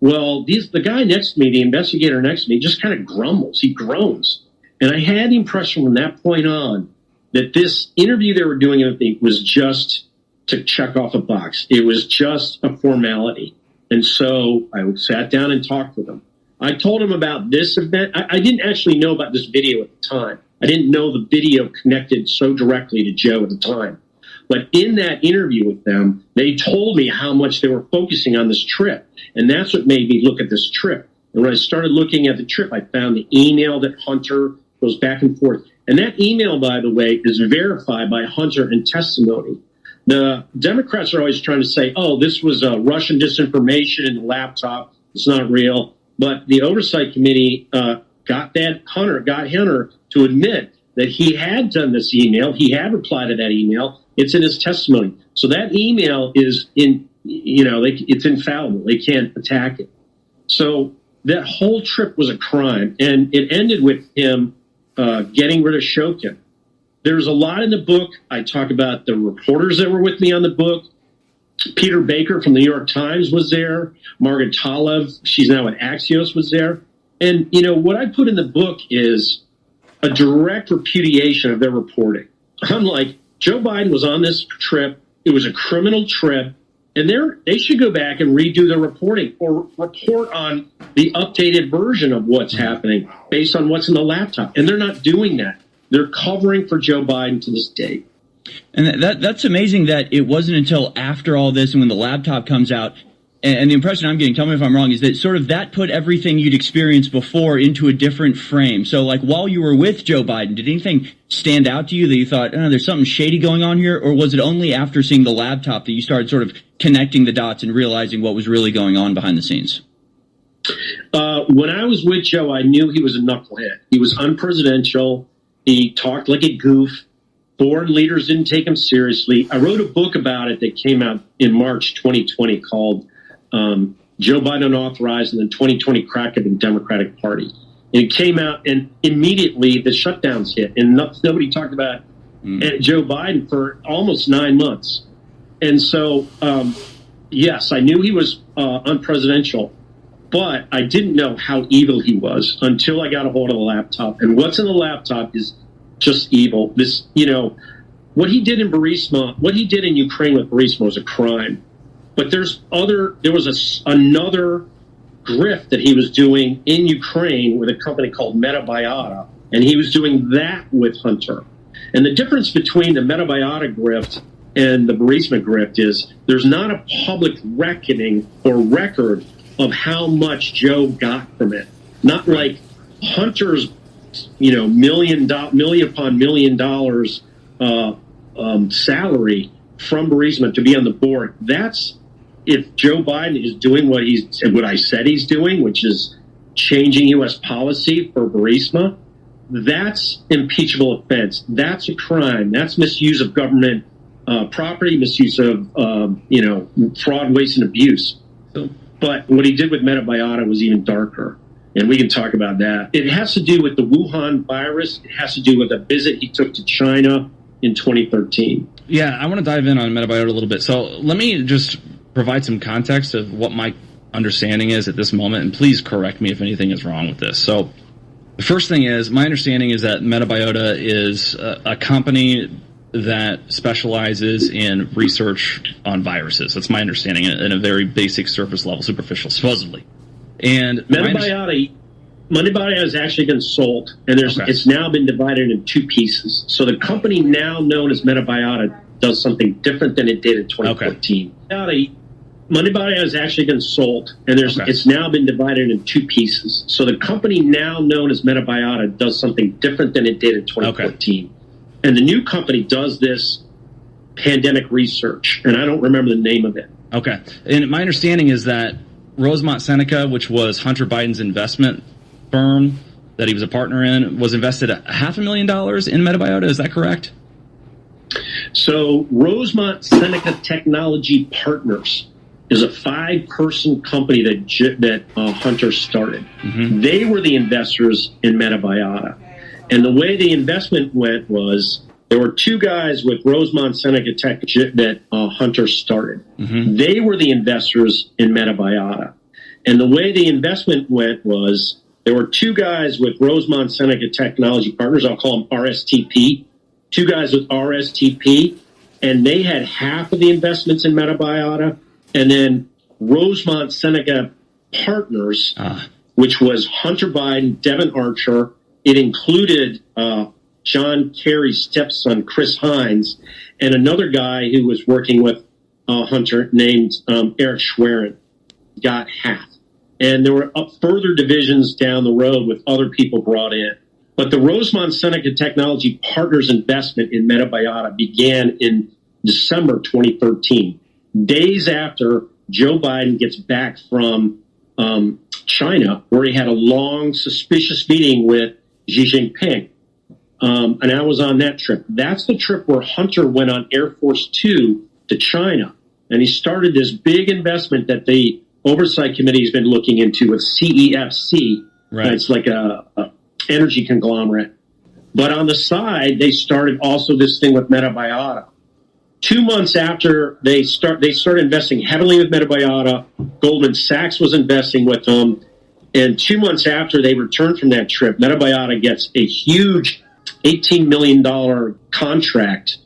Well, the guy next to me, the investigator next to me, just kind of grumbles. He groans. And I had the impression from that point on that this interview they were doing was just to check off a box. It was just a formality. And so I sat down and talked with him. I told him about this event. I didn't actually know about this video at the time. I didn't know the video connected so directly to Joe at the time. But in that interview with them, they told me how much they were focusing on this trip. And that's what made me look at this trip. And when I started looking at the trip, I found the email that Hunter goes back and forth. And that email, by the way, is verified by Hunter in testimony. The Democrats are always trying to say, oh, this was Russian disinformation in the laptop. It's not real. But the Oversight Committee got Hunter to admit that he had done this email. He had replied to that email. It's in his testimony. So that email is it's infallible. They can't attack it. So that whole trip was a crime. And it ended with him getting rid of Shokin. There's a lot in the book. I talk about the reporters that were with me on the book. Peter Baker from the New York Times was there. Margaret Talev, she's now at Axios, was there. And, what I put in the book is a direct repudiation of their reporting. I'm like, Joe Biden was on this trip. It was a criminal trip. And they should go back and redo their reporting or report on the updated version of what's happening based on what's in the laptop. And they're not doing that. They're covering for Joe Biden to this day.
And that's amazing that it wasn't until after all this and when the laptop comes out, and the impression I'm getting, tell me if I'm wrong, is that sort of that put everything you'd experienced before into a different frame. So like while you were with Joe Biden, did anything stand out to you that you thought, oh, there's something shady going on here? Or was it only after seeing the laptop that you started sort of connecting the dots and realizing what was really going on behind the scenes?
When I was with Joe, I knew he was a knucklehead. He was unpresidential. He talked like a goof. Foreign leaders didn't take him seriously. I wrote a book about it that came out in March 2020 called Joe Biden Unauthorized and the 2020 Crack of the Democratic Party. And it came out, and immediately the shutdowns hit, and nobody talked about Joe Biden for almost 9 months. And so, yes, I knew he was unpresidential, but I didn't know how evil he was until I got a hold of the laptop. And what's in the laptop is just evil. This, what he did in Burisma, what he did in Ukraine with Burisma was a crime. But there was another grift that he was doing in Ukraine with a company called Metabiota, and he was doing that with Hunter. And the difference between the Metabiota grift and the Burisma grift is there's not a public reckoning or record of how much Joe got from it. Not like Hunter's, million upon $1 million salary from Burisma to be on the board. That's if Joe Biden is doing what I said he's doing, which is changing U.S. policy for Burisma. That's impeachable offense. That's a crime. That's misuse of government property, misuse of fraud, waste, and abuse. But what he did with Metabiota was even darker. And we can talk about that. It has to do with the Wuhan virus. It has to do with a visit he took to China in 2013.
Yeah, I want to dive in on Metabiota a little bit. So let me just provide some context of what my understanding is at this moment, and please correct me if anything is wrong with this. So the first thing is, my understanding is that Metabiota is a company that specializes in research on viruses. That's my understanding in a very basic surface level, superficial, supposedly. And
Metabiota, Money Body has actually been sold, and it's now been divided in two pieces. So the company now known as Metabiota does something different than it did in 2014. Money Body has actually been sold, and it's now been divided in two pieces. So the company now known as Metabiota does something different than it did in 2014. And the new company does this pandemic research, and I don't remember the name of it.
Okay. And my understanding is that Rosemont Seneca, which was Hunter Biden's investment firm that he was a partner in, was invested $500,000 in Metabiota. Is that correct?
So Rosemont Seneca Technology Partners is a 5-person company that Hunter started. Mm-hmm. They were the investors in Metabiota. And the way the investment went was there were two guys with Rosemont Seneca Tech that Hunter started. Mm-hmm. They were the investors in Metabiota. And the way the investment went was there were two guys with Rosemont Seneca Technology Partners, I'll call them RSTP, two guys with RSTP, and they had half of the investments in Metabiota. And then Rosemont Seneca Partners, which was Hunter Biden, Devin Archer. It included John Kerry's stepson, Chris Hines, and another guy who was working with Hunter named Eric Schwerin, got half. And there were further divisions down the road with other people brought in. But the Rosemont Seneca Technology Partners investment in Metabiota began in December 2013, days after Joe Biden gets back from China, where he had a long, suspicious meeting with Xi Jinping. And I was on that trip. That's the trip where Hunter went on Air Force Two to China. And he started this big investment that the Oversight Committee has been looking into with CEFC. Right. It's like a energy conglomerate. But on the side, they started also this thing with Metabiota. 2 months after they started investing heavily with Metabiota, Goldman Sachs was investing with them. And 2 months after they returned from that trip, Metabiota gets a huge $18 million contract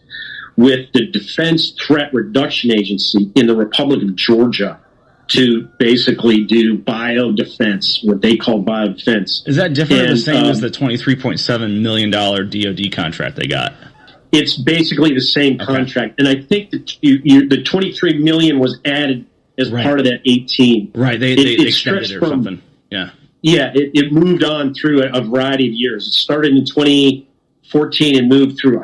with the Defense Threat Reduction Agency in the Republic of Georgia to basically do biodefense, what they call biodefense.
Is that different or the same as the $23.7 million DoD contract they got?
It's basically the same contract. And I think that the $23 million was added as part of that 18.
Right, they extended it or something. Yeah.
Yeah, it moved on through a variety of years. It started in 2014 and moved through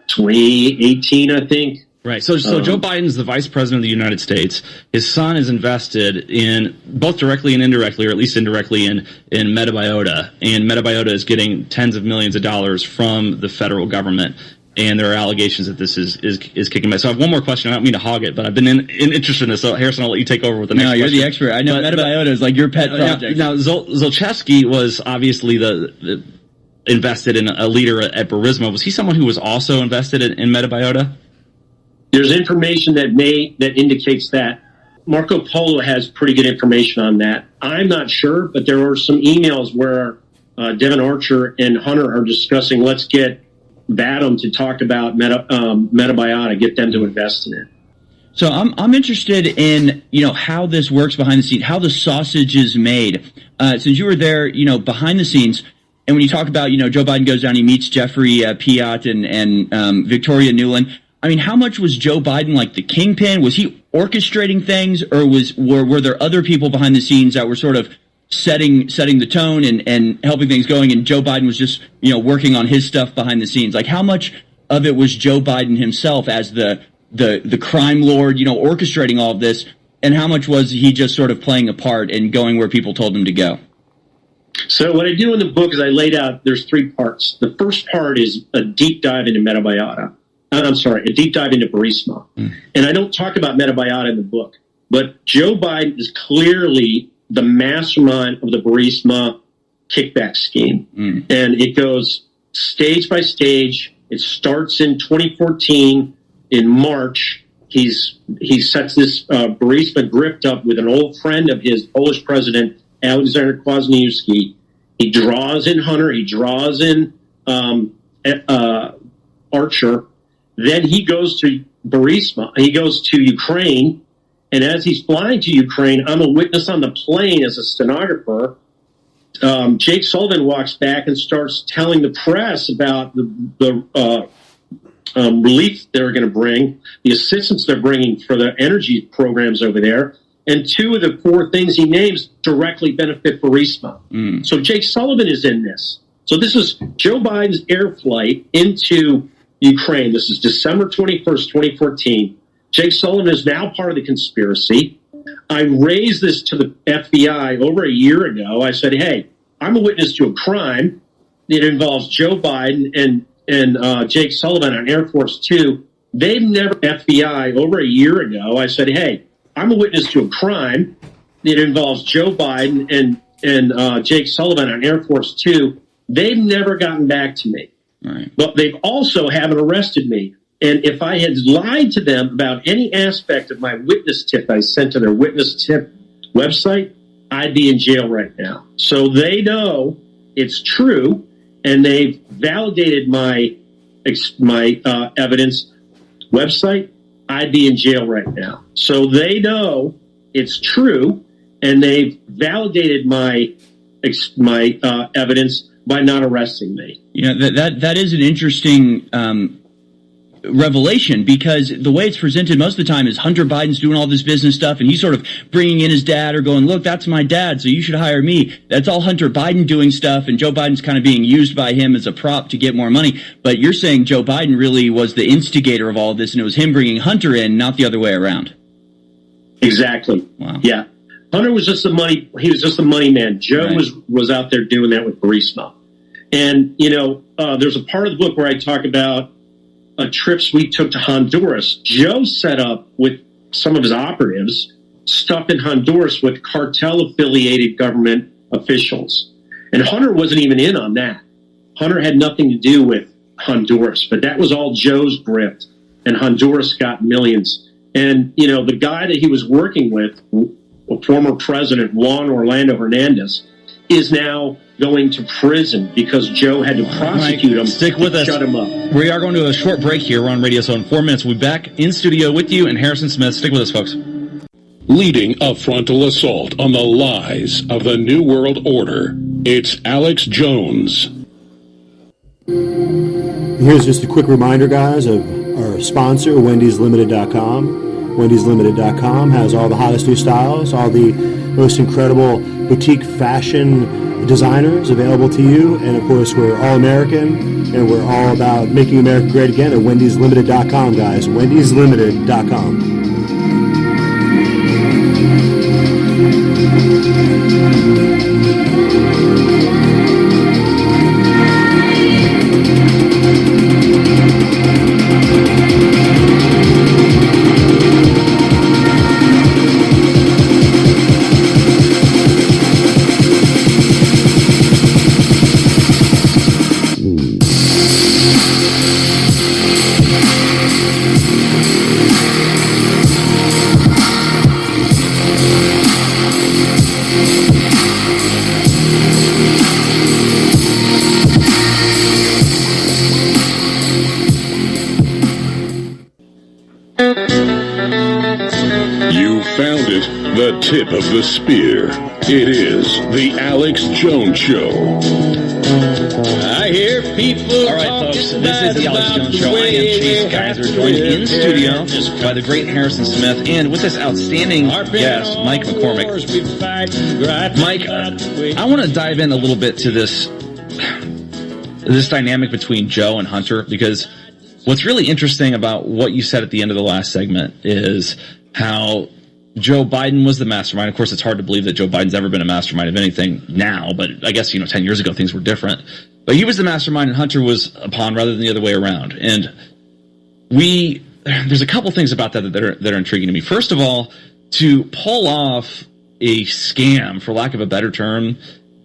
2018, I think.
Right. So Joe Biden's the vice president of the United States. His son is invested in both directly and indirectly, or at least indirectly, in Metabiota. And Metabiota is getting tens of millions of dollars from the federal government. And there are allegations that this is kicking back. So I have one more question. I don't mean to hog it, but I've been interested in this. So Harrison, I'll let you take over with the next question.
No, you're the expert. I know Metabiota is like your pet project.
Now Zlochevsky was obviously the invested in a leader at Burisma. Was he someone who was also invested in Metabiota?
There's information that indicates that. Marco Polo has pretty good information on that. I'm not sure, but there were some emails where Devin Archer and Hunter are discussing, let's get Badham to talk about Metabiota, get them to invest in it.
So I'm interested in, how this works behind the scenes, how the sausage is made. Since you were there, behind the scenes, and when you talk about, Joe Biden goes down, he meets Jeffrey Piat and Victoria Nuland. I mean, how much was Joe Biden like the kingpin? Was he orchestrating things, or were there other people behind the scenes that were sort of setting the tone and helping things going, and Joe Biden was just, working on his stuff behind the scenes? Like, how much of it was Joe Biden himself as the crime lord, orchestrating all of this, and how much was he just sort of playing a part and going where people told him to go?
So what I do in the book is I laid out, there's 3 parts. The first part is a deep dive into Metabiota. A deep dive into Burisma. And I don't talk about Metabiota in the book, but Joe Biden is clearly the mastermind of the Burisma kickback scheme. And it goes stage by stage. It starts in 2014. In March, he sets this Burisma grift up with an old friend of his, Polish president, Alexander Kwasniewski. He draws in Hunter. He draws in Archer. Then he goes to Burisma. He goes to Ukraine. And as he's flying to Ukraine, I'm a witness on the plane as a stenographer, Jake Sullivan walks back and starts telling the press about the relief they're going to bring, the assistance they're bringing for the energy programs over there. And 2 of the 4 things he names directly benefit Burisma. So Jake Sullivan is in this. So this is Joe Biden's air flight into Ukraine. This is December 21st, 2014. Jake Sullivan is now part of the conspiracy. I raised this to the FBI over a year ago. I said, hey, I'm a witness to a crime. It involves Joe Biden and Jake Sullivan on Air Force 2. They've never, FBI over a year ago, I said, hey, I'm a witness to a crime. It involves Joe Biden and Jake Sullivan on Air Force 2. They've never gotten back to me.
Right.
But they've also haven't arrested me. And if I had lied to them about any aspect of my witness tip I sent to their witness tip website, I'd be in jail right now. So they know it's true, and they've validated my evidence website. I'd be in jail right now. So they know it's true, and they've validated my evidence by not arresting me.
Yeah, that is an interesting revelation, because the way it's presented most of the time is Hunter Biden's doing all this business stuff and he's sort of bringing in his dad or going, look, that's my dad, so you should hire me. That's all Hunter Biden doing stuff, and Joe Biden's kind of being used by him as a prop to get more money. But you're saying Joe Biden really was the instigator of all of this, and it was him bringing Hunter in, not the other way around.
Exactly.
Wow.
Yeah. Hunter was just he was just a money man. Joe
Right.
was out there doing that with Burisma. And, there's a part of the book where I talk about trips we took to Honduras. Joe set up with some of his operatives stuff in Honduras with cartel-affiliated government officials. And Hunter wasn't even in on that. Hunter had nothing to do with Honduras, but that was all Joe's grift. And Honduras got millions. And, the guy that he was working with, former President Juan Orlando Hernandez, is now going to prison because Joe had to prosecute him.
Stick with us.
Shut him up.
We are going to a short break here. We're on Radio Zone. 4 minutes. We'll be back in studio with you and Harrison Smith. Stick with us, folks.
Leading a frontal assault on the lies of the New World Order, it's Alex Jones.
Here's just a quick reminder, guys, of our sponsor, Wendy'sLimited.com. Wendy'sLimited.com has all the hottest new styles, all the most incredible boutique fashion designers available to you. And of course, we're all American, and we're all about making America great again at Wendy'sLimited.com, guys. Wendy'sLimited.com.
You found it, the tip of the spear. It is the Alex Jones Show.
I hear people.
All right, folks, this is the Alex Jones Show. I am Chase Geiser, joined in studio by the great Harrison Smith, and with this outstanding guest, Mike McCormick. Mike, I want to dive in a little bit to this dynamic between Joe and Hunter, because what's really interesting about what you said at the end of the last segment is how Joe Biden was the mastermind. Of course, it's hard to believe that Joe Biden's ever been a mastermind of anything now, but I guess, 10 years ago, things were different. But he was the mastermind and Hunter was a pawn rather than the other way around. And there's a couple things about that are intriguing to me. First of all, to pull off a scam, for lack of a better term,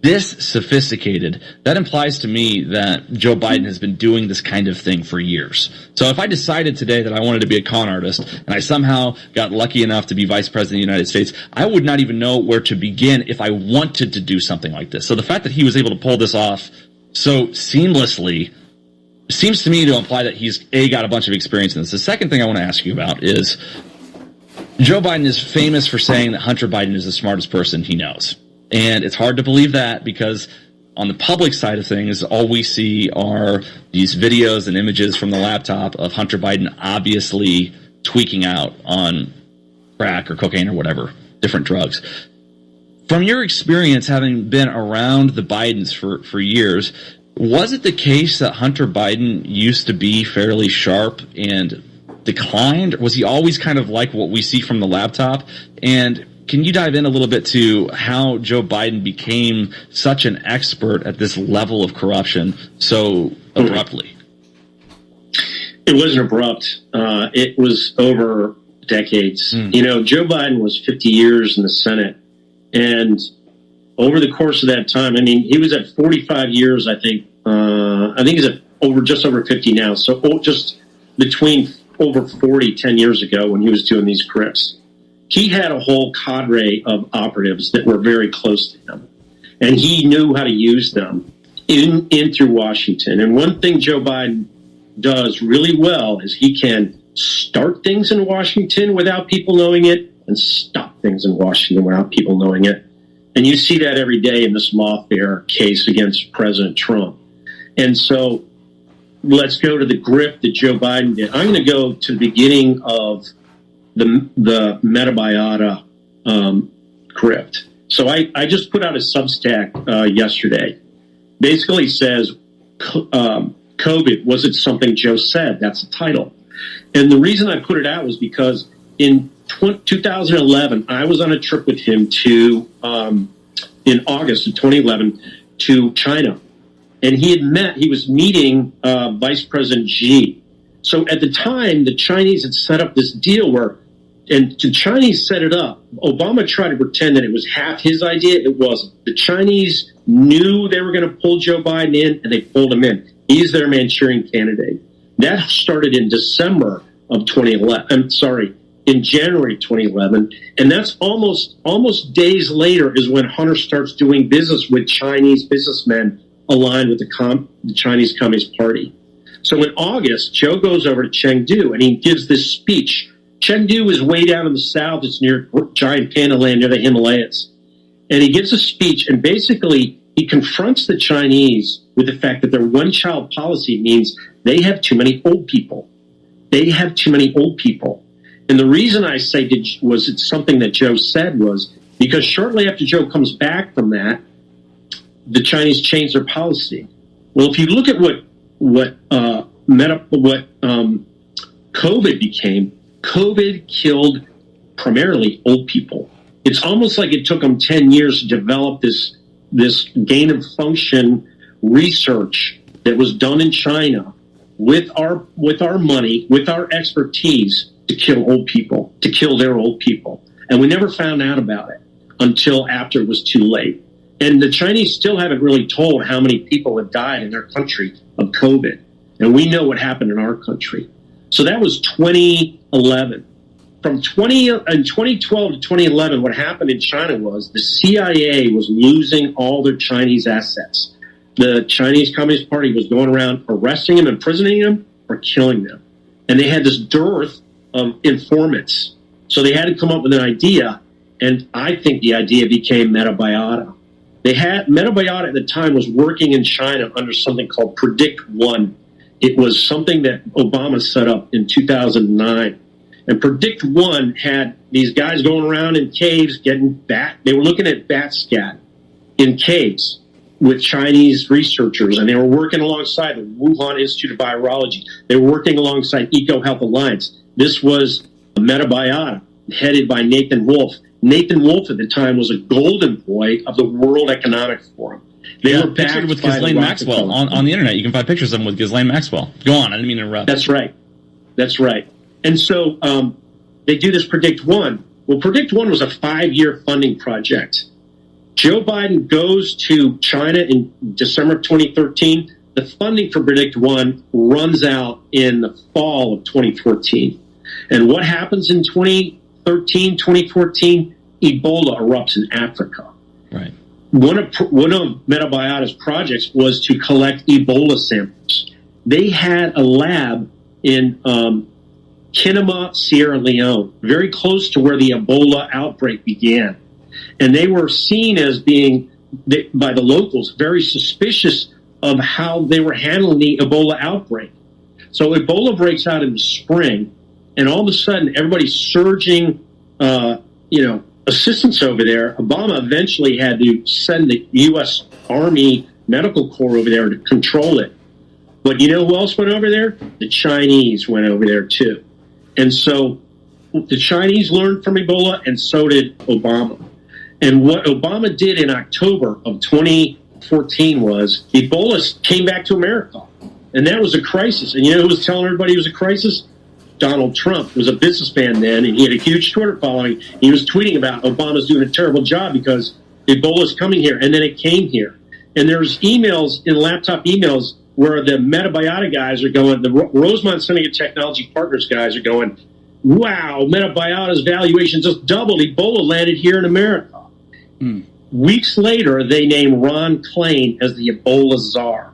this sophisticated, that implies to me that Joe Biden has been doing this kind of thing for years. So if I decided today that I wanted to be a con artist and I somehow got lucky enough to be vice president of the United States, I would not even know where to begin if I wanted to do something like this. So the fact that he was able to pull this off so seamlessly seems to me to imply that he's got a bunch of experience in this. The second thing I want to ask you about is Joe Biden is famous for saying that Hunter Biden is the smartest person he knows. And it's hard to believe that because on the public side of things, all we see are these videos and images from the laptop of Hunter Biden obviously tweaking out on crack or cocaine or whatever, different drugs. From your experience having been around the Bidens for years, was it the case that Hunter Biden used to be fairly sharp and declined? Was he always kind of like what we see from the laptop? And can you dive in a little bit to how Joe Biden became such an expert at this level of corruption so abruptly?
It wasn't abrupt. It was over decades. You know, Joe Biden was 50 years in the Senate. And over the course of that time, I mean, he was at 45 years, I think. I think he's at just over 50 now. So just between over 40, 10 years ago when he was doing these grips. He had a whole cadre of operatives that were very close to him. And he knew how to use them in through Washington. And one thing Joe Biden does really well is he can start things in Washington without people knowing it and stop things in Washington without people knowing it. And you see that every day in this lawfare case against President Trump. And so let's go to the grip that Joe Biden did. I'm going to go to the beginning of the Metabiota grift. So I just put out a Substack yesterday. Basically says, COVID, was it something Joe said? That's the title. And the reason I put it out was because in 2011, I was on a trip with him to, in August of 2011, to China. And he was meeting Vice President Xi. So at the time, the Chinese had set up this deal where, and the Chinese set it up. Obama tried to pretend that it was half his idea. It wasn't. The Chinese knew they were going to pull Joe Biden in, and they pulled him in. He's their Manchurian candidate. That started in December of 2011. I'm sorry, in January 2011. And that's almost days later is when Hunter starts doing business with Chinese businessmen aligned with the Chinese Communist Party. So in August, Joe goes over to Chengdu and he gives this speech. Chengdu is way down in the south. It's near giant panda land near the Himalayas. And he gives a speech and basically he confronts the Chinese with the fact that their one-child policy means they have too many old people. They have too many old people. And the reason I say it's something that Joe said was because shortly after Joe comes back from that, the Chinese changed their policy. Well, if you look at what COVID became, COVID killed primarily old people. It's almost like it took them 10 years to develop this gain of function research that was done in China with our money, with our expertise to kill old people, to kill their old people. And we never found out about it until after it was too late. And the Chinese still haven't really told how many people have died in their country of COVID. And we know what happened in our country. So that was 2011. From 2012 to 2011, what happened in China was the CIA was losing all their Chinese assets. The Chinese Communist Party was going around arresting them, imprisoning them, or killing them. And they had this dearth of informants. So they had to come up with an idea, and I think the idea became Metabiota. Metabiota at the time was working in China under something called Predict One. It was something that Obama set up in 2009. And Predict One had these guys going around in caves getting bat. They were looking at bat scat in caves with Chinese researchers, and they were working alongside the Wuhan Institute of Virology. They were working alongside EcoHealth Alliance. This was Metabiota, headed by Nathan Wolff. Nathan Wolff at the time was a golden boy of the World Economic Forum. They were
pictured with Ghislaine Maxwell on the internet. You can find pictures of them with Ghislaine Maxwell. Go on, I didn't mean to interrupt.
That's right. That's right. And so they do this Predict One. Well, Predict One was a 5-year funding project. Joe Biden goes to China in December of 2013. The funding for Predict One runs out in the fall of 2014. And what happens in 2013, 2014? Ebola erupts in Africa.
Right.
One of Metabiota's projects was to collect Ebola samples. They had a lab in Kinema, Sierra Leone, very close to where the Ebola outbreak began. And they were seen as being, by the locals, very suspicious of how they were handling the Ebola outbreak. So Ebola breaks out in the spring, and all of a sudden everybody's surging, assistance over there. Obama eventually had to send the U.S. Army Medical Corps over there to control it. But you know who else went over there? The Chinese went over there too. And so the Chinese learned from Ebola, and so did Obama. And what Obama did in October of 2014 was Ebola came back to America. And that was a crisis. And you know who was telling everybody it was a crisis? Donald Trump was a businessman then, and he had a huge Twitter following. He was tweeting about Obama's doing a terrible job because Ebola's coming here. And then it came here. And there's emails, in laptop emails, where the Metabiota guys are going, the Rosemont Syndicate Technology Partners guys are going, wow, Metabiota's valuation just doubled. Ebola landed here in America. Weeks later, they named Ron Klain as the Ebola czar.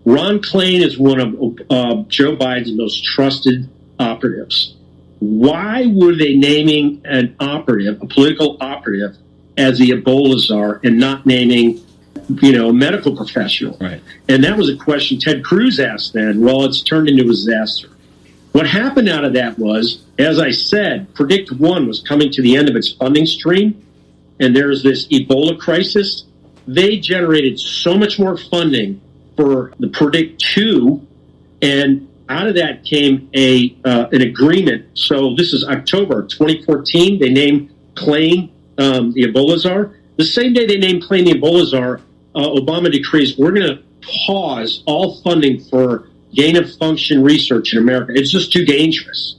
Ron Klain is one of Joe Biden's most trusted operatives. Why were they naming an operative, a political operative, as the Ebola czar and not naming, a medical professional?
Right.
And that was a question Ted Cruz asked then. Well, it's turned into a disaster. What happened out of that was, as I said, Predict 1 was coming to the end of its funding stream, and there's this Ebola crisis. They generated so much more funding for the Predict 2, and out of that came an agreement. So this is October 2014. They named Klain the Ebola czar. The same day they named Klain the Ebola czar, Obama decrees, we're going to pause all funding for gain-of-function research in America. It's just too dangerous.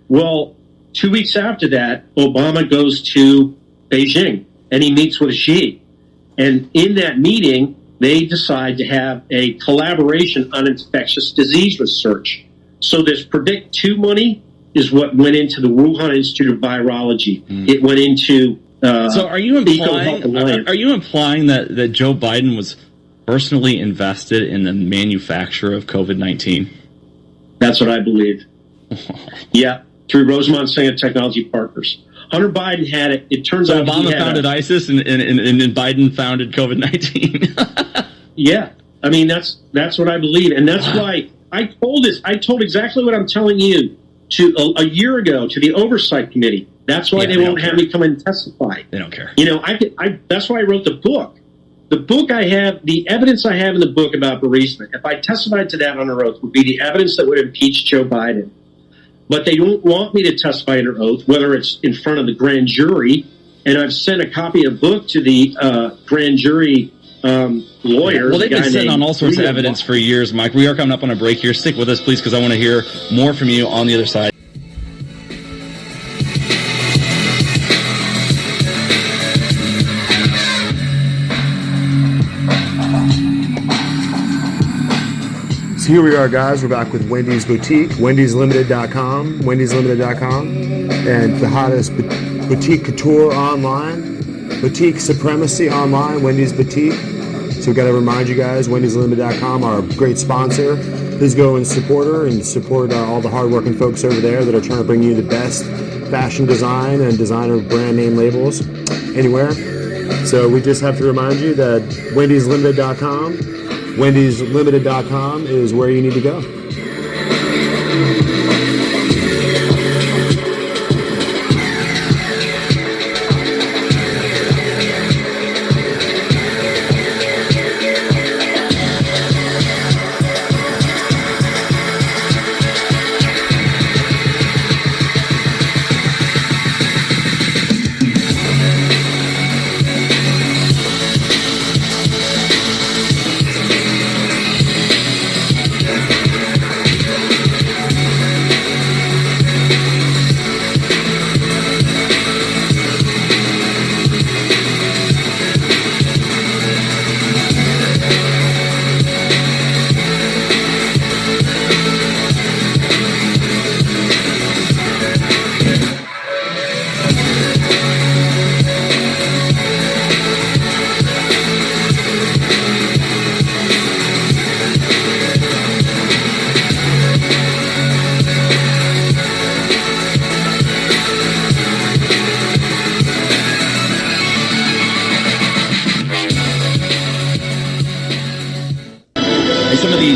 Well, 2 weeks after that, Obama goes to Beijing, and he meets with Xi. And in that meeting, they decide to have a collaboration on infectious disease research. So this Predict 2 money is what went into the Wuhan Institute of Virology. It went into
so are you implying that Joe Biden was personally invested in the manufacture of COVID-19?
That's what I believe. Yeah, through Rosemont Syndicate Technology Partners. Hunter Biden had it. It turns out
Obama founded ISIS and Biden founded COVID-19.
Yeah, I mean that's what I believe, and that's why I told exactly what I'm telling you to a year ago to the Oversight Committee. That's why they won't have me come and testify.
They don't care.
That's why I wrote the book. The book I have, the evidence I have in the book about bereavement, if I testified to that under oath, would be the evidence that would impeach Joe Biden. But they don't want me to testify under oath, whether it's in front of the grand jury. And I've sent a copy of the book to the grand jury lawyers.
Well, they've been sitting on all sorts of evidence for years, Mike. We are coming up on a break here. Stick with us, please, because I want to hear more from you on the other side.
So here we are, guys. We're back with Wendy's Boutique, wendyslimited.com, wendyslimited.com, and the hottest boutique couture online, boutique supremacy online, Wendy's Boutique. So we've got to remind you guys, wendyslimited.com, our great sponsor. Please go and support her and support all the hardworking folks over there that are trying to bring you the best fashion design and designer brand name labels anywhere. So we just have to remind you that wendyslimited.com, wendyslimited.com is where you need to go.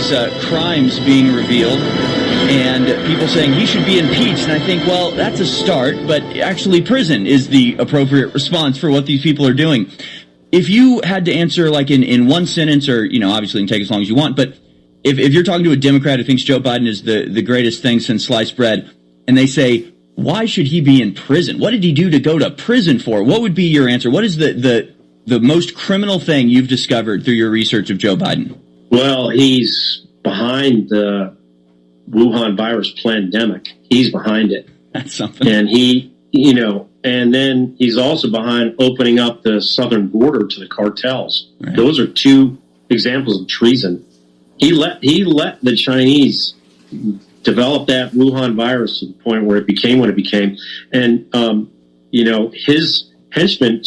these crimes being revealed and people saying he should be impeached. And I think, well, that's a start, but actually prison is the appropriate response for what these people are doing. If you had to answer like in one sentence, or, obviously you can take as long as you want, but if you're talking to a Democrat who thinks Joe Biden is the greatest thing since sliced bread, and they say, why should he be in prison? What did he do to go to prison for? What would be your answer? What is the most criminal thing you've discovered through your research of Joe Biden?
Well, he's behind the Wuhan virus pandemic. He's behind it.
That's something.
And and then he's also behind opening up the southern border to the cartels. Right. Those are two examples of treason. He let the Chinese develop that Wuhan virus to the point where it became what it became. And, his henchman,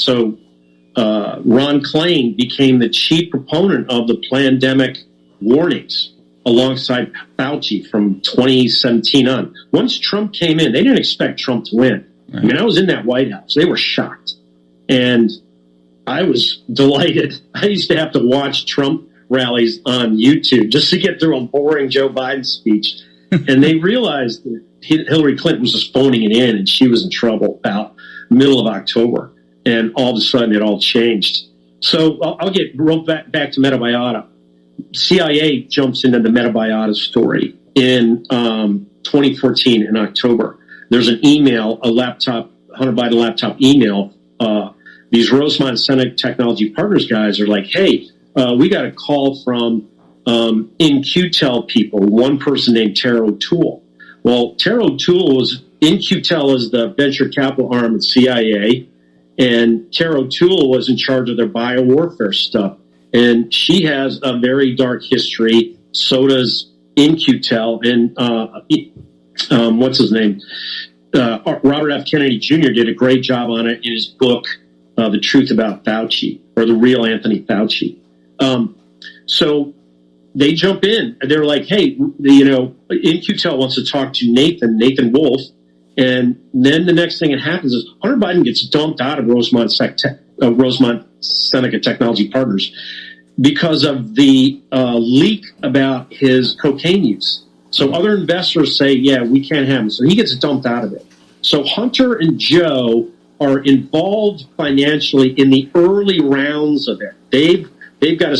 Ron Klain became the chief proponent of the pandemic warnings alongside Fauci from 2017 on. Once Trump came in, they didn't expect Trump to win. Right. I mean, I was in that White House. They were shocked. And I was delighted. I used to have to watch Trump rallies on YouTube just to get through a boring Joe Biden speech. And they realized that Hillary Clinton was just phoning it in, and she was in trouble about middle of October. And all of a sudden, it all changed. So I'll get real back to Metabiota. CIA jumps into the Metabiota story in 2014 in October. There's an email, a laptop, Hunter Biden laptop email. These Rosemont Senate Technology Partners guys are like, hey, we got a call from InQtel people, one person named Tara O'Toole. Well, Tara O'Toole was, InQtel is the venture capital arm of CIA, and Tara O'Toole was in charge of their biowarfare stuff. And she has a very dark history. So does InQtel. And what's his name? Robert F. Kennedy Jr. did a great job on it in his book, The Truth About Fauci, or The Real Anthony Fauci. So they jump in. And they're like, hey, InQtel wants to talk to Nathan Wolf. And then the next thing that happens is Hunter Biden gets dumped out of Rosemont Seneca Technology Partners because of the leak about his cocaine use. So other investors say, yeah, we can't have him. So he gets dumped out of it. So Hunter and Joe are involved financially in the early rounds of it. They've got a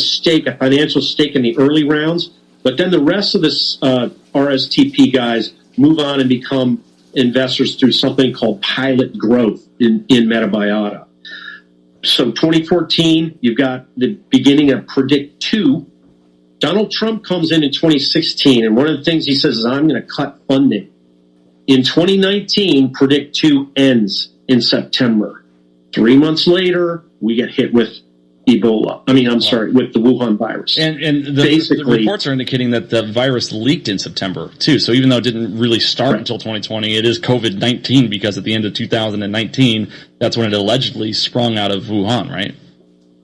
financial stake in the early rounds, but then the rest of this RSTP guys move on and become investors through something called pilot growth in Metabiota. So 2014, you've got the beginning of Predict 2. Donald Trump comes in 2016, and one of the things he says is, I'm going to cut funding. In 2019, Predict 2 ends in September. 3 months later, we get hit with Ebola. With the Wuhan virus.
And the reports are indicating that the virus leaked in September, too. So even though it didn't really start until 2020, it is COVID-19 because at the end of 2019, that's when it allegedly sprung out of Wuhan, right?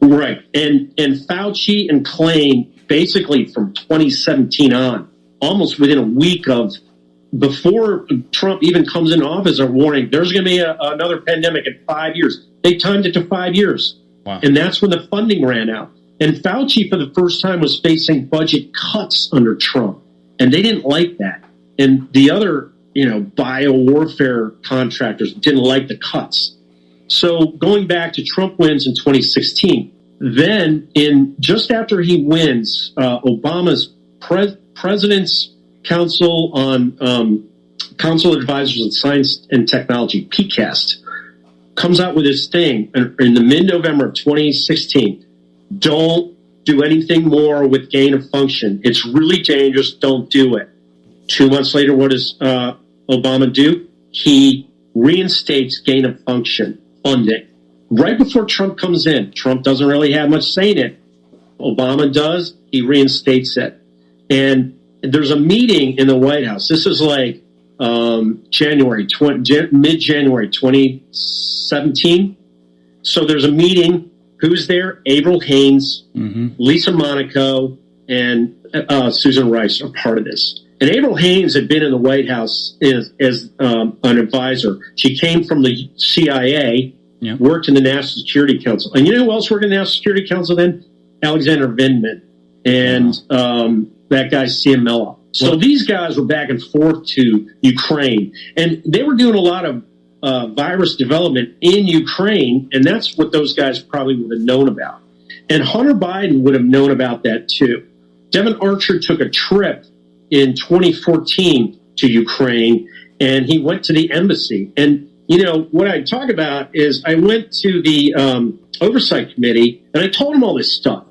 Right. And Fauci and Klain, basically from 2017 on, almost within a week of before Trump even comes into office, are warning there's going to be another pandemic in 5 years. They timed it to 5 years.
Wow.
And that's when the funding ran out. And Fauci, for the first time, was facing budget cuts under Trump. And they didn't like that. And the other, biowarfare contractors didn't like the cuts. So going back to Trump wins in 2016, then just after he wins, Obama's President's Council on Council of Advisors on Science and Technology, PCAST, comes out with this thing in the mid-November of 2016. Don't do anything more with gain of function. It's really dangerous. Don't do it. 2 months later, what does Obama do? He reinstates gain of function funding. Right before Trump comes in, Trump doesn't really have much say in it. Obama does. He reinstates it. And there's a meeting in the White House. This is like mid-January 2017. So there's a meeting. Who's there? Avril Haines, Lisa Monaco, and Susan Rice are part of this. And Avril Haines had been in the White House as an advisor. She came from the CIA, worked in the National Security Council. And you know who else worked in the National Security Council then? Alexander Vindman. And that guy Ciamella. So these guys were back and forth to Ukraine, and they were doing a lot of virus development in Ukraine, and that's what those guys probably would have known about. And Hunter Biden would have known about that too. Devin Archer took a trip in 2014 to Ukraine, and he went to the embassy. And, you know, what I talk about is I went to the oversight committee, and I told him all this stuff.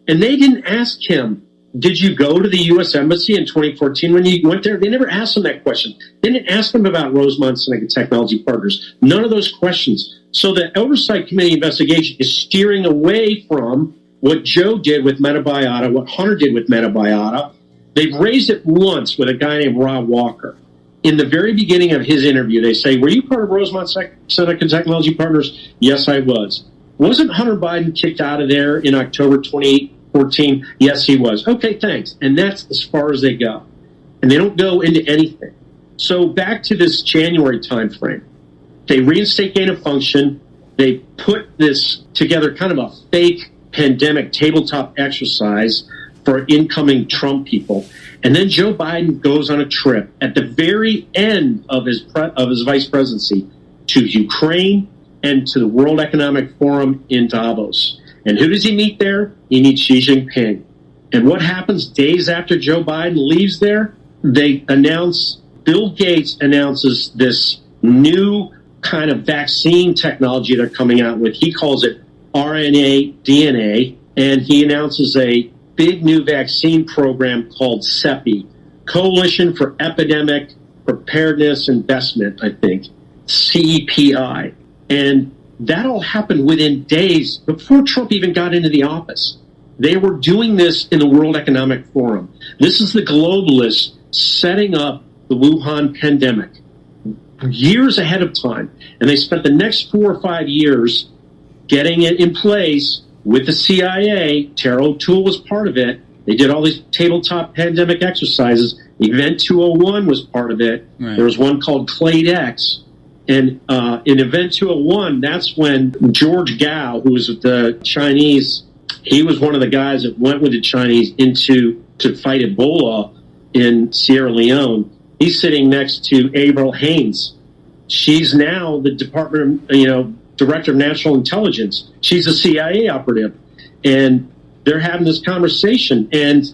And they didn't ask him, did you go to the U.S. Embassy in 2014 when you went there? They never asked him that question. They didn't ask him about Rosemont Seneca Technology Partners. None of those questions. So the Oversight Committee investigation is steering away from what Joe did with Metabiota, what Hunter did with Metabiota. They've raised it once with a guy named Rob Walker. In the very beginning of his interview, they say, were you part of Rosemont Seneca Technology Partners? Yes, I was. Wasn't Hunter Biden kicked out of there in October 2014? Yes, he was. Okay, thanks. And that's as far as they go. And they don't go into anything. So back to this January timeframe. They reinstate gain of function. They put this together, kind of a fake pandemic tabletop exercise for incoming Trump people. And then Joe Biden goes on a trip at the very end of his vice presidency to Ukraine and to the World Economic Forum in Davos. And who does he meet there? He meets Xi Jinping. And what happens days after Joe Biden leaves there? Bill Gates announces this new kind of vaccine technology they're coming out with. He calls it RNA, DNA, and he announces a big new vaccine program called CEPI, Coalition for Epidemic Preparedness Investment, I think, CEPI. And that all happened within days before Trump even got into the office. They were doing this in the World Economic Forum. This is the globalists setting up the Wuhan pandemic years ahead of time. And they spent the next 4 or 5 years getting it in place with the CIA. Tara O'Toole was part of it. They did all these tabletop pandemic exercises. Event 201 was part of it. Right. There was one called Clade X. And in Event 201, that's when George Gao, who was the Chinese, he was one of the guys that went with the Chinese to fight Ebola in Sierra Leone. He's sitting next to Avril Haines. She's now the Director of National Intelligence. She's a CIA operative. And they're having this conversation. And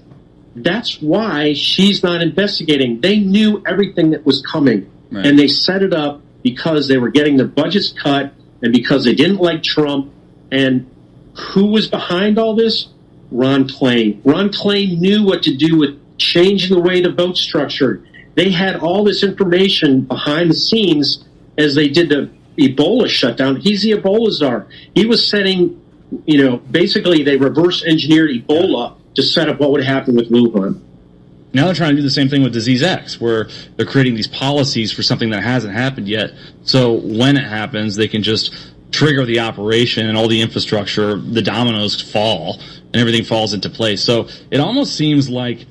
that's why she's not investigating. They knew everything that was coming. Right. And they set it up because they were getting their budgets cut and because they didn't like Trump. And who was behind all this? Ron Klain. Ron Klain knew what to do with changing the way the vote's structured. They had all this information behind the scenes as they did the Ebola shutdown. He's the Ebola czar. He was setting, basically they reverse engineered Ebola to set up what would happen with Wuhan.
Now they're trying to do the same thing with Disease X, where they're creating these policies for something that hasn't happened yet. So when it happens, they can just trigger the operation and all the infrastructure, the dominoes fall, and everything falls into place. So it almost seems like...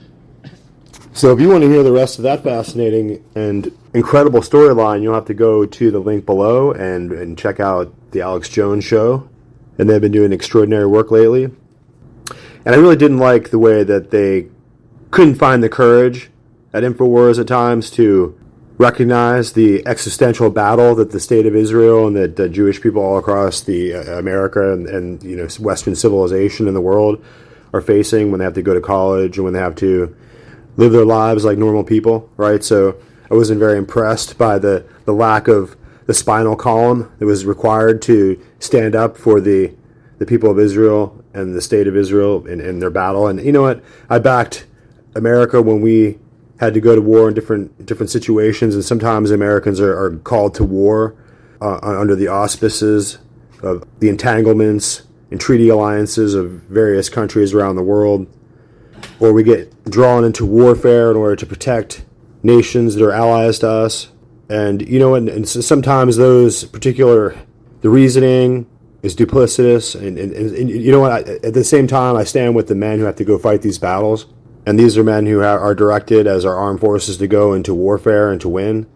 So if you want to hear the rest of that fascinating and incredible storyline, you'll have to go to the link below and check out the Alex Jones Show. And they've been doing extraordinary work lately. And I really didn't like the way that they couldn't find the courage at InfoWars at times to recognize the existential battle that the state of Israel and that Jewish people all across the America and Western civilization in the world are facing when they have to go to college and when they have to live their lives like normal people, right? So I wasn't very impressed by the lack of the spinal column that was required to stand up for the people of Israel and the state of Israel in their battle. And you know what? I backed America when we had to go to war in different situations, and sometimes Americans are called to war under the auspices of the entanglements and treaty alliances of various countries around the world, or we get drawn into warfare in order to protect nations that are allies to us. And and sometimes the reasoning is duplicitous, and you know what? At the same time, I stand with the men who have to go fight these battles. And these are men who are directed as our armed forces to go into warfare and to win.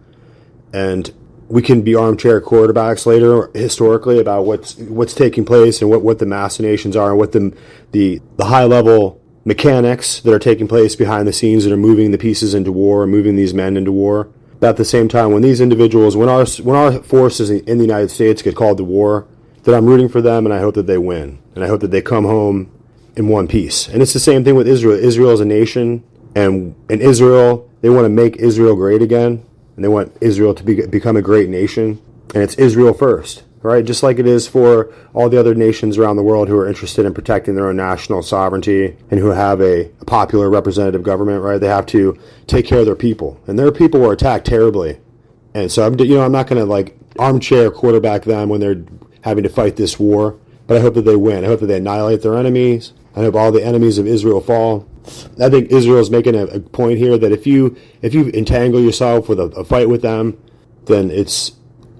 And we can be armchair quarterbacks later, historically, about what's taking place and what the machinations are and what the high level mechanics that are taking place behind the scenes that are moving the pieces into war, moving these men into war. But at the same time, when these individuals, when our forces in the United States get called to war, that I'm rooting for them, and I hope that they win, and I hope that they come home in one piece. And it's the same thing with Israel. Israel is a nation, and in Israel, they want to make Israel great again, and they want Israel to become a great nation, and it's Israel first, right? Just like it is for all the other nations around the world who are interested in protecting their own national sovereignty and who have a popular representative government, right? They have to take care of their people, and their people were attacked terribly. And so I'm not going to like armchair quarterback them when they're having to fight this war, but I hope that they win. I hope that they annihilate their enemies. I hope all the enemies of Israel fall. I think Israel is making a point here that if you entangle yourself with a fight with them, then it's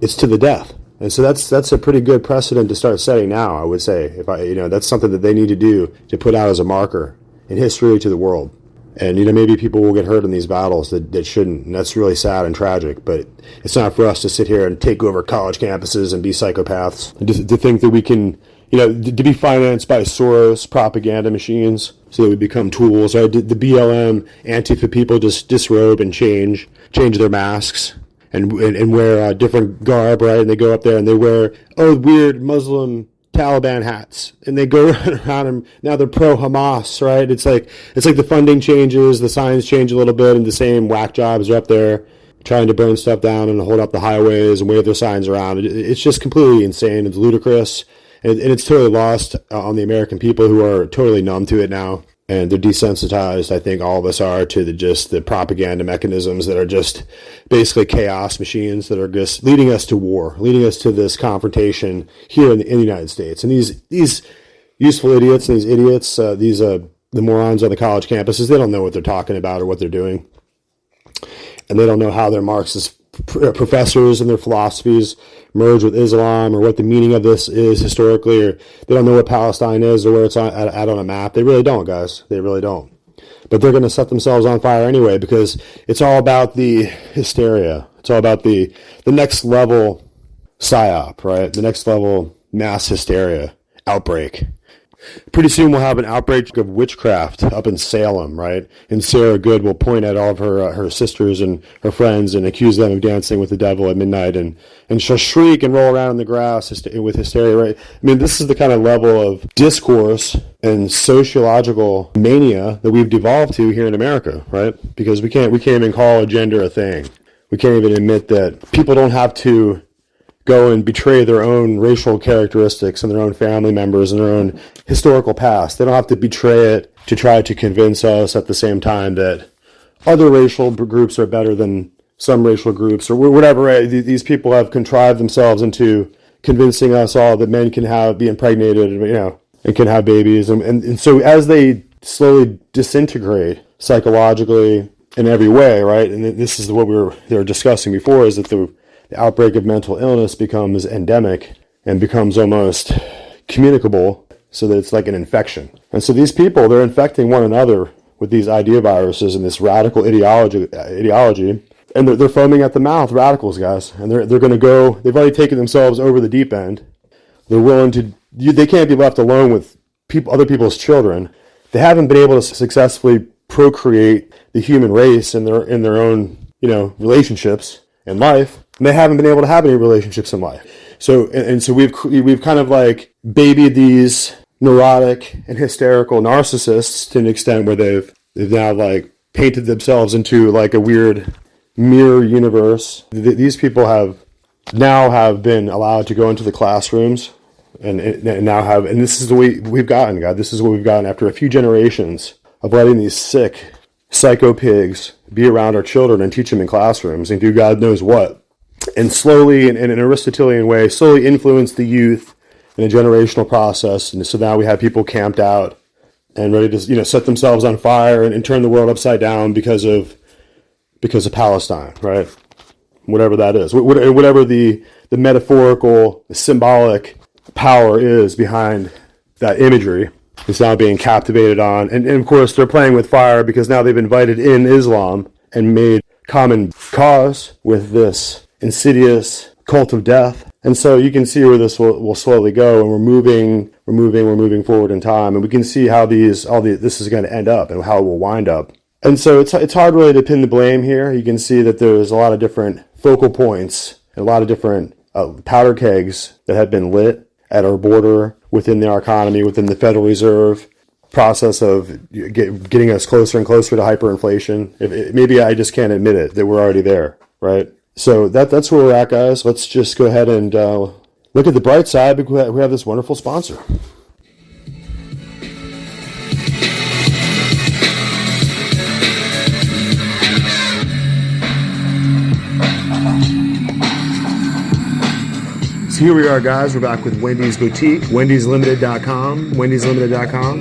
to the death. And so that's a pretty good precedent to start setting now, I would say. That's something that they need to do to put out as a marker in history to the world. And maybe people will get hurt in these battles that shouldn't, and that's really sad and tragic. But it's not for us to sit here and take over college campuses and be psychopaths. And to think that we can, to be financed by Soros propaganda machines so that we become tools. Right? The BLM Antifa people just disrobe and change their masks and wear different garb, right? And they go up there and they wear weird Muslim Taliban hats, and they go around and now they're pro-Hamas, right? It's like the funding changes, the signs change a little bit, and the same whack jobs are up there trying to burn stuff down and hold up the highways and wave their signs around. It's just completely insane. It's ludicrous, and it's totally lost on the American people, who are totally numb to it now, and they're desensitized. I think all of us are to the propaganda mechanisms that are just basically chaos machines that are just leading us to war, leading us to this confrontation here in the United States. And these useful idiots and these idiots, the morons on the college campuses, they don't know what they're talking about or what they're doing. And they don't know how their Marxist professors and their philosophies merge with Islam, or what the meaning of this is historically, or they don't know what Palestine is or where it's at on a map. They really don't, guys. They really don't. But they're going to set themselves on fire anyway, because it's all about the hysteria. It's all about the next level psyop, right? The next level mass hysteria outbreak. Pretty soon we'll have an outbreak of witchcraft up in Salem, right? And Sarah Good will point at all of her sisters and her friends and accuse them of dancing with the devil at midnight, and she'll shriek and roll around in the grass with hysteria, right? I mean, this is the kind of level of discourse and sociological mania that we've devolved to here in America, right? Because we can't even call a gender a thing. We can't even admit that people don't have to go and betray their own racial characteristics and their own family members and their own historical past. They don't have to betray it to try to convince us at the same time that other racial groups are better than some racial groups or whatever. Right? These people have contrived themselves into convincing us all that men can be impregnated, and can have babies. And so as they slowly disintegrate psychologically in every way, right? And this is what they were discussing before, is that the outbreak of mental illness becomes endemic and becomes almost communicable, so that it's like an infection. And so these people, they're infecting one another with these idea viruses and this radical ideology, and they're foaming at the mouth, radicals, guys. And they're going to go, they've already taken themselves over the deep end. They're willing to, they can't be left alone with other people's children. They haven't been able to successfully procreate the human race in their own, relationships in life. And they haven't been able to have any relationships in life. So we've kind of like babied these neurotic and hysterical narcissists to an extent where they've now like painted themselves into like a weird mirror universe. These people have been allowed to go into the classrooms and this is the way we've gotten, God. This is what we've gotten after a few generations of letting these sick psycho pigs be around our children and teach them in classrooms and do God knows what. And slowly, in an Aristotelian way, slowly influence the youth in a generational process. And so now we have people camped out and ready to, set themselves on fire and turn the world upside down because of Palestine, right? Whatever that is, whatever the metaphorical, symbolic power is behind that imagery, is now being captivated on. And of course, they're playing with fire because now they've invited in Islam and made common cause with this insidious cult of death And so you can see where this will slowly go, and we're moving forward in time, and we can see how this is going to end up and how it will wind up. And so it's hard really to pin the blame here. You can see that there's a lot of different focal points, and a lot of different powder kegs that have been lit at our border, within our economy, within the Federal Reserve, process of getting us closer and closer to hyperinflation. Maybe I just can't admit it, that we're already there, right? So that's where we're at, guys. Let's just go ahead and look at the bright side, because we have this wonderful sponsor. So here we are, guys. We're back with Wendy's Boutique, wendyslimited.com, wendyslimited.com,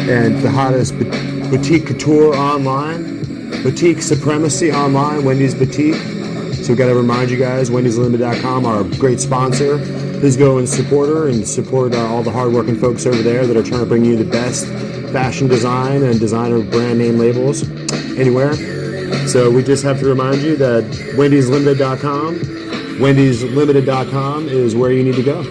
and the hottest boutique couture online, boutique supremacy online, Wendy's Boutique. So we've got to remind you guys, wendyslimited.com, our great sponsor. Please go and support her and support all the hardworking folks over there that are trying to bring you the best fashion design and designer brand name labels anywhere. So we just have to remind you that wendyslimited.com, wendyslimited.com is where you need to go.